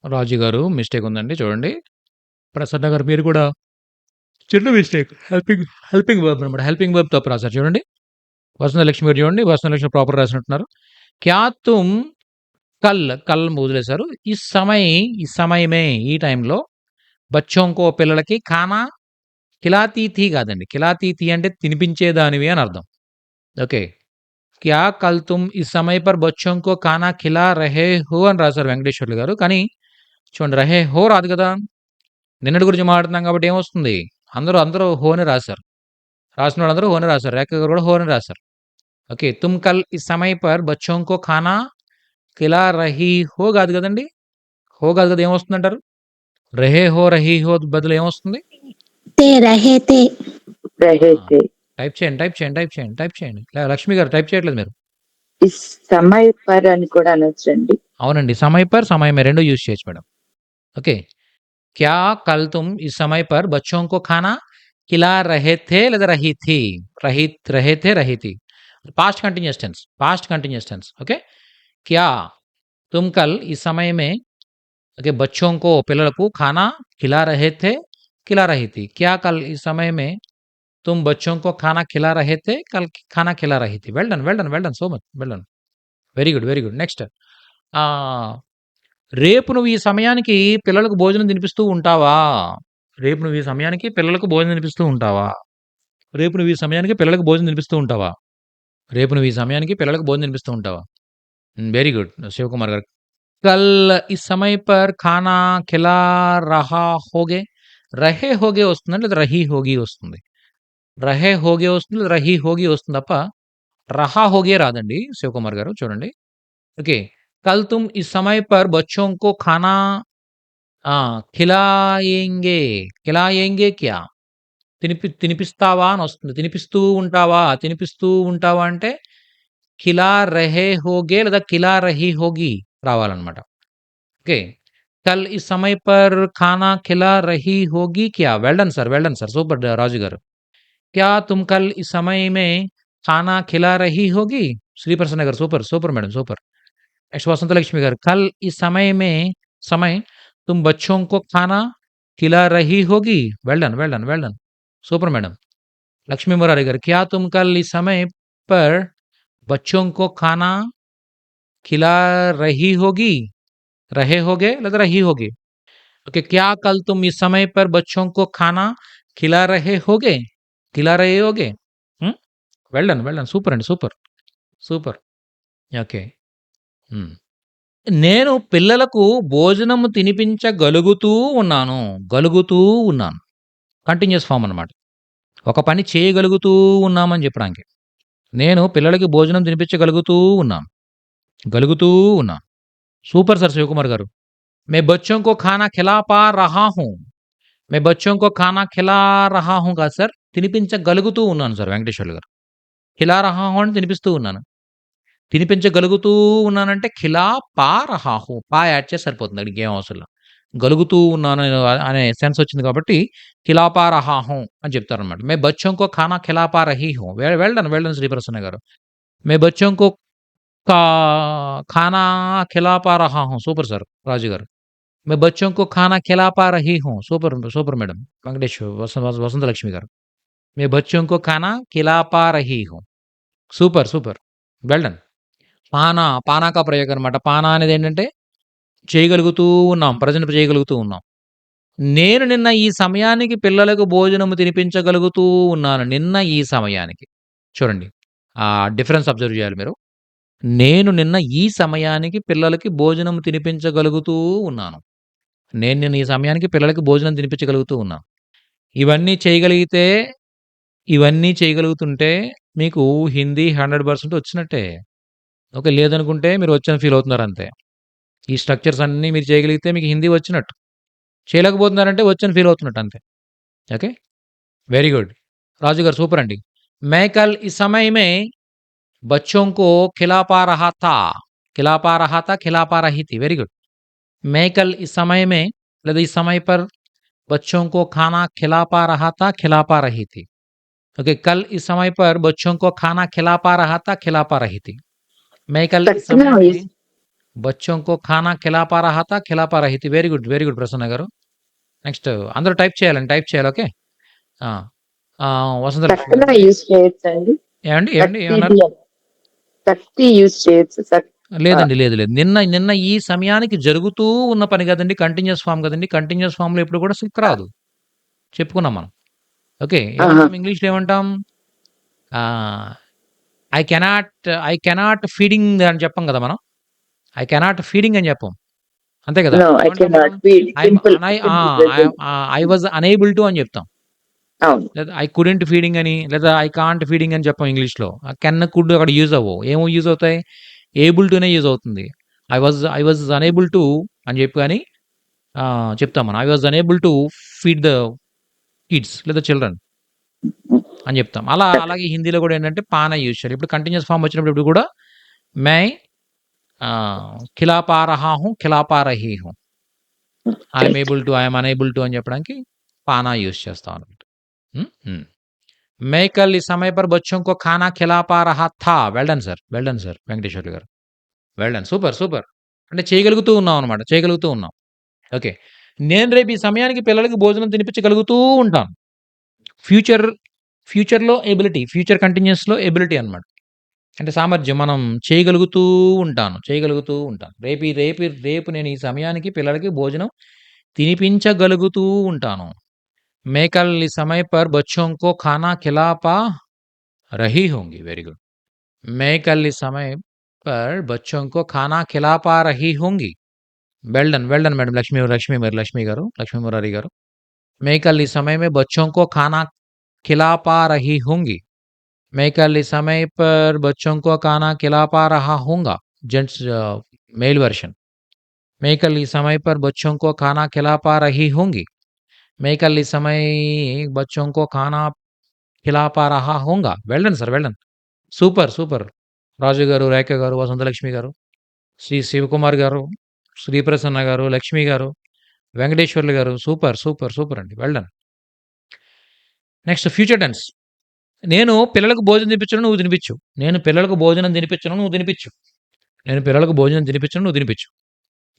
రాజు గారు మిస్టేక్ ఉందండి చూడండి. ప్రసన్న గారు మీరు కూడా చిన్న మిస్టేక్. హెల్పింగ్ వర్బ్ అనమాట. హెల్పింగ్ వర్బ్ తప్పు రాశారు చూడండి. వసంతలక్ష్మి గారు చూడండి. వసంతలక్ష్మి ప్రాపర్ రాసినట్టున్నారు. క్యా తుమ్ కల్ వదిలేశారు. ఈ సమయమే ఈ టైంలో బచ్చోంకో పిల్లలకి ఖానా ఖిలాతీ థీ కాదండి. ఖిలాతీ థీ అంటే తినిపించేదానివి అని అర్థం. ఓకే. క్యా కల్ తుమ్ ఈ సమయ పర్ బచ్చోంకో ఖానా ఖిలా రహే హో అని రాశారు వెంకటేశ్వర్లు గారు. కానీ చూడండి రహే హో రాదు కదా! నిన్నటి గురించి మాట్లాడుతున్నాం కాబట్టి ఏమొస్తుంది? అందరూ హోనే రాశారు. రాసిన వాళ్ళందరూ హోనే రాశారు. రేఖ గారు కూడా హోనే రాశారు. ఓకే. తుమ్ కల్ ఇస్ సమయ పర్ బచ్చోంకో ఖానా ఖిలా రహీ హో కాదు కదండి. హో కాదు కదా! ఏమొస్తుందంటారు? రహీ హో బదులు ఏమొస్తుంది? ते रहे थे. रहे थे. టైప్ చేయండి. లక్ష్మి గారు టైప్ చేయట్లేదు మీరు. इस समय पर అని కూడా అనొచ్చండి. అవునండి. సమయ పర్ సమయమే 2 యూజ్ చేయొచ్చు మేడం. ఓకే. क्या कल तुम इस समय पर बच्चों को खाना खिला रहे थे లేదా रही थी? रहे थे, रही थी. Past continuous tense. ओके. क्या तुम कल इस समय में ओके बच्चों को పిల్లలకు खाना खिला रहे थे, खिला रही थी. क्या कल इस समय में तुम बच्चों को खाना खिला रहे थे, कल खाना खिला रही थी. Well done so much. Well done. Very good. Next రేపు నువ్వు ఈ సమయానికి పిల్లలకు భోజనం తినిపిస్తూ ఉంటావా? రేపు నువ్వు ఈ సమయానికి పిల్లలకు భోజనం తినిపిస్తూ ఉంటావా? వెరీ గుడ్ శివకుమార్ గారు. కల్ ఇస్ సమయ పర్ ఖానా ఖిలా రహా హోగే. రహే హోగే వస్తుందండి లేదా రహీ హోగి వస్తుంది. రహే హోగే వస్తుంది లేదా రహీ హోగి వస్తుంది తప్ప రహా హోగే రాదండి శివకుమార్ గారు చూడండి. ఓకే. కల్ తుమ్ ఇస్ సమయ పర్ బచ్చోं को खाना खिलाएंगे क्या? తినిపిస్తావా అని వస్తుంది. తినిపిస్తూ ఉంటావా అంటే ఖిలా రహే హోగే లేదా ఖిలా రహీ హోగి రావాలన్నమాట. ఓకే. కల్ ఇస్ సమయ్ పర్ ఖానా ఖిలా రహీ హోగి క్యా? Well done sir. సూపర్ రాజు గారు. क्या तुम कल इस समय में खाना खिला रही होगी? श्री प्रसन्न गाరు సూపర్ మేడం సూపర్. నెక్స్ట్ వసంత లక్ష్మి గారు कल इस समय में तुम बच्चों को खाना खिला रही होगी? Well done super madam. Lakshmi Murari గారు क्या तुम कल इस समय पर बच्चों को खाना खिला रही होगी? रहे होगे లేదా रही होगी? ओके. क्या कल तुम इस समय पर बच्चों को खाना खिला रहे होगे? వెల్ డన్ సూపర్ అండి సూపర్. ఓకే. నేను పిల్లలకు భోజనం తినిపించగలుగుతూ ఉన్నాను. కంటిన్యూస్ ఫార్మ్ అన్నమాట. ఒక పని చేయగలుగుతూ ఉన్నామని చెప్పడానికి. నేను పిల్లలకి భోజనం తినిపించగలుగుతూ ఉన్నాను. సూపర్ సార్ శివకుమార్ గారు. मैं बच्चों को खाना खिला पा रहा हूँ. मैं बच्चों को खाना खिला रहा हूँ కాదు సార్. తినిపించగలుగుతూ ఉన్నాను సార్ వెంకటేశ్వర్లు గారు. ఖిలా రహా హూ అంటే తినిపిస్తూ ఉన్నాను. తినిపించగలుగుతూ ఉన్నానంటే ఖిలా పా రహా హూ. పా యాడ్ చేస్తే సరిపోతుంది. అక్కడికి ఏం అవసరం లేదు. గలుగుతూ ఉన్నాను అనే సెన్స్ వచ్చింది కాబట్టి ఖిలా పా రహా హూ అని చెప్తారనమాట. మే బచ్చోं को खाना खिला पा रही हूँ. వెల్ డన్ శ్రీప్రసన్న గారు. మే बच्चों को खाना खिला पा रहा हूँ. సూపర్ సార్ రాజు గారు. मैं बच्चों को खाना खिला पा रही हूँ. సూపర్ మేడం వెంకటేష్ వసంత లక్ష్మి గారు. मैं बच्चों को खाना खिला पा रही हूँ. Super well done. పానాకా ప్రయోగం అనమాట. పానా అనేది ఏంటంటే చేయగలుగుతూ ఉన్నాం, ప్రజెంట్ చేయగలుగుతూ ఉన్నాం. నేను నిన్న ఈ సమయానికి పిల్లలకు భోజనము తినిపించగలుగుతూ ఉన్నాను. నిన్న ఈ సమయానికి చూడండి, ఆ డిఫరెన్స్ అబ్జర్వ్ చేయాలి మీరు. నేను నిన్న ఈ సమయానికి పిల్లలకి భోజనం తినిపించగలుగుతూ ఉన్నాను. నేను నిన్న ఈ సమయానికి పిల్లలకి భోజనం తినిపించగలుగుతూ ఉన్నాను. ఇవన్నీ చేయగలుగుతుంటే మీకు హిందీ 100% వచ్చినట్టే. ఓకే. లేదనుకుంటే మీరు వచ్చని ఫీల్ అవుతున్నారు అంతే. ఈ స్ట్రక్చర్స్ అన్నీ మీరు చేయగలిగితే మీకు హిందీ వచ్చినట్టు. చేయలేకపోతున్నారంటే వచ్చని ఫీల్ అవుతున్నట్టు అంతే. ఓకే. Very good. రాజు గారు సూపర్ అండి. मैं कल इस समय में बच्चों को खिला पा रहा था. खिला पा रही थी. Very good. मैं कल इस समय में లేదా इस समय पर बच्चों को खाना खिला पा रहा था, खिला पा रही थी. ओके. कल इस समय पर बच्चों को खाना खिला पा रहा था, खिला पा रही थी. मैं कल इस समय में बच्चों को खाना खिला पा रहा था, खिला पा रही थी. వెరీ గుడ్ ప్రసన్న గారు. నెక్స్ట్ అందరూ టైప్ చేయాలి. ఓకే. వసంత లక్ష్మి తక్కువ గారు. యూజ్ చేయొచ్చు అండి. ఏమన్నారు? తక్కువ యూజ్ చేయొచ్చు సార్. లేదండి. నిన్న ఈ సమయానికి జరుగుతూ ఉన్న పని కదండి. కంటిన్యూస్ ఫామ్ కదండి. కంటిన్యూస్ ఫామ్లో ఎప్పుడు కూడా సిక్ రాదు. చెప్పుకున్నాం మనం. ఓకే. ఇంగ్లీష్లో ఏమంటాం? ఐ కెనాట్ ఫీడింగ్ అని చెప్పం కదా మనం. ఐ కెనాట్ ఫీడింగ్ అని చెప్పం. అంతే కదా. No, I cannot feed. Simple. I was unable to అని చెప్తాం. అవును. లేదా ఐ కుడెంట్ ఫీడింగ్ అని, లేదా ఐ కాంట్ ఫీడింగ్ అని చెప్పాం ఇంగ్లీష్లో. కెన్, కుడ్ అక్కడ యూజ్ అవ్వవు. ఏమో యూజ్ అవుతాయి? ఏబుల్ టునే యూజ్ అవుతుంది. ఐ వాజ్ అనేబుల్ టు అని చెప్పి కానీ చెప్తాం మనం. I was unable to feed the kids లేదా చిల్డ్రన్ అని చెప్తాం. అలాగే హిందీలో కూడా ఏంటంటే పానా యూజ్ చేయాలి. ఇప్పుడు కంటిన్యూస్ ఫామ్ వచ్చినప్పుడు ఇప్పుడు కూడా मै खिला पा रहा हूँ, खिला पा रही हूँ. I'm able to, I'm unable to అని చెప్పడానికి పానా యూజ్ చేస్తాం అనమాట. मैं कल इस समय पर बच्चों को खाना खिला पा रहा था. వెల్ డన్ సార్ వెంకటేశ్వర్లు గారు. Well done. సూపర్. అంటే చేయగలుగుతూ ఉన్నాం. ఓకే. నేను రేపు ఈ సమయానికి పిల్లలకి భోజనం తినిపించగలుగుతూ ఉంటాను. ఫ్యూచర్లో ఎబిలిటీ, ఫ్యూచర్ కంటిన్యూస్లో ఎబిలిటీ అనమాట. అంటే సామర్థ్యం. మనం చేయగలుగుతూ ఉంటాను. రేపు నేను ఈ సమయానికి పిల్లలకి భోజనం తినిపించగలుగుతూ ఉంటాను. मैं कल इस समय पर बच्चों को खाना खिला पा रही होंगी. Very good. मैं कल इस समय पर बच्चों को खाना खिला पा रही होंगी. Well done madam Lakshmi Murari గారు. मैं कल इस समय में बच्चों को खाना खिला पा रही होंगी. मैं कल इस समय पर बच्चों को खाना खिला पा रहा हूँगा. Gents mail version. मैं कल इस समय पर बच्चों को खाना खिला पा रही होंगी. मैं कल इस समय बच्चों को खाना खिला पा रहा होऊंगा. వెళ్ళండి సార్ వెళ్ళండి. Super super. రాజు గారు, రేఖ గారు, వసంతలక్ష్మి గారు, శ్రీ శివకుమార్ గారు, శ్రీప్రసన్న గారు, లక్ష్మి గారు, వెంకటేశ్వర్లు గారు, సూపర్ సూపర్ సూపర్ అండి. వెళ్ళండి. Next future tense. నేను పిల్లలకు భోజనం తినిపించను, నువ్వు తినిపించు. నేను పిల్లలకు భోజనం తినిపించను, నువ్వు తినిపించు. నేను పిల్లలకు భోజనం తినిపించను, నువ్వు తినిపించు.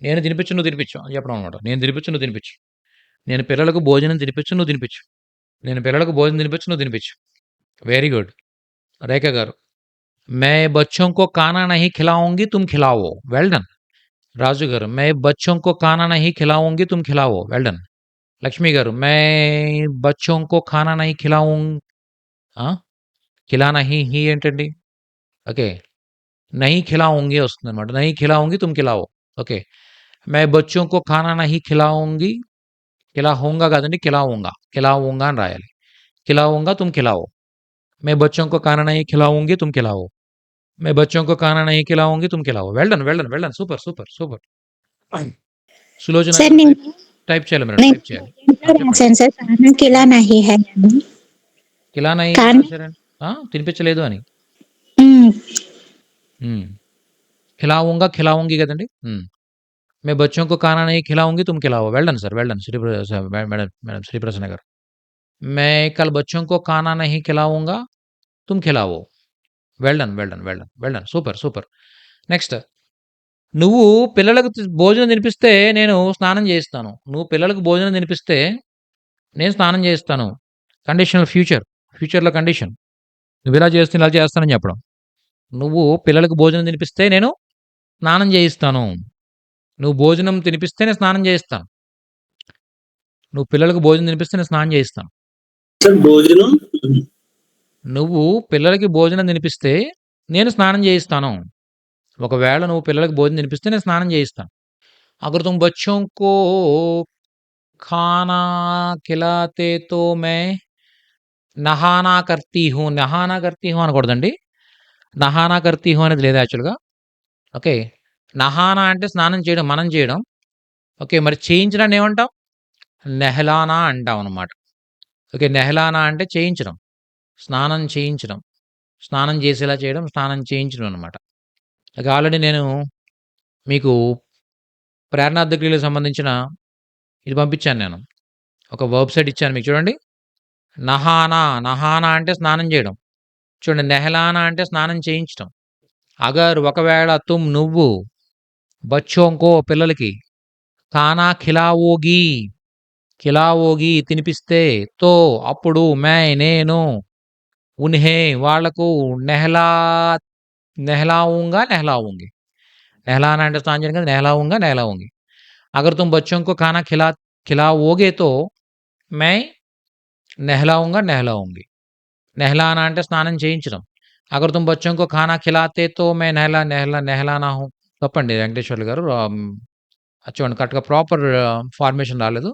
నేను తినిపించు, నువ్వు తినిపించు అని చెప్పడం అనమాట. నేను తినిపించు, నువ్వు తినిపించు. నేను పిల్లలకు భోజనం తినిపించు, నువ్వు తినిపించు. నేను పిల్లలకు భోజనం తినిపించు, నువ్వు తినిపించు. Very good. రేఖ గారు. मैं बच्चों को खाना नहीं खिलाऊंगी, तुम खिलाओ. Well done. राजू गारू. मैं बच्चों को खाना नहीं खिलाऊंगी, तुम खिलाओ. Well done. लक्ष्मी गारू. मैं बच्चों को खाना नहीं खिलाऊं खिलाना ही ఏంటండి? ఓకే. नहीं खिलाऊंगी వస్తుందన్నమాట. नहीं खिलाऊंगी, तुम खिलाओ. ఓకే. मैं बच्चों को खाना नहीं खिलाऊंगी, खिलाऊंगा కాదండి, खिलाऊंगा. खिलाऊंगा అని రాయాలి. खिलाऊंगा, तुम खिलाओ. मैं बच्चों को खाना नहीं खिलाऊंगी, तुम खिलाओ. मैं बच्चों को खाना नहीं खिलाऊंगी, तुम खिलाओ. Well done well done well done. Super super super. Sulochana sir గారు నేను టైప్ చేయాలి మేడం, నేను టైప్ చేయాలి. ఇంట్లో చెప్పండి. రాశాను సార్ खाना खिलाना ही है అని. కిలానా కానీ రాశారండి. తినిపించలేదు అని. ఉమ్, खिलाऊंगा खिलाऊंगी కదండి. मैं बच्चों को खाना नहीं खिलाऊंगी, तुम खिलाओ. Well done sir, well done. Madam madam Sriprasanna garu. मैं कल बच्चों को खाना नहीं खिलाऊंगा, तुम खिलाओ. Well done well done well done well done. Super super. Next. నువ్వు పిల్లలకు భోజనం తినిపిస్తే నేను స్నానం చేయిస్తాను. నువ్వు పిల్లలకు భోజనం తినిపిస్తే నేను స్నానం చేయిస్తాను. Conditional future. ఫ్యూచర్‌లో కండిషన్. నువ్వు ఇలా చేస్తే ఇలా చేస్తానని చెప్పడం. నువ్వు పిల్లలకు భోజనం తినిపిస్తే నేను స్నానం చేయిస్తాను. నువ్వు భోజనం తినిపిస్తే నేను స్నానం చేయిస్తాను. నువ్వు పిల్లలకు భోజనం తినిపిస్తే నేను స్నానం చేయిస్తాను. సార్ భోజనం నువ్వు పిల్లలకి భోజనం తినిపిస్తే నేను స్నానం చేయిస్తాను. ఒకవేళ నువ్వు పిల్లలకి భోజనం తినిపిస్తే నేను స్నానం చేయిస్తాను. अगर तुम बच्चों को खाना खिलाते तो मैं నహానా కర్తీ హూ. నహానా కర్తీ హూ అనకూడదండి. నహానా కర్తీ హూ అనేది లేదు యాక్చువల్‌గా. ఓకే. నహానా అంటే స్నానం చేయడం, మనం చేయడం. ఓకే. మరి చేయించడాన్ని ఏమంటాం? నెహ్లానా అంటాం అనమాట. ఓకే. నెహ్లానా అంటే చేయించడం, స్నానం చేయించడం, స్నానం చేసేలా చేయడం, స్నానం చేయించడం అనమాట. ఇక ఆల్రెడీ నేను మీకు ప్రేరణార్థ క్రియలకు సంబంధించిన ఇది పంపించాను నేను. ఒక వెబ్‌సైట్ ఇచ్చాను మీకు చూడండి. నహానా, నహానా అంటే స్నానం చేయడం. చూడండి, నెహ్లానా అంటే స్నానం చేయించడం. అగర్ ఒకవేళ తుమ్ నువ్వు బచ్చోంకో పిల్లలకి ఖానా ఖిలావోగి, ఖిలావోగి తినిపిస్తే తో అప్పుడు मै నేను ఉన్హే వాళ్లకు నెహ్లాऊंगा నెహ్లాऊंगी. నెహ్లానా అంటే స్నానం చేయడం కదా, నెహ్లాऊंगा నెహ్లాऊंगी. अगर तुम बच्चों को खाना खिलाओगे तो मैं నెహ్లాऊंगा నెహ్లాऊंगी. నెహ్లానా అంటే స్నానం చేయించడం. అగర్ తుమ్ బచ్చోं को खाना खिलाते तो मैं నెహ్లానా హూ. తప్పండి వెంకటేశ్వర్లు గారు. చూడండి కరెక్ట్‌గా ప్రాపర్ ఫార్మేషన్ రాలేదు.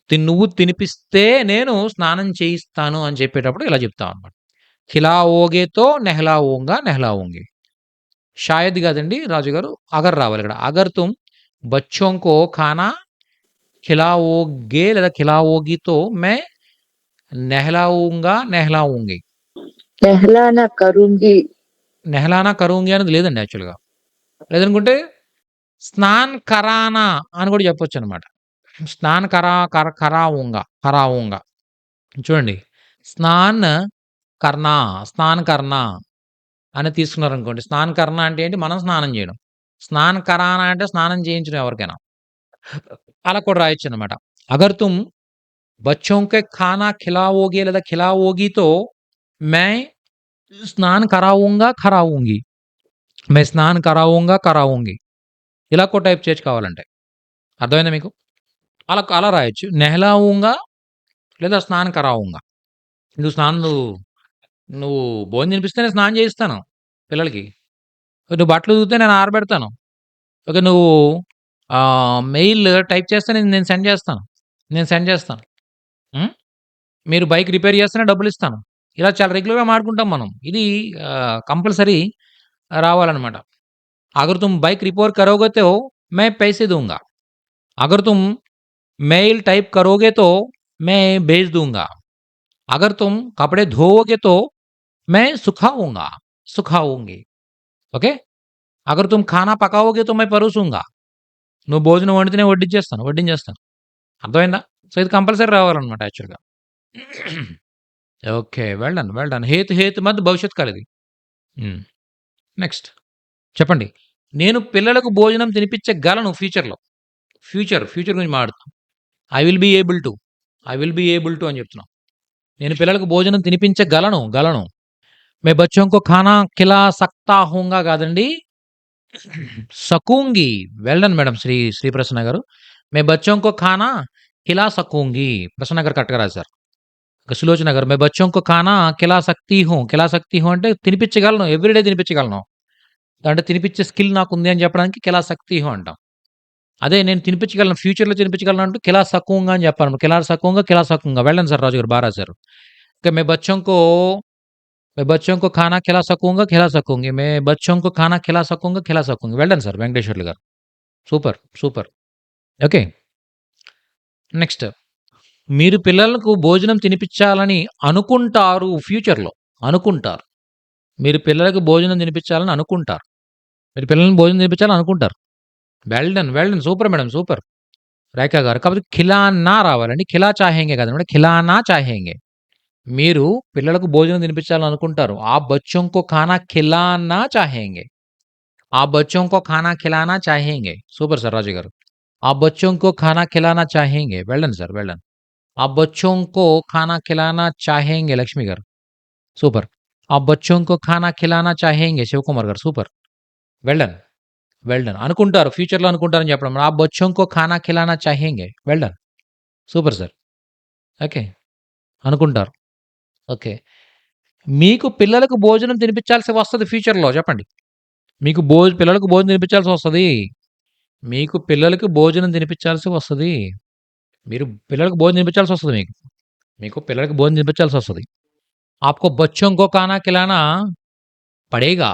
నువ్వు తినిపిస్తే నేను స్నానం చేయిస్తాను అని చెప్పేటప్పుడు ఇలా చెప్తాం అనమాట. ఖిలాओगे तो నెహ్లాऊंगा నెహ్లాऊंगी. షాయద్ కాదండి రాజు గారు, అగర్ రావాలి ఇక్కడ. అగర్ తుమ్ బచ్చోं को खाना खिलाओगे లేదా खिलाओगी तो मैं నెహ్లాऊंगा నెహ్లాऊंगी. నెహ్లానా కరుంగి. నెహ్లానా కరూంగి అనేది లేదండి యాక్చువల్‌గా. లేదనుకుంటే స్నాన్ కరానా అని కూడా చెప్పొచ్చు అనమాట. స్నాన్ కరాऊंगा. చూడండి, స్నాన్ కర్నా అని తీసుకున్నారనుకోండి. స్నాన్ కర్నా అంటే ఏంటి? మనం స్నానం చేయడం. స్నాన్ కరానా అంటే స్నానం చేయించడం ఎవరికైనా. అలా కూడా రాయొచ్చు అనమాట. అగర్ తుమ్ బచ్చోं के खाना खिलाओगे లేదా खिलाओगी तो मैं స్నాన్ कराऊंगी. मैं స్నాన్ कराऊंगी. ఇలా కూడా టైప్ చేయొచ్చు కావాలంటే. అర్థమైందా మీకు? అలా రాయొచ్చు. నెహ్లాऊंगा లేదా స్నాన్ कराऊंगा. నువ్వు భోజనం తినిపిస్తే నేను స్నానం చేయిస్తాను పిల్లలకి. నువ్వు బట్టలు ఉతికితే నేను ఆరబెడతాను. ఓకే. నువ్వు మెయిల్ టైప్ చేస్తే నేను సెండ్ చేస్తాను. మీరు బైక్ రిపేర్ చేస్తేనే డబ్బులు ఇస్తాను. ఇలా చాలా రెగ్యులర్‌గా మాట్లాడుకుంటాం మనం. ఇది కంపల్సరీ రావాలన్నమాట. అగర్ తుమ్ బైక్ రిపేర్ కరోగే తో मैं पैसे दूंगा. अगर तुम मेल टाइप करोगे तो मैं भेज दूंगा. अगर तुम कपड़े धोओगे तो मैं सुखाऊंगा, सुखाऊंगी. ఓకే. అగర్ తుమ్ ఖానా పకావోగే తో మై పరోసూంగా. నువ్వు భోజనం వండితే నేను వడ్డించేస్తాను, వడ్డించేస్తాను. అర్థమైందా? సో ఇది కంపల్సరీ రావాలన్నమాట యాక్చువల్‌గా. Okay. Well done. Well done. హేతు హేతు మద్ భవిష్యత్ కాలది. నెక్స్ట్ చెప్పండి. నేను పిల్లలకు భోజనం తినిపించగలను ఫ్యూచర్‌లో. ఫ్యూచర్ గురించి మాట్లాడుతున్నాం. I will be able to. అని చెప్తున్నాం. నేను పిల్లలకు భోజనం తినిపించగలను. మే బచ్చోं को खाना खिला सकता हूँगा కాదండి. सकूंगी. Well done madam Sri Prasanna garu. మే బచ్చों को खाना खिला सकूंगी. ప్రసన్న గారు కరెక్ట్‌గా రాశారు. సులోచన గారు మే బచ్చों को खाना खिला सकती हूँ అంటే తినిపించగలను. ఎవ్రీడే తినిపించగలను. అంటే తినిపించే స్కిల్ నాకుంది అని చెప్పడానికి ఖిలా సక్తీ హూ అంటాం. అదే నేను తినిపించగలను, ఫ్యూచర్‌లో తినిపించగలను అంటూ ఖిలా సకూంగా అని చెప్పాను. ఖిలా సకూంగా. వెల్ డన్ సార్ రాజు గారు, బాగా రాశారు. ఓకే. మే బచ్చों को खाना खिला सकूंगी. मैं बच्चों को खाना खिला सकूंगी. వెల్ డన్ సార్ వెంకటేశ్వర్లు గారు. సూపర్. ఓకే. నెక్స్ట్ మీరు పిల్లలకు భోజనం తినిపించాలని అనుకుంటారు ఫ్యూచర్‌లో. అనుకుంటారు. మీరు పిల్లలకు భోజనం తినిపించాలని అనుకుంటారు. మీరు పిల్లల్ని భోజనం తినిపించాలని అనుకుంటారు. Well done. Super madam, super. Rekha garu. కాకపోతే ఖిలానా రావాలండి. ఖిలా చాహేంగే కాదనమాట. ఖిలానా చాహేంగే. మీరు పిల్లలకు భోజనం తినిపించాలని అనుకుంటారు. ఆ బచ్చోं को खाना खिलाना चाहेंगे. ఆ బచ్చోं को खाना खिलाना चाहेंगे. సూపర్ సార్ రాజు గారు. ఆ బచ్చों को खाना खिलाना चाहेंगे. Well done sir, well done. ఆ బచ్చों को खाना खिलाना चाहेंगे లక్ష్మి గారు. సూపర్. ఆ బచ్చों को खाना खिलाना चाहेंगे శివకుమార్ గారు. సూపర్. Well done. అనుకుంటారు. ఫ్యూచర్‌లో అనుకుంటారని చెప్పడం. ఆ బచ్చों को खाना खिलाना चाहेंगे. Well done. Super sir. Okay. అనుకుంటారు. ఓకే. మీకు పిల్లలకు భోజనం తినిపించాల్సి వస్తది ఫ్యూచర్‌లో చెప్పండి. మీకు పిల్లలకు భోజనం తినిపించాల్సి వస్తది. మీకు పిల్లలకు భోజనం తినిపించాల్సి వస్తది. మీరు పిల్లలకు భోజనం తినిపించాల్సి వస్తది మీకు. మీకు పిల్లలకు భోజనం తినిపించాల్సి వస్తది. आपको बच्चों को खाना खिलाना पड़ेगा.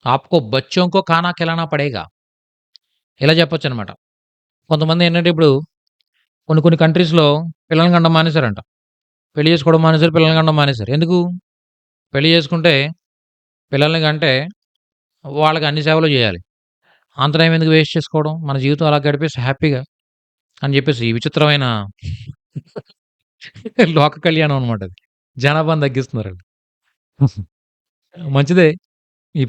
आपको बच्चों को खाना खिलाना पड़ेगा. ఇలా చెప్పొచ్చనమాట. కొంతమంది ఏంటంటే ఇప్పుడు కొన్ని కంట్రీస్‌లో పిల్లల్ని కనడం మానేశారంట. పెళ్లి చేసుకోవడం మానేశారు, పిల్లల్ని కనడం మానేశారు. ఎందుకు? పెళ్లి చేసుకుంటే పిల్లల్ని కంటే వాళ్ళకి అన్ని సేవలు చేయాలి. అంత టైం ఎందుకు వేస్ట్ చేసుకోవడం? మన జీవితం అలా గడిపేసి హ్యాపీగా అని చెప్పేసి ఈ విచిత్రమైన లోక కళ్యాణం అనమాట అది. జనాభాను తగ్గిస్తున్నారండి. మంచిదే. ఈ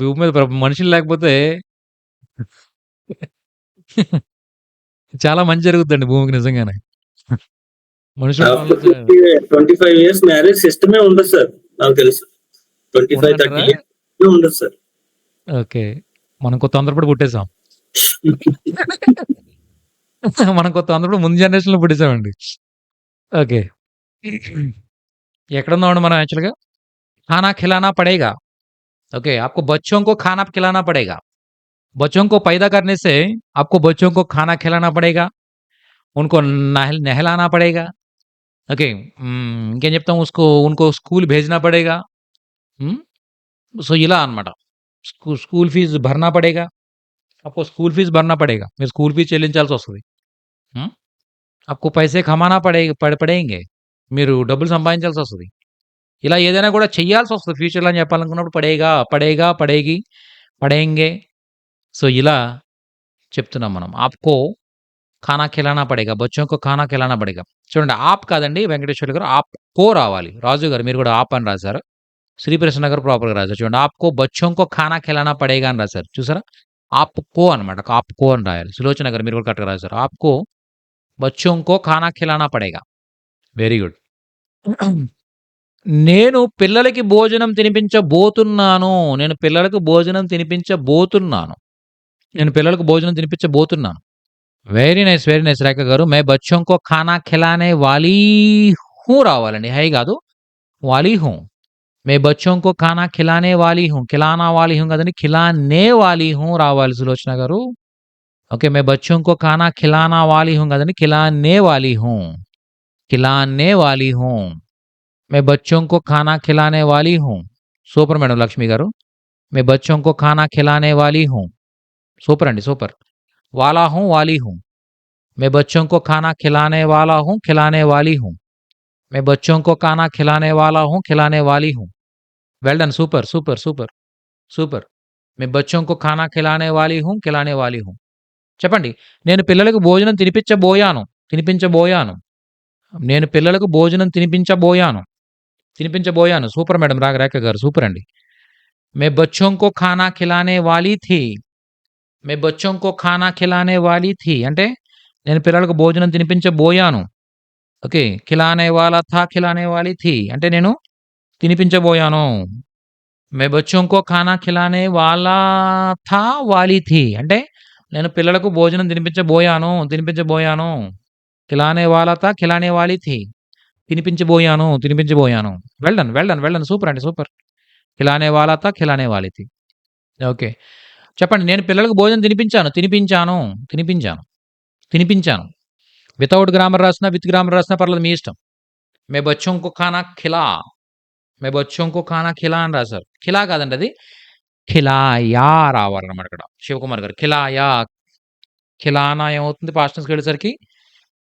భూమి మీద మనుషులు లేకపోతే చాలా మంచి జరుగుద్దండి భూమికి నిజంగానే. మనుషులు ఆఫ్టర్ 25 ఇయర్స్ మ్యారేజ్ సిస్టమే ఉండదు సార్. నాకు తెలుసు. 25-30 ఇయర్స్ ఉండదు సార్. ఓకే. మనం కొత్త తొందరపడి పుట్టేసాం. ముందు జనరేషన్‌లో పుట్టేసామండి. ఓకే. ఎక్కడున్నామండి మనం యాక్చువల్‌గా? खाना खिलाना पड़ेगा. ओके. आपको बच्चों को खाना खिलाना पड़ेगा. बच्चों को पैदा करने से आपको बच्चों को खाना खिलाना पड़ेगा. उनको नहलाना पड़ेगा. ओके. ఇంకేం చెప్తాం? उनको स्कूल भेजना पड़ेगा. సో ఇలా అన్నమాట. స్కూల్ ఫీజు భర్నా పడేగా. आपको స్కూల్ ఫీజు భర్నా పడేగా. మీరు స్కూల్ ఫీజు చెల్లించాల్సి వస్తది. आपको पैसे कमाना पड़ेंगे. మీరు డబ్బులు సంపాదించాల్సి వస్తది. ఇలా ఏదైనా కూడా చెయ్యాల్సి వస్తది ఫ్యూచర్‌లో అని చెప్పాలనుకున్నప్పుడు పడేగి, పడేంగే. సో ఇలా చెప్తున్నాం మనం. ఆప్‌కో ఖానా ఖిలానా పడేగా. బచ్చోं को खाना खिलाना पड़ेगा. చూడండి ఆప్ కాదండి వెంకటేశ్వర్లు గారు. ఆప్‌కో రావాలి. రాజు గారు మీరు కూడా ఆప్ అని రాశారు. శ్రీప్రసన్న గారు ప్రాపర్‌గా రాశారు. చూడండి ఆప్‌కో బచ్చోं को खाना खिलाना पड़ेगा అని రాశారు. చూసారా? ఆప్‌కో అనమాట. ఆప్‌కో అని రాయాలి. సులోచన గారు మీరు కూడా కరెక్ట్‌గా రాశారు. ఆప్‌కో బచ్చోं को खाना खिलाना पड़ेगा. Very good. నేను పిల్లలకి భోజనం తినిపించబోతున్నాను. నేను పిల్లలకు భోజనం తినిపించబోతున్నాను. వెరీ నైస్ రేఖ గారు. मैं बच्चों को खाना खिलाने वाली हूँ రావాలండి. హై కాదు. वाली हूँ. मैं बच्चों को खाना खिलाने वाली हूँ. खिलाना वाली हूँ కాదండి. खिलाने वाली हूँ రావాలి సులోచన గారు. ఓకే. मैं बच्चों को खाना खिलाना वाली हूँ కాదండి. खिलाने वाली हूँ. मैं बच्चों को खाना खिलाने वाली हूँ. సూపర్ మేడం లక్ష్మి గారు. मैं बच्चों को खाना खिलाने वाली हूँ. సూపర్ అండి, సూపర్. वाला हूँ, वाली हूँ. मैं बच्चों को खाना खिलाने वाला हूँ, खिलाने वाली हूँ. मैं बच्चों को खाना खिलाने वाला हूँ, खिलाने वाली हूँ. Well done. Super, super, super, super. मैं बच्चों को खाना खिलाने वाली हूँ, खिलाने वाली हूँ. చెప్పండి. నేను పిల్లలకు భోజనం తినిపించబోయాను. తినిపించబోయాను. నేను పిల్లలకు భోజనం తినిపించబోయాను. తినిపించబోయాను. సూపర్ మేడం రేఖ గారు. సూపర్ అండి. मैं बच्चों को खाना खिलाने वाली थी. मैं बच्चों को खाना खिलाने वाली थी అంటే నేను పిల్లలకు భోజనం తినిపించబోయాను. ఓకే. ఖిలానే వాలా థా, ఖిలానే వాలీ థీ అంటే నేను తినిపించబోయాను. मैं बच्चों को खाना खिलाने वाला था, वाली थी అంటే నేను పిల్లలకు భోజనం తినిపించబోయాను. తినిపించబోయాను. ఖిలానే వాలా థా, ఖిలానే వాలీ థీ. తినిపించబోయాను. తినిపించబోయాను. Well done. Well done. Well done. Super అండి. సూపర్. ఖిలానే వాలా థా, ఖిలానే వాలీ థీ. ఓకే. చెప్పండి. నేను పిల్లలకు భోజనం తినిపించాను. తినిపించాను. తినిపించాను. తినిపించాను. వితౌట్ గ్రామర్ రాసినా, విత్ గ్రామర్ రాసినా పర్లేదు మీ ఇష్టం. మే బచ్చోं को खाना खिला. మే బచ్చోं को खाना खिला అని రాశారు. ఖిలా కాదండి అది. ఖిలాయా రావాలన్నమాట ఇక్కడ. శివకుమార్ గారు. ఖిలాయా. ఖిలానా ఏమవుతుంది పాస్ట్ టెన్స్‌కి వెళ్ళేసరికి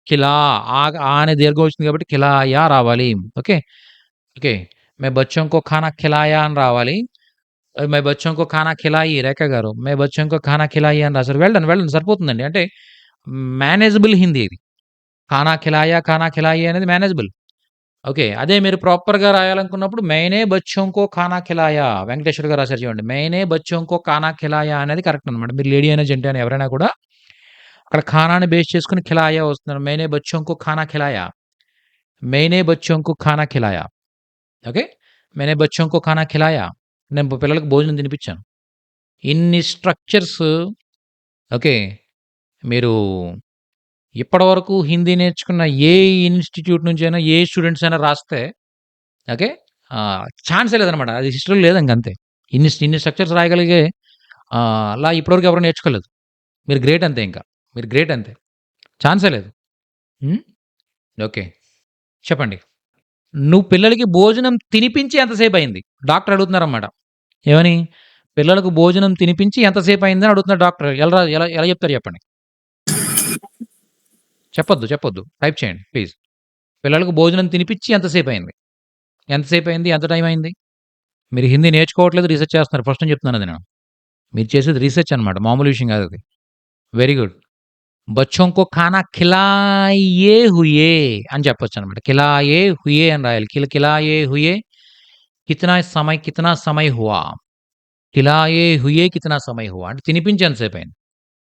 ఖిలా ఆ అనే దీర్ఘం వచ్చింది కాబట్టి ఖిలాయా రావాలి. ఓకే. ఓకే. మే బచ్చోं को खाना खिलाया అని రావాలి. మే బచ్చోं को खाना खिलाई రేఖ గారు. మే బచ్చోं को खाना खिलाई అని రాశారు. Well done. Well done. సరిపోతుందండి. అంటే మేనేజబుల్ హిందీ ఇది. ఖానా ఖిలాయా, ఖానా ఖిలాయి అనేది మేనేజబుల్. ఓకే. అదే మీరు ప్రాపర్‌గా రాయాలనుకున్నప్పుడు मैंने बच्चों को खाना खिलाया వెంకటేశ్వర గారు రాశారు చూడండి. मैंने बच्चों को खाना खिलाया అనేది కరెక్ట్ అనమాట. మీరు లేడీ అయినా జెంట్ అయినా ఎవరైనా కూడా అక్కడ ఖానాని బేస్ చేసుకొని ఖిలాయా వస్తున్నారు. मैंने बच्चों को खाना खिलाया. मैंने बच्चों को खाना खिलाया. ఓకే. मैंने बच्चों को खाना खिलाया. నేను పిల్లలకు భోజనం తినిపించాను. ఇన్ని స్ట్రక్చర్స్ ఓకే. మీరు ఇప్పటివరకు హిందీ నేర్చుకున్న ఏ ఇన్‌స్టిట్యూట్ నుంచైనా, ఏ స్టూడెంట్స్ అయినా రాస్తే ఓకే. ఛాన్సే లేదనమాట. అది హిస్టరీలో లేదు ఇంకంతే. ఇన్ని స్ట్రక్చర్స్ రాయగలిగే అలా ఇప్పటివరకు ఎవరు నేర్చుకోలేదు. మీరు గ్రేట్ అంతే ఇంకా. మీరు గ్రేట్ అంతే. ఛాన్సే లేదు. హ్మ్. ఓకే. చెప్పండి. నువ్వు పిల్లలకి భోజనం తినిపించి ఎంతసేపు అయింది? డాక్టర్ అడుగుతున్నారన్నమాట. ఏమని? పిల్లలకు భోజనం తినిపించి ఎంతసేపు అయిందని అడుగుతున్నారు డాక్టర్. ఎలా చెప్తారు చెప్పండి? చెప్పొద్దు. టైప్ చేయండి ప్లీజ్. పిల్లలకు భోజనం తినిపించి ఎంతసేపు అయింది? ఎంతసేపు అయింది? ఎంత టైం అయింది? మీరు హిందీ నేర్చుకోవట్లేదు, రీసెర్చ్ చేస్తున్నారు. ఫస్ట్ నేను చెప్తున్నాను అది నేను. మీరు చేసేది రీసెర్చ్ అనమాట. మామూలు విషయం కాదు అది. Very good. బచ్చోं को खाना खिलाए हुए అని చెప్పొచ్చనమాట. खिलाए हुए అని రాయాలి. खिलाए हुए कितना समय हुआ. खिलाए हुए कितना समय हुआ అంటే తినిపించి ఎంతసేపు అయింది.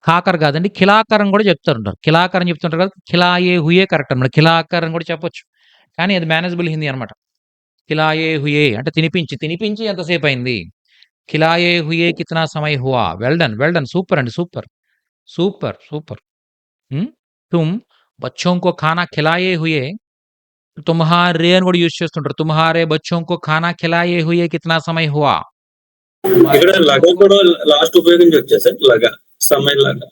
ఖాకర్ కాదండి. ఖిలాకర్ అని కూడా చెప్తుంటారు. ఖిలాకర్ అని చెప్తుంటారు కదా. ఖిలాయే హుయే కరెక్ట్ అనమాట. ఖిలాకర్ అని కూడా చెప్పొచ్చు. కానీ అది మేనేజబుల్ హిందీ అనమాట. ఖిలాయే హుయే అంటే తినిపించి ఎంతసేపు అయింది. ఖిలాయే హుయే కితనా సమయ్ హువా. Well done. Well done. Super అండి. సూపర్. సూపర్. సూపర్. తుమ్ బచ్చోं को खाना खिलाए हुए తుమ్హారే అని కూడా యూజ్ చేస్తుంటారు. తుమ్హారే బచ్చోं को खाना खिलाए हुए कितना समय हुआ. ఇక్కడ లగా కూడా లాస్ట్ ఉపయోగించవచ్చా సార్? లగా సమయం లగా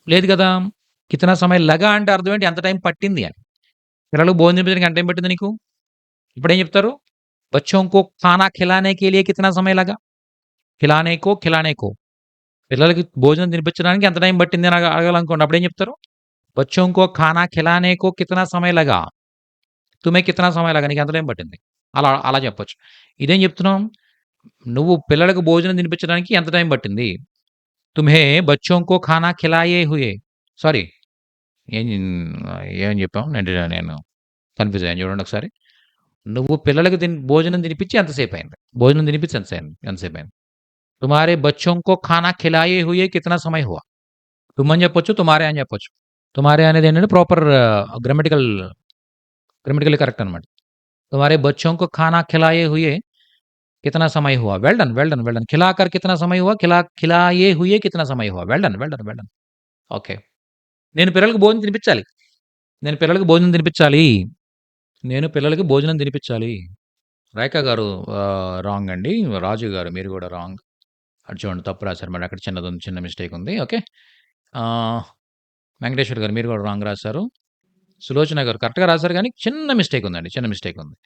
లేదు కదా. కితనా సమయం లగా అంటే అర్థం ఏంటి? ఎంత టైం పట్టింది అని. పిల్లలకు భోజనం తినిపించడానికి ఎంత టైం పట్టింది నీకు? ఇప్పుడేం చెప్తారు? బచ్చోं को खाना खिलाने के लिए कितना समय लगा. खिलाने को పిల్లలకి భోజనం తినిపించడానికి ఎంత టైం పట్టింది అని అడగాలనుకోండి. అప్పుడేం చెప్తారు? बच्चों को खाना खिलाने को कितना समय लगा. तुम्हें कितना समय लगा. నీకు ఎంత టైం పట్టింది. అలా చెప్పొచ్చు. ఇదేం చెప్తున్నాం? నువ్వు పిల్లలకు భోజనం తినిపించడానికి ఎంత టైం పట్టింది. తుమ్హే బచ్చోं को खाना खिलाए हुए సారీ ఏం చెప్పాం? నేను కన్ఫ్యూజ్ అయ్యాను చూడండి ఒకసారి. నువ్వు పిల్లలకు భోజనం తినిపించి ఎంతసేపు అయింది. భోజనం తినిపించి ఎంతసేపు అయింది. తుమారే బచ్చోं को खाना खिलाए हुए कितना समय हुआ. తుమ్ అని చెప్పొచ్చు, తుమారే అని చెప్పొచ్చు. తుమారే అనేది ఏంటంటే ప్రాపర్ గ్రామటికల్లీ కరెక్ట్ అనమాట. తుమారే బచ్చోं को खाना खिलाए हुए कितना समय हुआ. Well done. Well done. Well done. ఖిలాకర్ కితనా సమయ హువా. ఖిలాయే హుయే కితనా సమయ హువా. Well done. Well done. Well done. Okay. నేను పిల్లలకు భోజనం తినిపించాలి. నేను పిల్లలకు భోజనం తినిపించాలి. రేఖ గారు రాంగ్ అండి. రాజు గారు మీరు కూడా రాంగ్. అటు చూడండి తప్పు రాశారు. మరి అక్కడ చిన్న మిస్టేక్ ఉంది. ఓకే. వెంకటేశ్వర్ గారు మీరు కూడా రాంగ్ రాశారు. సులోచన గారు కరెక్ట్‌గా రాశారు కానీ చిన్న మిస్టేక్ ఉందండి. చిన్న మిస్టేక్ ఉంది.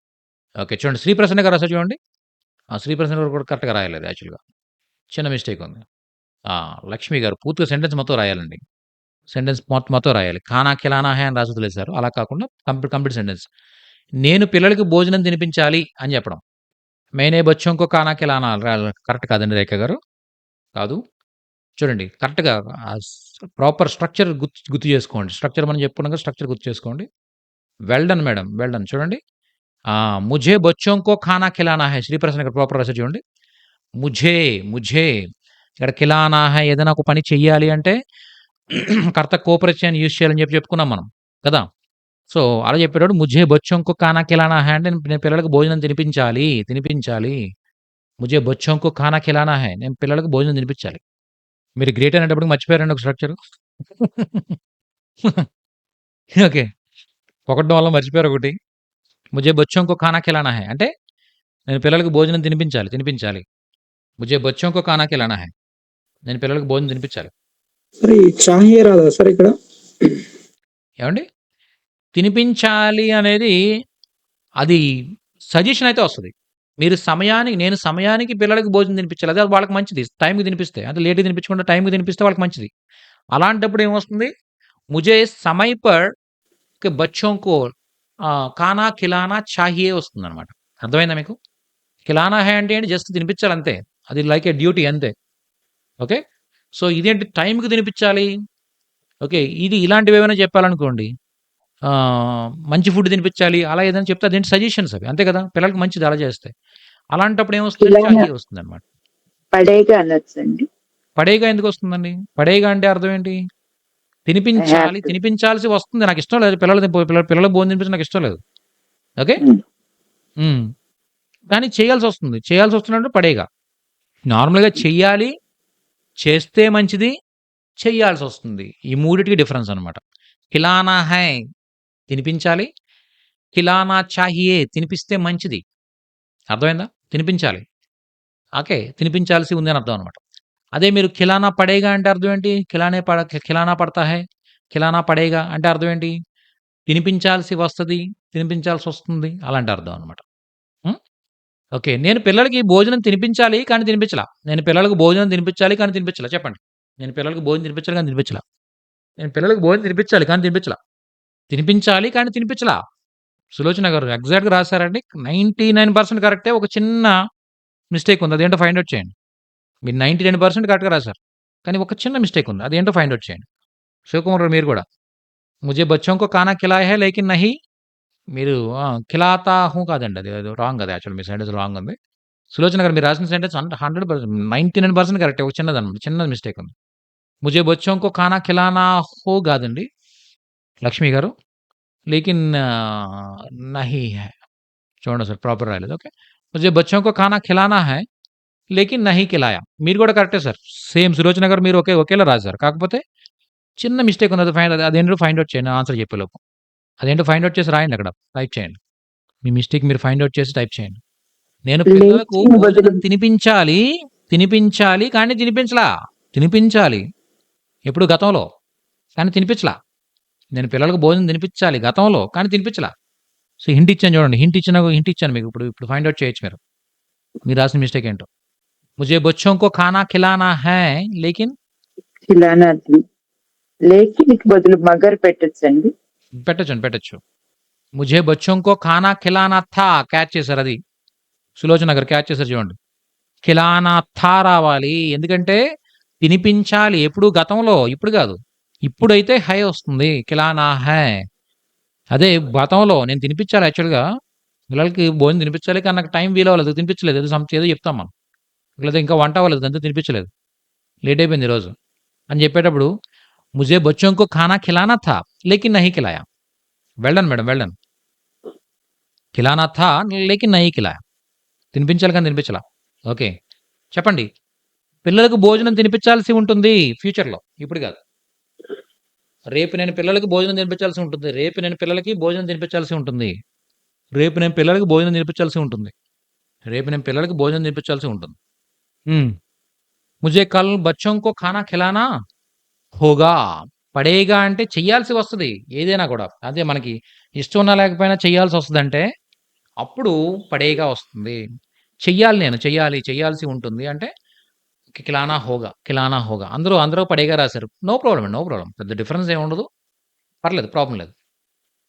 ఓకే. చూడండి శ్రీప్రసన్న గారు రాశారు చూడండి. శ్రీప్రసన్న గారు కూడా కరెక్ట్‌గా రాయలేదు యాక్చువల్‌గా. చిన్న మిస్టేక్ ఉంది. లక్ష్మి గారు పూర్తిగా సెంటెన్స్ మొత్తం రాయాలండి. సెంటెన్స్ మొత్తం రాయాలి. ఖానా ఖిలానా హై అని రాసి వదిలేశారు. అలా కాకుండా కంప్లీట్ సెంటెన్స్. నేను పిల్లలకి భోజనం తినిపించాలి అని చెప్పడం. మేనే బచ్చోం కో ఖానా ఖిలానా కరెక్ట్ కాదండి రేఖ గారు. కాదు. చూడండి కరెక్ట్‌గా ప్రాపర్ స్ట్రక్చర్ గుర్తు చేసుకోండి. స్ట్రక్చర్ మనం చెప్పుకున్నాం కదా! స్ట్రక్చర్ గుర్తు చేసుకోండి. Well done madam. Well done. చూడండి. ముझे बच्चों को खाना खिलाना है. శ్రీప్రసన్న గారు ప్రాపర్ రాసారు చూడండి. ముझे ఇక్కడ ఖిలానా హై ఏదైనా ఒక పని చెయ్యాలి అంటే కర్త కోపరిచయాన్ని యూజ్ చేయాలని చెప్పుకున్నాం మనం కదా! సో, అలా చెప్పేటప్పుడు ముझे बच्चों को खाना खिलाना है అంటే నేను పిల్లలకి భోజనం తినిపించాలి. ముझे बच्चों को खाना खिलाना है నేను పిల్లలకి భోజనం తినిపించాలి. మీరు గ్రేట్ అనేటప్పటికి మర్చిపోయారండి ఒక స్ట్రక్చర్. ఓకే. పొగడ్డం వల్ల మర్చిపోయారు ఒకటి. ముझे बच्चों को खाना खिलाना है అంటే నేను పిల్లలకి భోజనం తినిపించాలి. ముझे बच्चों को खाना खिलाना है నేను పిల్లలకి భోజనం తినిపించాలి. సరే ఈ చాహియే రాదా సార్ ఇక్కడ? ఏవండి? తినిపించాలి అనేది అది సజెషన్ అయితే వస్తది. నేను సమయానికి పిల్లలకి భోజనం తినిపించాలి. అది వాళ్ళకి మంచిది. టైంకి తినిపిస్తే. అంటే లేట్‌గా తినిపించకుండా టైంకి తినిపిస్తే వాళ్ళకి మంచిది. అలాంటప్పుడు ఏమొస్తుంది? ముझे समय पर के बच्चों को खाना खिलाना चाहिए వస్తుందనమాట. అర్థమైందా మీకు? ఖిలానా హై అంటే ఏంటి? జస్ట్ తినిపించాలి అంతే. అది లైక్ ఎ డ్యూటీ అంతే. ఓకే. సో, ఇదేంటి టైంకి తినిపించాలి. ఓకే. ఇలాంటివి ఏమైనా చెప్పాలనుకోండి. మంచి ఫుడ్ తినిపించాలి. అలా ఏదైనా చెప్తే అదేంటి సజెషన్స్ అవి. అంతే కదా! పిల్లలకి మంచిది అలా చేస్తే. అలాంటప్పుడు ఏమొస్తుంది? ఖిలానా చాహియే వస్తుందనమాట. పడేగా అనొచ్చండి. పడేగా ఎందుకొస్తుందండి? పడేగా అంటే అర్థం ఏంటి? I have to. తినిపించాల్సి వస్తుంది. నాకిష్టం లేదు. పిల్లలకి భోజనం తినిపించడం నాకిష్టం లేదు. ఓకే. హ్మ్. హ్మ్. కానీ చేయాల్సొస్తుంది. చేయాల్సొస్తున్నప్పుడు పడేగా. నార్మల్‌గా చెయ్యాలి, చేస్తే మంచిది, చెయ్యాల్సొస్తుంది. ఈ మూడిటికి డిఫరెన్స్ అనమాట. ఖిలానా హై తినిపించాలి. ఖిలానా చాహియే తినిపిస్తే మంచిది. అర్థమైందా? తినిపించాలి. ఓకే. తినిపించాల్సి ఉంది అని అర్థం అనమాట. అదే మీరు ఖిలానా పడేగా అంటే అర్థం ఏంటి? ఖిలానా పడతా హై, ఖిలానా పడేగా అంటే అర్థం ఏంటి? తినిపించాల్సి వస్తది, తినిపించాల్సొస్తుంది అలాంటి అర్థం అనమాట. హ్మ్. ఓకే. నేను పిల్లలకి భోజనం తినిపించాలి కానీ తినిపించలా. నేను పిల్లలకి భోజనం తినిపించాలి కానీ తినిపించలా. చెప్పండి. నేను పిల్లలకి భోజనం తినిపించాలి కానీ తినిపించలా. నేను పిల్లలకి భోజనం తినిపించాలి కానీ తినిపించలా. తినిపించాలి కానీ తినిపించలా. సులోచన గారు ఎగ్జాక్ట్‌గా రాసారండి. 99% కరెక్టే. ఒక చిన్న మిస్టేక్ ఉంది. అదేంటో ఫైండ్ ఔట్ చేయండి. మీరు 99% కరెక్ట్‌గా రాసారు. కానీ ఒక చిన్న మిస్టేక్ ఉంది. అదేంటో ఫైండ్ ఔట్ చేయండి. శివకుమార్ గారు మీరు కూడా. ముझे बच्चों को खाना खिलाया है लेकिन नहीं మీరు ఖిలాతా హూ కాదండి. అది రాంగ్ అది యాక్చువల్లీ మీ సెంటెన్స్ రాంగ్ ఉంది. సులోచన గారు మీరు రాసిన సెంటెన్స్ 100% 99% కరెక్టే. ఒక చిన్నదనమాట. చిన్న మిస్టేక్ ఉంది. ముझे बच्चों को खाना खिलाना हो కాదండి. లక్ష్మి గారు. లేకిన్ నహీ హై. చూడండి అసలు ప్రాపర్ రాయలేదు. ఓకే. ముझे बच्चों को खाना खिलाना है లేకిన్ నహీ ఖిలాయా. మీరు కూడా కరెక్టే సార్. సేమ్ సులోచన గారు మీరు ఒకేలా రాసారు. కాకపోతే చిన్న మిస్టేక్ ఉంది. అదేంటో ఫైండ్ ఔట్ చేయండి ఆన్సర్ చెప్పేలోపు. అదేంటో ఫైండ్ ఔట్ చేసి రాయండి అక్కడ. టైప్ చేయండి. మీ మిస్టేక్ మీరు ఫైండ్ ఔట్ చేసి టైప్ చేయండి. నేను పిల్లలకు లేచిన బదులు భోజనం తినిపించాలి కానీ తినిపించలా. తినిపించాలి. ఎప్పుడు గతంలో. కానీ తినిపించలా. నేను పిల్లలకు భోజనం తినిపించాలి గతంలో కానీ తినిపించలా. సో, హింట్ ఇచ్చాను చూడండి. హింట్ ఇచ్చాను మీకు. ఇప్పుడు ఫైండ్ ఔట్ చేయొచ్చు మీరు. మీరు రాసిన మిస్టేక్ ఏంటో. ముझे बच्चों को खाना खिलाना है लेकिन ఖిలానా లేకిన్‌కి బదులు మగర్ పెట్టొచ్చండి. పెట్టొచ్చు. ముझे बच्चों को खाना खिलाना था క్యాచ్ చేశారు అది. సులోచన గారు క్యాచ్ చేశారు చూడండి. ఖిలానా థా రావాలి. ఎందుకంటే తినిపించాలి. ఎప్పుడు గతంలో. ఇప్పుడు కాదు. ఇప్పుడైతే హై వస్తుంది. ఖిలానా హై. అదే గతంలో నేను తినిపించాలి యాక్చువల్‌గా. పిల్లలకి భోజనం తినిపించాలి కానీ నాకు టైం వీలవ్వలేదు. తినిపించలేదు. ఏదో చెప్తాం మనం. లేదా ఇంకా వంట అవ్వలేదు. అంతే తినిపించలేదు. లేట్ అయిపోయింది ఈరోజు. అని చెప్పేటప్పుడు ముझे बच्चों को खाना खिलाना था लेकिन नहीं खिलाया. Well done madam. Well done. ఖిలానా థా లేకిన్ నహీ ఖిలాయా. తినిపించాలి కానీ తినిపించలా. ఓకే. చెప్పండి. పిల్లలకు భోజనం తినిపించాల్సి ఉంటుంది ఫ్యూచర్‌లో. ఇప్పుడు కాదు. రేపు నేను పిల్లలకి భోజనం తినిపించాల్సి ఉంటుంది. రేపు నేను పిల్లలకి భోజనం తినిపించాల్సి ఉంటుంది. ముझे कल बच्चों को खाना खिलाना होगा. పడేగా అంటే చెయ్యాల్సి వస్తది. ఏదైనా కూడా. అదే మనకి ఇష్టం ఉన్నా లేకపోయినా చెయ్యాల్సి వస్తదంటే అప్పుడు పడేగా వస్తుంది. చెయ్యాల్సి ఉంటుంది అంటే కిలానా హోగా అందరూ పడేగా రాశారు. నో ప్రాబ్లమ్ అండి. No problem. పెద్ద డిఫరెన్స్ ఏమి ఉండదు. పర్లేదు. ప్రాబ్లమ్ లేదు.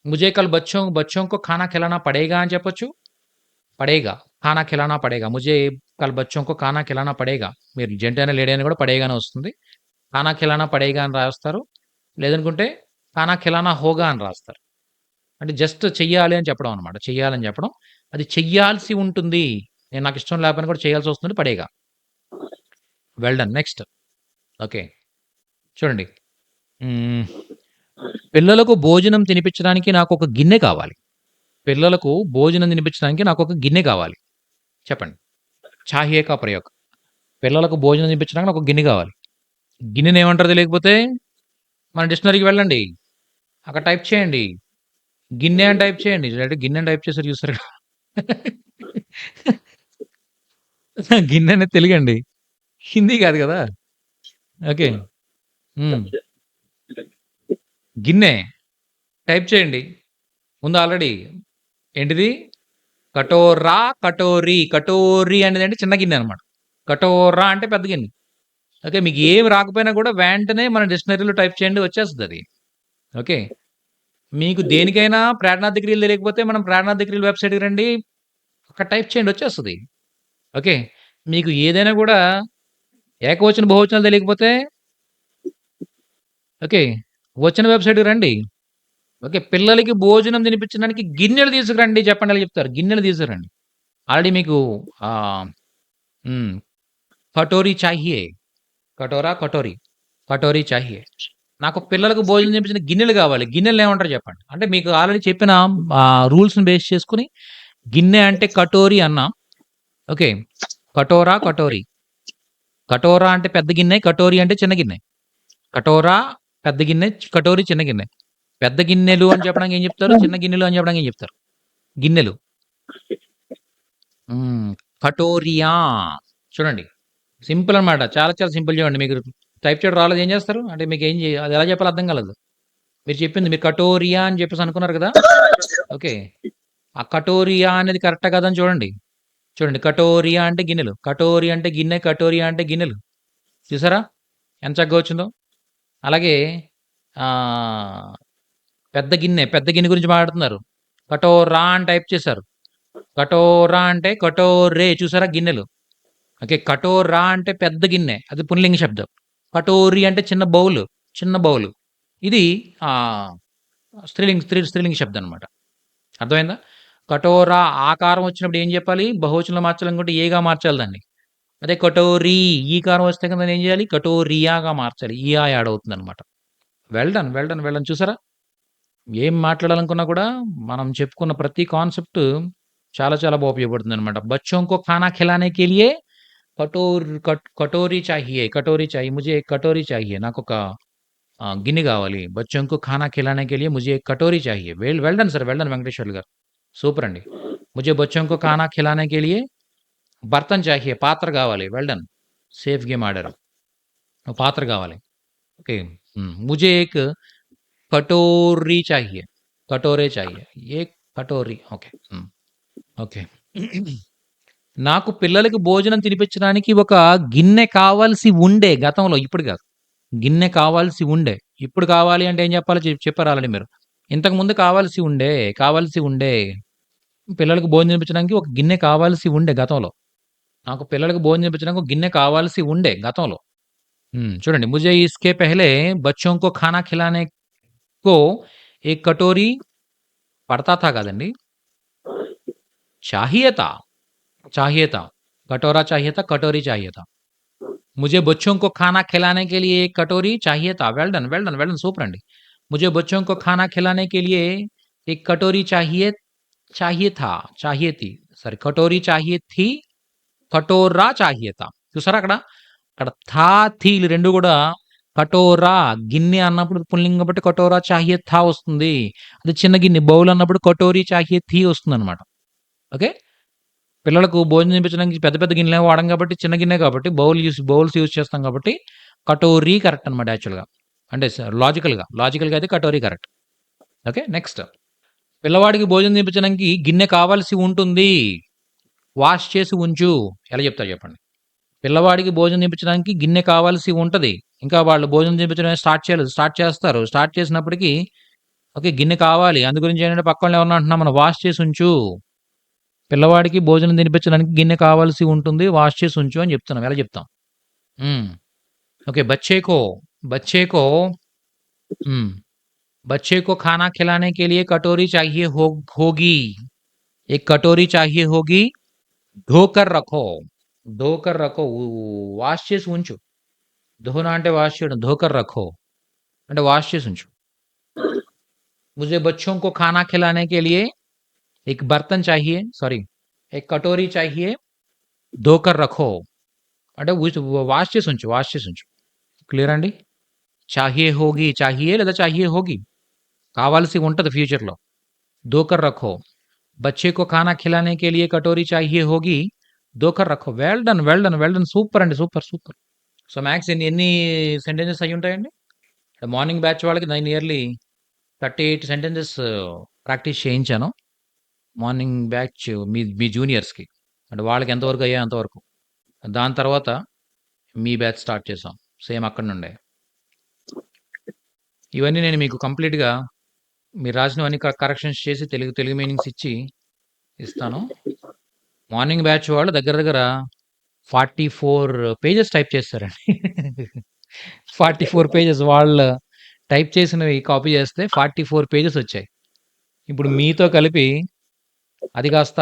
ముజే కల్ బచ్చోं को खाना खिलाना पड़ेगा అని చెప్పొచ్చు. పడేగా. ఖానా ఖిలానా పడేగా. ముజే కల్ బచ్చోं को खाना खिलाना पड़ेगा. మీరు జెంట్ అయినా లేడీ అయినా కూడా పడేగానే వస్తుంది. ఖానా ఖిలానా పడేగా అని రాస్తారు. లేదనుకుంటే ఖానా ఖిలానా హోగా అని రాస్తారు. అంటే జస్ట్ చెయ్యాలి అని చెప్పడం అనమాట. చెయ్యాలని చెప్పడం. అది చెయ్యాల్సి ఉంటుంది. నాకు ఇష్టం లేకపోయినా కూడా చేయాల్సి వస్తుంది పడేగా. Well done. నెక్స్ట్. ఓకే. చూడండి. పిల్లలకు భోజనం తినిపించడానికి నాకొక గిన్నె కావాలి. పిల్లలకు భోజనం తినిపించడానికి నాకొక గిన్నె కావాలి. చెప్పండి. చాహియే కా ప్రయోగ్. పిల్లలకు భోజనం తినిపించడానికి నాకు ఒక గిన్నె కావాలి. గిన్నెని ఏమంటారో తెలియకపోతే మన డిక్షనరీకి వెళ్ళండి. అక్కడ టైప్ చేయండి. గిన్నె అని టైప్ చేయండి. లేదంటే గిన్నె అని టైప్ చేశారు చూసారు. గిన్నె అనేది తెలుగండి. హిందీ కాదు కదా! ఓకే. గిన్నె టైప్ చేయండి. ముందు ఆల్రెడీ ఏంటిది? కటోరా, కటోరీ. కటోరీ అనేదంటే చిన్న గిన్నె అనమాట. కటోరా అంటే పెద్ద గిన్నె. ఓకే. మీకు ఏమి రాకపోయినా కూడా వెంటనే మన డిక్షనరీలో టైప్ చేయండి వచ్చేస్తదది. ఓకే. మీకు దేనికైనా ప్రేరణా డిగ్రీలు తెలియకపోతే మనం ప్రేరణా డిగ్రీల వెబ్‌సైట్‌కి రండి. అక్కడ టైప్ చేయండి వచ్చేస్తది. ఓకే. మీకు ఏదైనా కూడా ఏకవచన, బహువచనాలు తెలియకపోతే ఓకే. వచ్చిన వెబ్‌సైట్‌కి రండి. ఓకే. పిల్లలకి భోజనం తినిపించడానికి గిన్నెలు తీసుకురండి చెప్పండి ఎలా చెప్తారు? గిన్నెలు తీసుకురండి. ఆల్రెడీ మీకు కటోరీ చాహియే. కటోరా, కటోరీ. కటోరీ చాహియే. నాకు పిల్లలకు భోజనం తినిపించిన గిన్నెలు కావాలి. గిన్నెలు ఏమంటారో చెప్పండి. అంటే మీకు ఆల్రెడీ చెప్పిన రూల్స్‌ని బేస్ చేసుకొని గిన్నె అంటే కటోరీ అన్నాం. ఓకే. కటోరా, కటోరీ. కటోరా అంటే పెద్ద గిన్నె. కటోరీ అంటే చిన్న గిన్నె. కటోరా పెద్ద గిన్నె. కటోరీ చిన్న గిన్నె. పెద్ద గిన్నెలు అని చెప్పడానికి ఏం చెప్తారు? చిన్న గిన్నెలు అని చెప్పడానికి ఏం చెప్తారు? గిన్నెలు. కటోరియా. చూడండి. సింపుల్ అనమాట. చాలా చాలా సింపుల్ చూడండి. మీకు టైప్ చేయడం రాలేదు ఏం చేస్తారు? అంటే మీకు ఏం అది ఎలా చెప్పాలో అర్థం కాలేదు. మీరు చెప్పింది మీరు కటోరియా అని చెప్పేసి అనుకున్నారు కదా! ఓకే. ఆ కటోరియా అనేది కరెక్టా కాదా అని చూడండి. చూడండి. కటోరియా అంటే గిన్నెలు. కటోరీ అంటే గిన్నె. కటోరియా అంటే గిన్నెలు. చూసారా? ఎంత చక్కగా వచ్చిందో. అలాగే పెద్ద గిన్నె. పెద్ద గిన్నె గురించి మాట్లాడుతున్నారు. కటోరా అని టైప్ చేశారు. కటోరా అంటే కటోరే చూసారా గిన్నెలు. ఓకే. కటోరా అంటే పెద్ద గిన్నె. అది పుల్లింగ శబ్దం. కటోరీ అంటే చిన్న బౌలు. చిన్న బౌలు. ఇది స్త్రీలింగ శబ్దం అనమాట. అర్థమైందా? కటోరా ఆకారం వచ్చినప్పుడు ఏం చెప్పాలి? బహువచనంలో మార్చాలనుకుంటే ఏగా మార్చాలి దాన్ని. అదే కటోరీ ఈకారం వస్తే కదా ఏం చేయాలి? కటోరియాగా మార్చాలి. ఈయా యాడ్ అవుతుందనమాట. Well done. Well done. Well done. చూసారా? ఏం మాట్లాడాలనుకున్నా కూడా మనం చెప్పుకున్న ప్రతి కాన్సెప్ట్ చాలా చాలా బాగా ఉపయోగపడుతుందనమాట. బచ్చోं को खाना खिलाने के लिए కటోరీ చాహియే. కటోరీ చాహియే. ముజే ఏక్ కటోరీ చాహియే. నాకొక గిన్నె కావాలి. బచ్చోं को खाना खिलाने के लिए मुझे एक कटोरी चाहिए. Well done sir. Well done Venkateswarlu గారు. సూపర్ అండి. ముజే బచ్చోं को खाना खिलाने के लिए బర్తన్ చాహియే. పాత్ర కావాలి. Well done. సేఫ్ గేమ్ ఆడారు. పాత్ర కావాలి. ఓకే. ముజే ఏక్ కటోరీ చాహియే. కటోరే చాహియే. ఏక్ కటోరీ. ఓకే. ఓకే. నాకు పిల్లలకి భోజనం తినిపించడానికి ఒక గిన్నె కావాల్సి ఉండే గతంలో. ఇప్పుడు కాదు. గిన్నె కావాల్సి ఉండే. ఇప్పుడు కావాలి అంటే ఏం చెప్పాలో చెప్పారు ఆల్రెడీ మీరు. ఇంతకుముందు కావాల్సి ఉండే. పిల్లలకు భోజనం తినిపించడానికి ఒక గిన్నె కావాల్సి ఉండే గతంలో. నాకు పిల్లలకు భోజనం తినిపించడానికి ఒక గిన్నె కావాల్సి ఉండే గతంలో. చూడండి. ముజే ఇస్కే పెహలే బచ్చోं को खाना खिलाने को एक कटोरी పడతా థా కాదండి. चाहिए था. कटोरा चाहिए था. कटोरी चाहिए था. मुझे बच्चों को खाना खिलाने के लिए एक कटोरी चाहिए था. Well done. Well done. Well done. Super అండి. मुझे बच्चों को खाना खिलाने के लिए एक कटोरी चाहिए था. चाहिए थी. సారీ కటోరీ चाहिए थी. కటోరా चाहिए था. చూసారా అక్కడ? అక్కడ థా, థీలు రెండు కూడా కటోరా గిన్నె అన్నప్పుడు పుల్లింగం కాబట్టి కటోరా चाहिए था వస్తుంది. అది చిన్న గిన్నె బౌల్ అన్నప్పుడు కటోరీ चाहिए थी వస్తుందన్నమాట. ఓకే. పిల్లలకు భోజనం తినిపించడానికి పెద్ద పెద్ద గిన్నెలే వాడం కాబట్టి చిన్న గిన్నె కాబట్టి బౌల్స్ యూజ్ చేస్తాం కాబట్టి కటోరీ కరెక్ట్ అనమాట యాక్చువల్‌గా. అంటే లాజికల్‌గా అయితే కటోరీ కరెక్ట్. ఓకే. నెక్స్ట్. పిల్లవాడికి భోజనం తినిపించడానికి గిన్నె కావాల్సి ఉంటుంది. వాష్ చేసి ఉంచు. ఎలా చెప్తారు చెప్పండి? పిల్లవాడికి భోజనం తినిపించడానికి గిన్నె కావాల్సి ఉంటది. ఇంకా వాళ్ళు భోజనం తినిపించడం స్టార్ట్ చేస్తారు. స్టార్ట్ చేసినప్పటికి ఓకే. గిన్నె కావాలి. అందు గురించి ఏంటంటే పక్కోళ్ళని ఎవరినో అంటున్నాం మనం వాష్ చేసి ఉంచు. పిల్లవాడికి భోజనం తినిపించడానికి గిన్నె కావాల్సి ఉంటుంది. వాష్ చేసి ఉంచు అని చెప్తున్నాం. ఎలా చెప్తాం? హ్మ్. ఓకే. बच्चे को హ్మ్. बच्चे को खाना खिलाने के लिए कटोरी चाहिए होगी. एक कटोरी चाहिए होगी. धोकर रखो. వాష్ చేసి ఉంచు. ధోనా అంటే వాష్ చేయడం. ధోకర్ రఖో అంటే వాష్ చేసి ఉంచు. मुझे बच्चों को खाना खिलाने के लिए एक बर्तन चाहिए एक कटोरी चाहिए धोकर रखो అంటే వాష్ చేసి ఉంచు. క్లియర్ అండి? चाहिए లేదా चाहिए होगी కావాల్సి ఉంటది ఫ్యూచర్‌లో. धोकर रखो. बच्चे को खाना खिलाने के लिए कटोरी चाहिए होगी. धोकर रखो. Well done. సూపర్ అండి. సూపర్. సో మ్యాథ్స్ ఎన్ని సెంటెన్సెస్ అయ్యి ఉంటాయండి? మార్నింగ్ బ్యాచ్ వాళ్ళకి నేను నియర్లీ 38 సెంటెన్సెస్ ప్రాక్టీస్ చేయించాను. మార్నింగ్ బ్యాచ్ మీ జూనియర్స్‌కి. అంటే వాళ్ళకి ఎంతవరకు అయ్యాయో అంతవరకు. దాని తర్వాత మీ బ్యాచ్ స్టార్ట్ చేసాం. సేమ్ అక్కడి నుండే. ఇవన్నీ నేను మీకు కంప్లీట్‌గా మీరు రాసినవన్నీ కరెక్షన్స్ చేసి తెలుగు మీనింగ్స్ ఇచ్చి ఇస్తాను. మార్నింగ్ బ్యాచ్ వాళ్ళు దగ్గర 44 పేజెస్ టైప్ చేస్తారండి. 44 పేజెస్ వాళ్ళు టైప్ చేసినవి కాపీ చేస్తే 44 పేజెస్ వచ్చాయి. ఇప్పుడు మీతో కలిపి అది కాస్త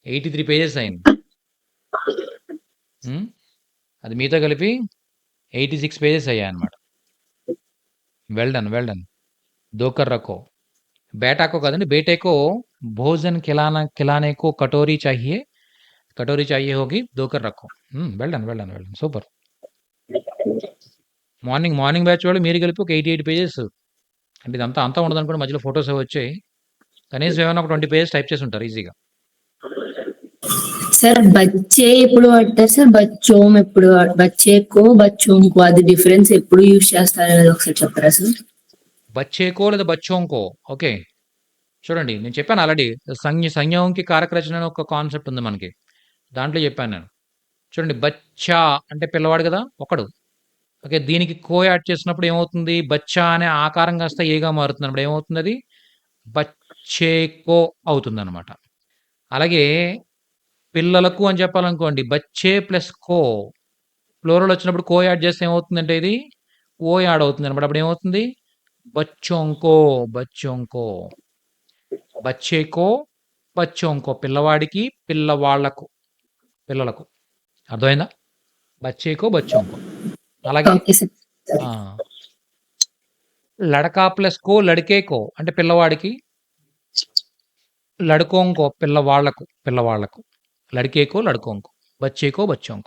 83 పేజెస్ అయింది. అది మీతో కలిపి 86 పేజెస్ అయ్యాయన్నమాట. Well done. धोकर रखो. बेटा को కాదండి. बेटे को भोजन खिलाने को कटोरी चाहिए होगी. धोकर रखो. Well done. Super. Morning batch వాళ్ళు మీరు కలిపి ఒక 88 పేజెస్. అంటే ఇదంతా అంతా ఉండదనుకోండి. మధ్యలో ఫోటోస్ అవి వచ్చాయి. కనీసం ఏమైనా ఒక 20 పేజెస్ టైప్ చేసి ఉంటారు ఈజీగా. సార్ బచ్చే ఎప్పుడు వాడతారు సార్? బచ్చోం ఎప్పుడు బచ్చేకో బచ్చోంకో అది డిఫరెన్స్ ఎప్పుడు యూజ్ చేస్తారు అనేది ఒకసారి చెప్పరా సార్? బచ్చేకో లేదా బచ్చోంకో. ఓకే. చూడండి నేను చెప్పాను ఆల్రెడీ సంజ్ఞకి కారక రచన అని ఒక కాన్సెప్ట్ ఉంది మనకి. దాంట్లో చెప్పాను నేను. చూడండి బచ్చా అంటే పిల్లవాడు కదా ఒకడు. ఓకే. దీనికి కో యాడ్ చేసినప్పుడు ఏమవుతుంది? బచ్చా అనే ఆకారం కాస్త ఏగా మారుతుంది అన్నప్పుడు ఏమవుతుంది? అది బచ్చేకో అవుతుందన్నమాట. అలాగే పిల్లలకు అని చెప్పాలనుకోండి బచ్చే ప్లస్ కో ప్లూరల్ వచ్చినప్పుడు కో యాడ్ చేస్తే ఏమవుతుందంటే ఇది ఓ యాడ్ అవుతుంది అనమాట. అప్పుడు ఏమవుతుంది? బచ్చోంకో. బచ్చేకో బచ్చోంకో పిల్లవాడికి పిల్లలకు. అర్థమైందా? బచ్చేకో బచ్చోంకో. అలాగే ఓకే సార్. లడకా ప్లస్ కో లడికేకో అంటే పిల్లవాడికి. లడుకోంకో పిల్లవాళ్లకు. లడికేకో లడుకోంకో. బచ్చేకో బచ్చోంకో.